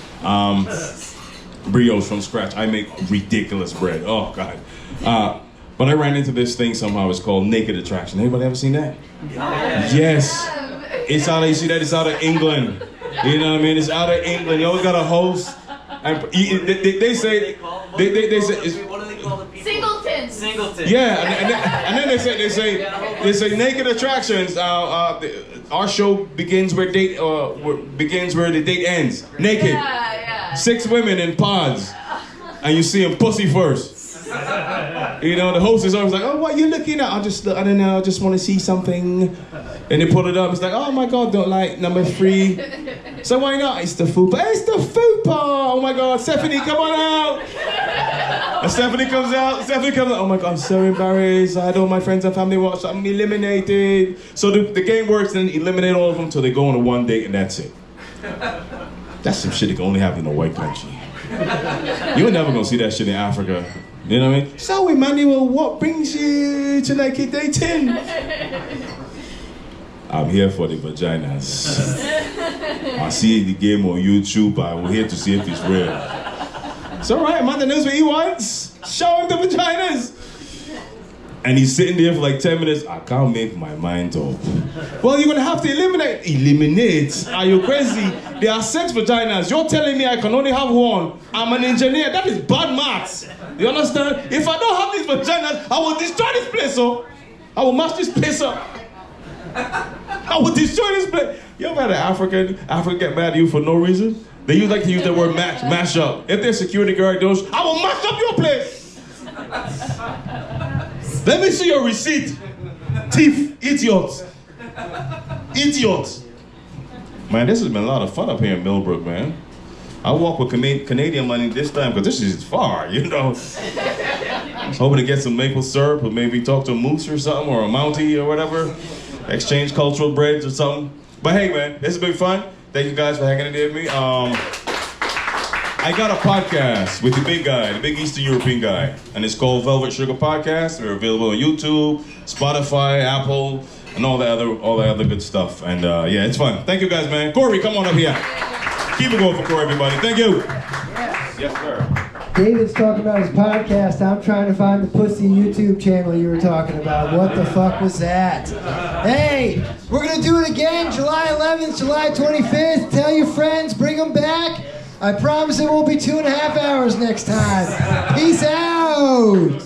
Brioche from scratch. I make ridiculous bread. Oh God. But I ran into this thing somehow. It's called Naked Attraction. Anybody ever seen that? Yes. It's out of, you see that? It's out of England. You know what I mean? It's out of England. You always got a host. And they say, they say, What do they call the people? Singletons. Singletons. Yeah, and then they say Naked Attractions. Our show begins where the date ends. Naked. Yeah. 6 women in pods, and you see them pussy first. You know, the host is always like, "Oh, what you looking at?" I don't know. I just want to see something. And they put it up. It's like, "Oh my God, don't like number 3." So why not? It's the fupa. It's the fupa. Oh my God, Stephanie, come on out. And Stephanie comes out. Oh my God, I'm so embarrassed. I had all my friends and family watch. I'm eliminated. So the game works and eliminate all of them till they go on a 1 date and that's it. That's some shit that can only happen in a white country. You're never gonna see that shit in Africa. You know what I mean? So Emmanuel, what brings you to naked dating? I'm here for the vaginas. I see the game on YouTube. I'm here to see if it's real. It's alright, man, the knows what he wants. Show him the vaginas. And he's sitting there for like 10 minutes. I can't make my mind up. Well, you're gonna have to eliminate. Eliminate? Are you crazy? There are 6 vaginas. You're telling me I can only have 1. I'm an engineer. That is bad maths. You understand? If I don't have these vaginas, I will destroy this place, I will mash this place up. I will destroy this place. You ever had an African get mad at you for no reason? They like to use the word mash up. If their security guard goes, I will mash up your place. Let me see your receipt. Thief, idiots. Idiots. Man, this has been a lot of fun up here in Millbrook, man. I walk with Canadian money this time because this is far, you know. I was hoping to get some maple syrup or maybe talk to a moose or something or a mountie or whatever. Exchange cultural breads or something. But hey, man, this has been fun. Thank you guys for hanging in there with me. I got a podcast with the big guy, the big Eastern European guy, and it's called Velvet Sugar Podcast. We're available on YouTube, Spotify, Apple, and all the other good stuff. And yeah, it's fun. Thank you guys, man. Corey, come on up here. Keep it going for Corey, everybody. Thank you. Yes, sir. David's talking about his podcast. I'm trying to find the pussy YouTube channel you were talking about. What the fuck was that? Hey, we're going to do it again. July 11th, July 25th. Tell your friends. Bring them back. I promise it won't be 2.5 hours next time. Peace out.